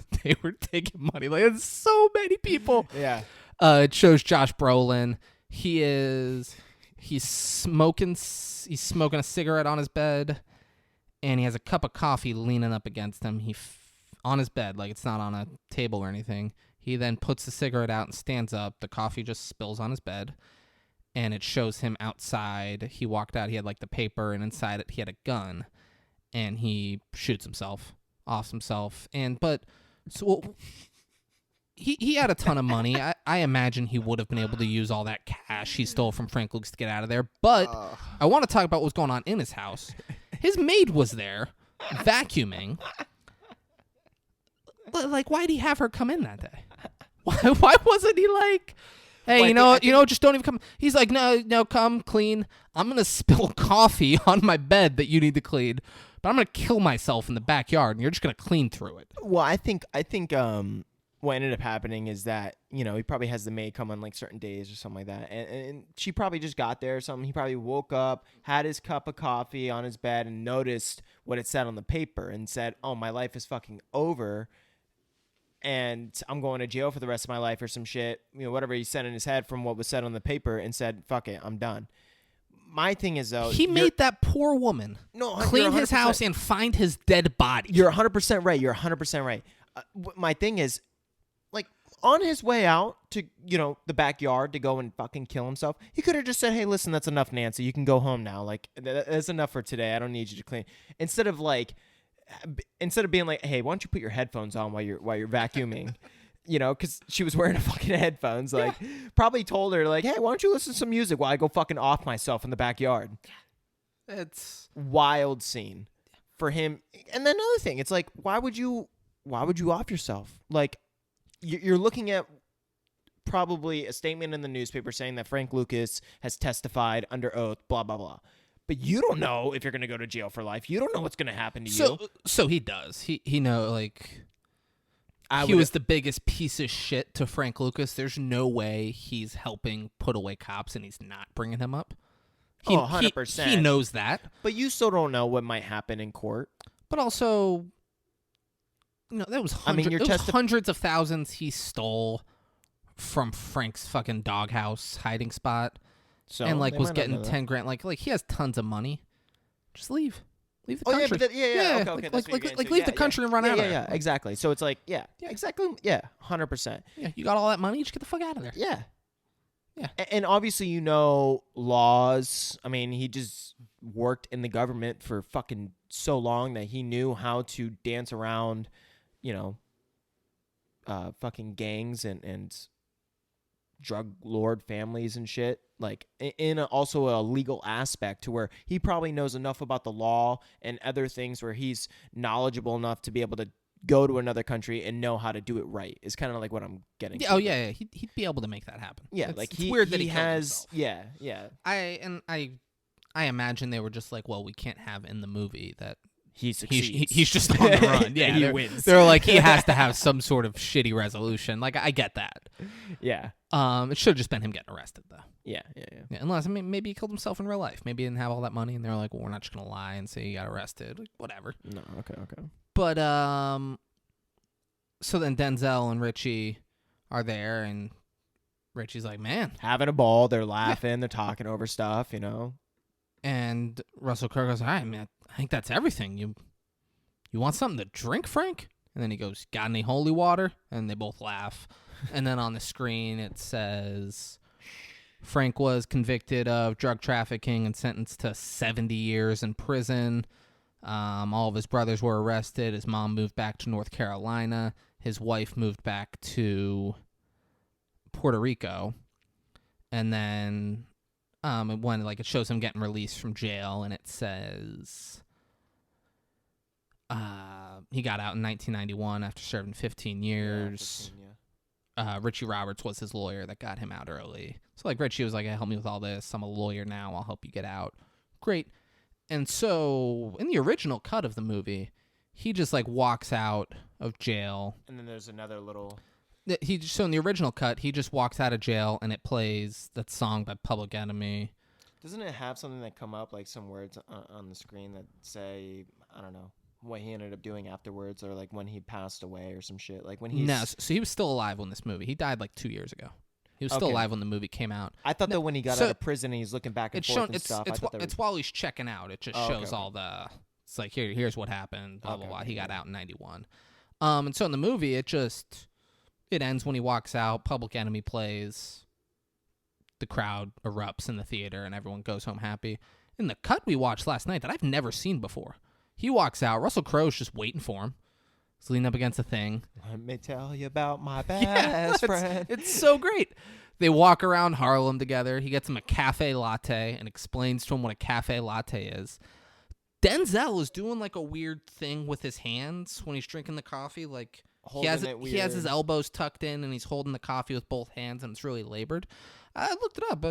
taking money. Like, it's so many people. Yeah. It shows Josh Brolin. He's smoking a cigarette on his bed, and he has a cup of coffee leaning up against him. On his bed, like it's not on a table or anything. He then puts the cigarette out and stands up. The coffee just spills on his bed, and it shows him outside. He walked out. He had like the paper, and inside it he had a gun. And he shoots himself, offs himself, he had a ton of money. I imagine he would have been able to use all that cash he stole from Frank Lucas to get out of there. But I want to talk about what's going on in his house. His maid was there, vacuuming. Like, why did he have her come in that day? Why wasn't he like, hey, well, just don't even come. He's like, no, come clean. I'm gonna spill coffee on my bed that you need to clean. But I'm going to kill myself in the backyard, and you're just going to clean through it. Well, I think what ended up happening is that, you know, he probably has the maid come on like certain days or something like that. And she probably just got there or something. He probably woke up, had his cup of coffee on his bed, and noticed what it said on the paper and said, oh, my life is fucking over, and I'm going to jail for the rest of my life or some shit. You know, whatever he said in his head from what was said on the paper, and said, fuck it, I'm done. My thing is, though, he made that poor woman clean his house and find his dead body. You're 100% right. You're 100% right. My thing is, like, on his way out to, you know, the backyard to go and fucking kill himself, he could have just said, hey, listen, that's enough, Nancy. You can go home now. Like, that's enough for today. I don't need you to clean. Instead of being like, hey, why don't you put your headphones on while you're vacuuming? You know, because she was wearing fucking headphones. Like, probably told her, like, hey, why don't you listen to some music while I go fucking off myself in the backyard? It's wild scene for him. And then another thing, it's like, why would you off yourself? Like, you're looking at probably a statement in the newspaper saying that Frank Lucas has testified under oath, blah, blah, blah. But you don't know if you're going to go to jail for life. You don't know what's going to happen to you. So he does. He know, like, he would- was the biggest piece of shit to Frank Lucas. There's no way he's helping put away cops and he's not bringing him up. He, 100%. He knows that. But you still don't know what might happen in court. But also, that was hundreds of thousands he stole from Frank's fucking doghouse hiding spot. So And, like, they was might not getting know that. 10 grand. Like he has tons of money. Just leave. Leave the Oh, country. yeah, but Okay, that's what Like, you're getting to. leave the country and run out of there. Yeah, exactly. So it's like, exactly. Yeah, 100%. Yeah, you got all that money, just get the fuck out of there. Yeah. Yeah. And obviously, laws. I mean, he just worked in the government for fucking so long that he knew how to dance around, fucking gangs and drug lord families and shit. Like, in also a legal aspect to where he probably knows enough about the law and other things where he's knowledgeable enough to be able to go to another country and know how to do it right. Is kind of like what I'm getting. Yeah, to. Oh yeah. He'd be able to make that happen. Yeah, It's, like it's weird that he has. killed himself. Yeah. I imagine they were just like, well, we can't have in the movie that He succeeds. he's just on the run. Yeah, he they're- wins. They're like, he has to have some sort of shitty resolution. Like, I get that. Yeah. It should have just been him getting arrested though. Yeah. Yeah, unless maybe he killed himself in real life. Maybe he didn't have all that money, and they're like, well, we're not just gonna lie and say he got arrested. Like, whatever. No. Okay. But so then Denzel and Richie are there, and Richie's like, man. Having a ball, they're laughing, they're talking over stuff, And Russell Crowe goes, all right, man, I think that's everything. You want something to drink, Frank? And then he goes, got any holy water? And they both laugh. And then on the screen it says, Frank was convicted of drug trafficking and sentenced to 70 years in prison. All of his brothers were arrested. His mom moved back to North Carolina. His wife moved back to Puerto Rico. And then when it shows him getting released from jail, and it says he got out in 1991 after serving 15 years. Richie Roberts was his lawyer that got him out early. So Richie was like, hey, help me with all this. I'm a lawyer now. I'll help you get out. Great. And so in the original cut of the movie, he just walks out of jail. And then there's another little. So in the original cut, he just walks out of jail and it plays that song by Public Enemy. Doesn't it have something that come up, like some words on the screen that say, I don't know, what he ended up doing afterwards, or when he passed away or some shit? Like when he's. No, so he was still alive when this movie. He died 2 years ago. He was still alive when the movie came out. I thought that when he got out of prison and he's looking back and forth and stuff. It's while he's checking out. It just shows all the. It's like here's what happened. Blah blah blah. He got out in 91. And so in the movie, it ends when he walks out. Public Enemy plays. The crowd erupts in the theater and everyone goes home happy. In the cut we watched last night that I've never seen before, he walks out. Russell Crowe's just waiting for him. He's leaning up against a thing. Let me tell you about my best friend. It's so great. They walk around Harlem together. He gets him a cafe latte and explains to him what a cafe latte is. Denzel is doing a weird thing with his hands when he's drinking the coffee. He has his elbows tucked in and he's holding the coffee with both hands and it's really labored. I looked it up.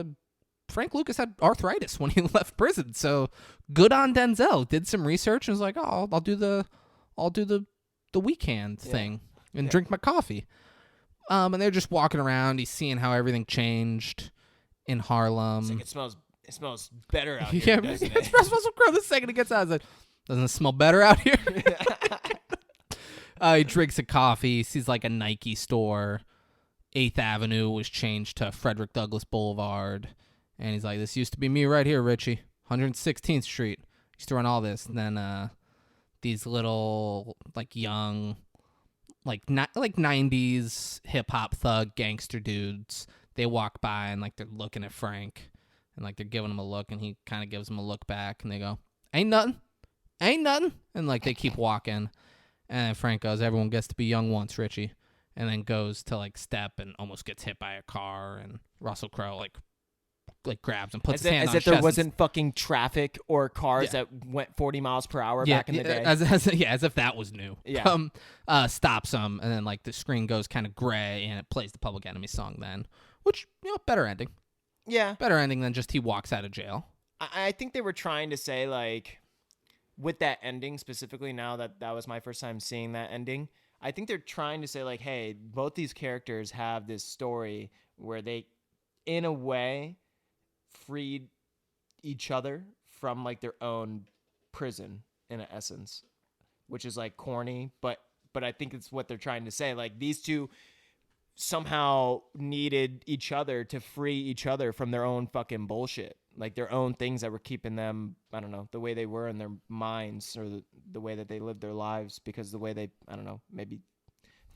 Frank Lucas had arthritis when he left prison, so good on Denzel. Did some research and was like, "Oh, I'll do the weak hand thing and drink my coffee." And they're just walking around. He's seeing how everything changed in Harlem. It smells better out here, doesn't it? Russell Crowe, the second he gets out, he's like, doesn't it smell better out here? He drinks a coffee. He sees a Nike store. 8th Avenue was changed to Frederick Douglass Boulevard. And he's like, this used to be me right here, Richie. 116th Street. Used to run all this. And then these little, young, 90s hip-hop thug gangster dudes, they walk by and, they're looking at Frank. And, they're giving him a look. And he kind of gives them a look back. And they go, ain't nothing. Ain't nothing. And, they keep walking. And then Frank goes, everyone gets to be young once, Richie. And then goes to step and almost gets hit by a car, and Russell Crowe grabs and puts his hand on his chest. As if there wasn't fucking traffic or cars that went 40 miles per hour back in the day. As if that was new. Yeah. Stops him, and then the screen goes kind of gray, and it plays the Public Enemy song then, which better ending. Yeah. Better ending than just he walks out of jail. I think they were trying to say, like, with that ending specifically, now that was my first time seeing that ending, I think they're trying to say, like, hey, both these characters have this story where they, in a way, freed each other from, like, their own prison, in an essence, which is, like, corny, but I think it's what they're trying to say. Like, these two somehow needed each other to free each other from their own fucking bullshit, like their own things that were keeping them, I don't know, the way they were in their minds, or the way that they lived their lives, because the way they, I don't know, maybe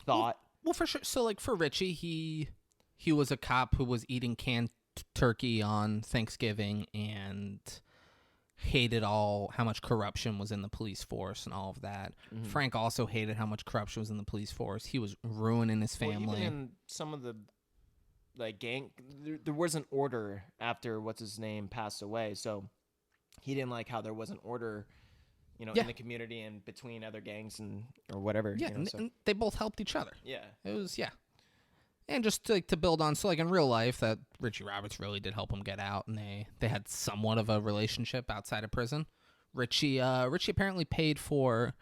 thought. Well, for sure. So, like, for Richie, he was a cop who was eating canned turkey on Thanksgiving and hated how much corruption was in the police force and all of that. Mm-hmm. Frank also hated how much corruption was in the police force. He was ruining his family. Well, even in some of the, like, gang, there was an order after what's his name passed away, so he didn't like how there was an order, in the community and between other gangs or whatever. Yeah, and they both helped each other. Yeah. It was, And just to build on, so, like, in real life, that Richie Roberts really did help him get out, and they had somewhat of a relationship outside of prison. Richie apparently paid for...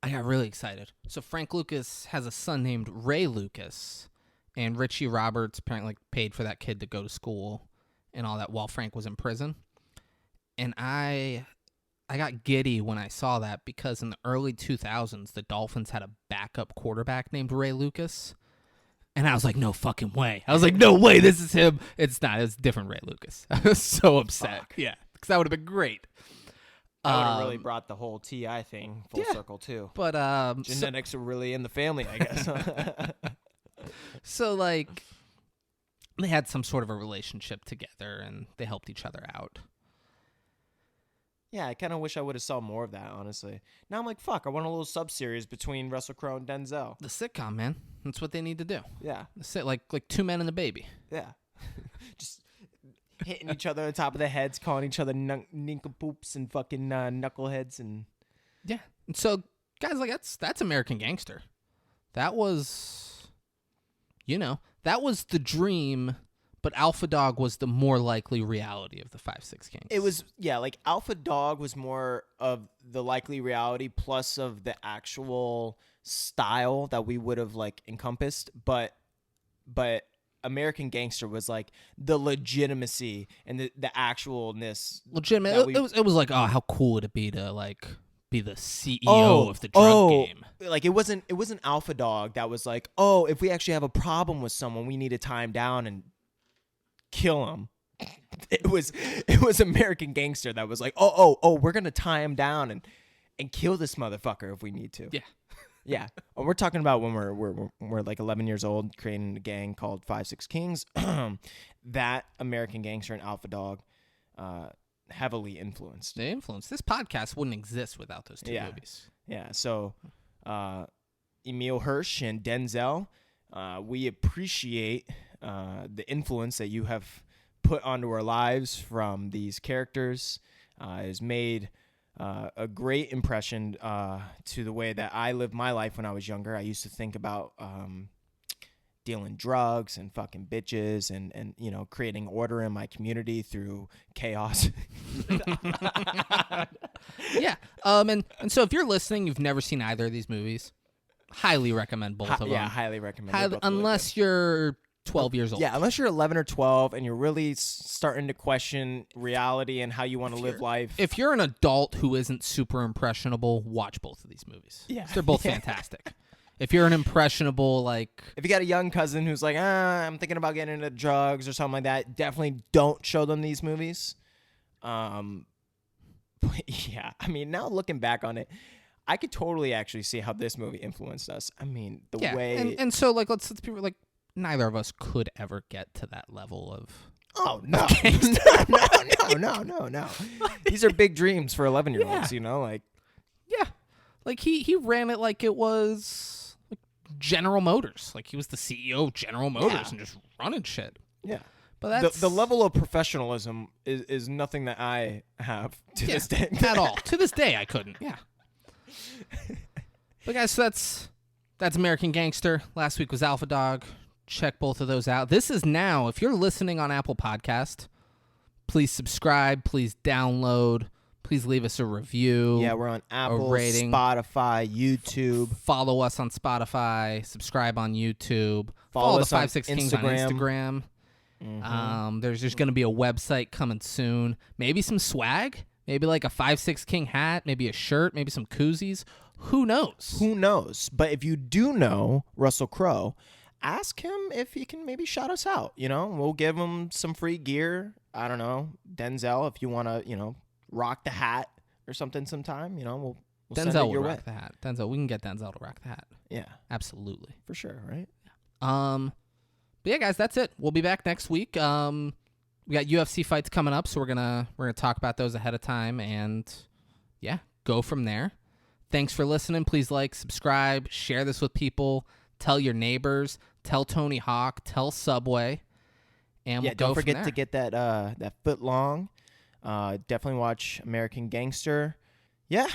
I got really excited. So Frank Lucas has a son named Ray Lucas, and Richie Roberts apparently paid for that kid to go to school and all that while Frank was in prison. And I got giddy when I saw that, because in the early 2000s, the Dolphins had a backup quarterback named Ray Lucas. And I was like, no fucking way. I was like, no way, this is him. It's not. It's different Ray Lucas. I was so upset. Fuck. Yeah, because that would have been great. That would have really brought the whole TI thing full circle, too. But genetics are really in the family, I guess. So, like, they had some sort of a relationship together, and they helped each other out. Yeah, I kind of wish I would have saw more of that, honestly. Now I'm like, fuck, I want a little sub-series between Russell Crowe and Denzel. The sitcom, man. That's what they need to do. Yeah. Like Two Men and a Baby. Yeah. Just hitting each other on top of the heads, calling each other nincompoops and fucking knuckleheads. And yeah. And so, guys, like, that's American Gangster. That was, that was the dream, but Alpha Dog was the more likely reality of the 5-6 Kings. it was, like, Alpha Dog was more of the likely reality plus of the actual style that we would have, like, encompassed, but American Gangster was, like, the legitimacy and the actualness. Legitimate. It was like, oh, how cool would it be to, like, be the CEO of the drug game? Like, it wasn't Alpha Dog that was like, oh, if we actually have a problem with someone, we need to tie him down and kill him. It was American Gangster that was like, oh, we're gonna tie him down and kill this motherfucker if we need to. Yeah. Yeah. And we're talking about when we're like 11 years old, creating a gang called 5-6 Kings. That American Gangster and Alpha Dog heavily influenced. They influenced. This podcast wouldn't exist without those two movies. Yeah. So Emile Hirsch and Denzel, we appreciate the influence that you have put onto our lives from these characters. Has made a great impression to the way that I lived my life when I was younger. I used to think about dealing drugs and fucking bitches and creating order in my community through chaos. Yeah. And so if you're listening, you've never seen either of these movies, highly recommend both of them. Yeah, highly recommend. Unless you're 12 years old. Yeah, unless you're 11 or 12 and you're really starting to question reality and how you want to live life. If you're an adult who isn't super impressionable, watch both of these movies. Yeah. They're both fantastic. If you're an impressionable, like... If you got a young cousin who's like, I'm thinking about getting into drugs or something like that, definitely don't show them these movies. But yeah, I mean, now looking back on it, I could totally actually see how this movie influenced us. I mean, the way... And so, like, let's be like, neither of us could ever get to that level of... Oh, no. No. These are big dreams for 11-year-olds, like... Yeah. Like, he ran it like it was like General Motors. Like, he was the CEO of General Motors and just running shit. Yeah. But that's... The level of professionalism is nothing that I have to this day. At all. To this day, I couldn't. Yeah. But, guys, so that's American Gangster. Last week was Alpha Dog. Check both of those out. This is now, if you're listening on Apple Podcast, Please subscribe. Please download. Please leave us a review. Yeah, we're on Apple, rating. Spotify, YouTube. Follow us on Spotify. Subscribe on YouTube. Follow the us on 56 Kings on Instagram. Instagram. There's just going to be a website coming soon. Maybe some swag. Maybe like a 56 King hat. Maybe a shirt. Maybe some koozies. Who knows? Who knows? But if you do know Russell Crowe, ask him if he can maybe shout us out. You know, we'll give him some free gear. I don't know, Denzel, if you want to, rock the hat or something sometime, we'll send it Denzel will your rock way. the hat. Denzel, we can get Denzel to rock the hat. Yeah, Absolutely. for sure, right? But yeah, guys, that's it. We'll be back next week. We got UFC fights coming up, so we're gonna talk about those ahead of time, and yeah, go from there. Thanks for listening. Please like, subscribe, share this with people, tell your neighbors, tell Tony Hawk, tell Subway, and Yeah, we'll go don't from forget there. to get that foot long. Definitely watch American Gangster. Yeah,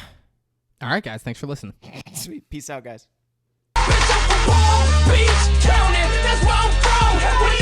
All right, guys, thanks for listening. sweet. Peace out, guys. Bitch, I'm from Palm Beach County, that's where I'm from. When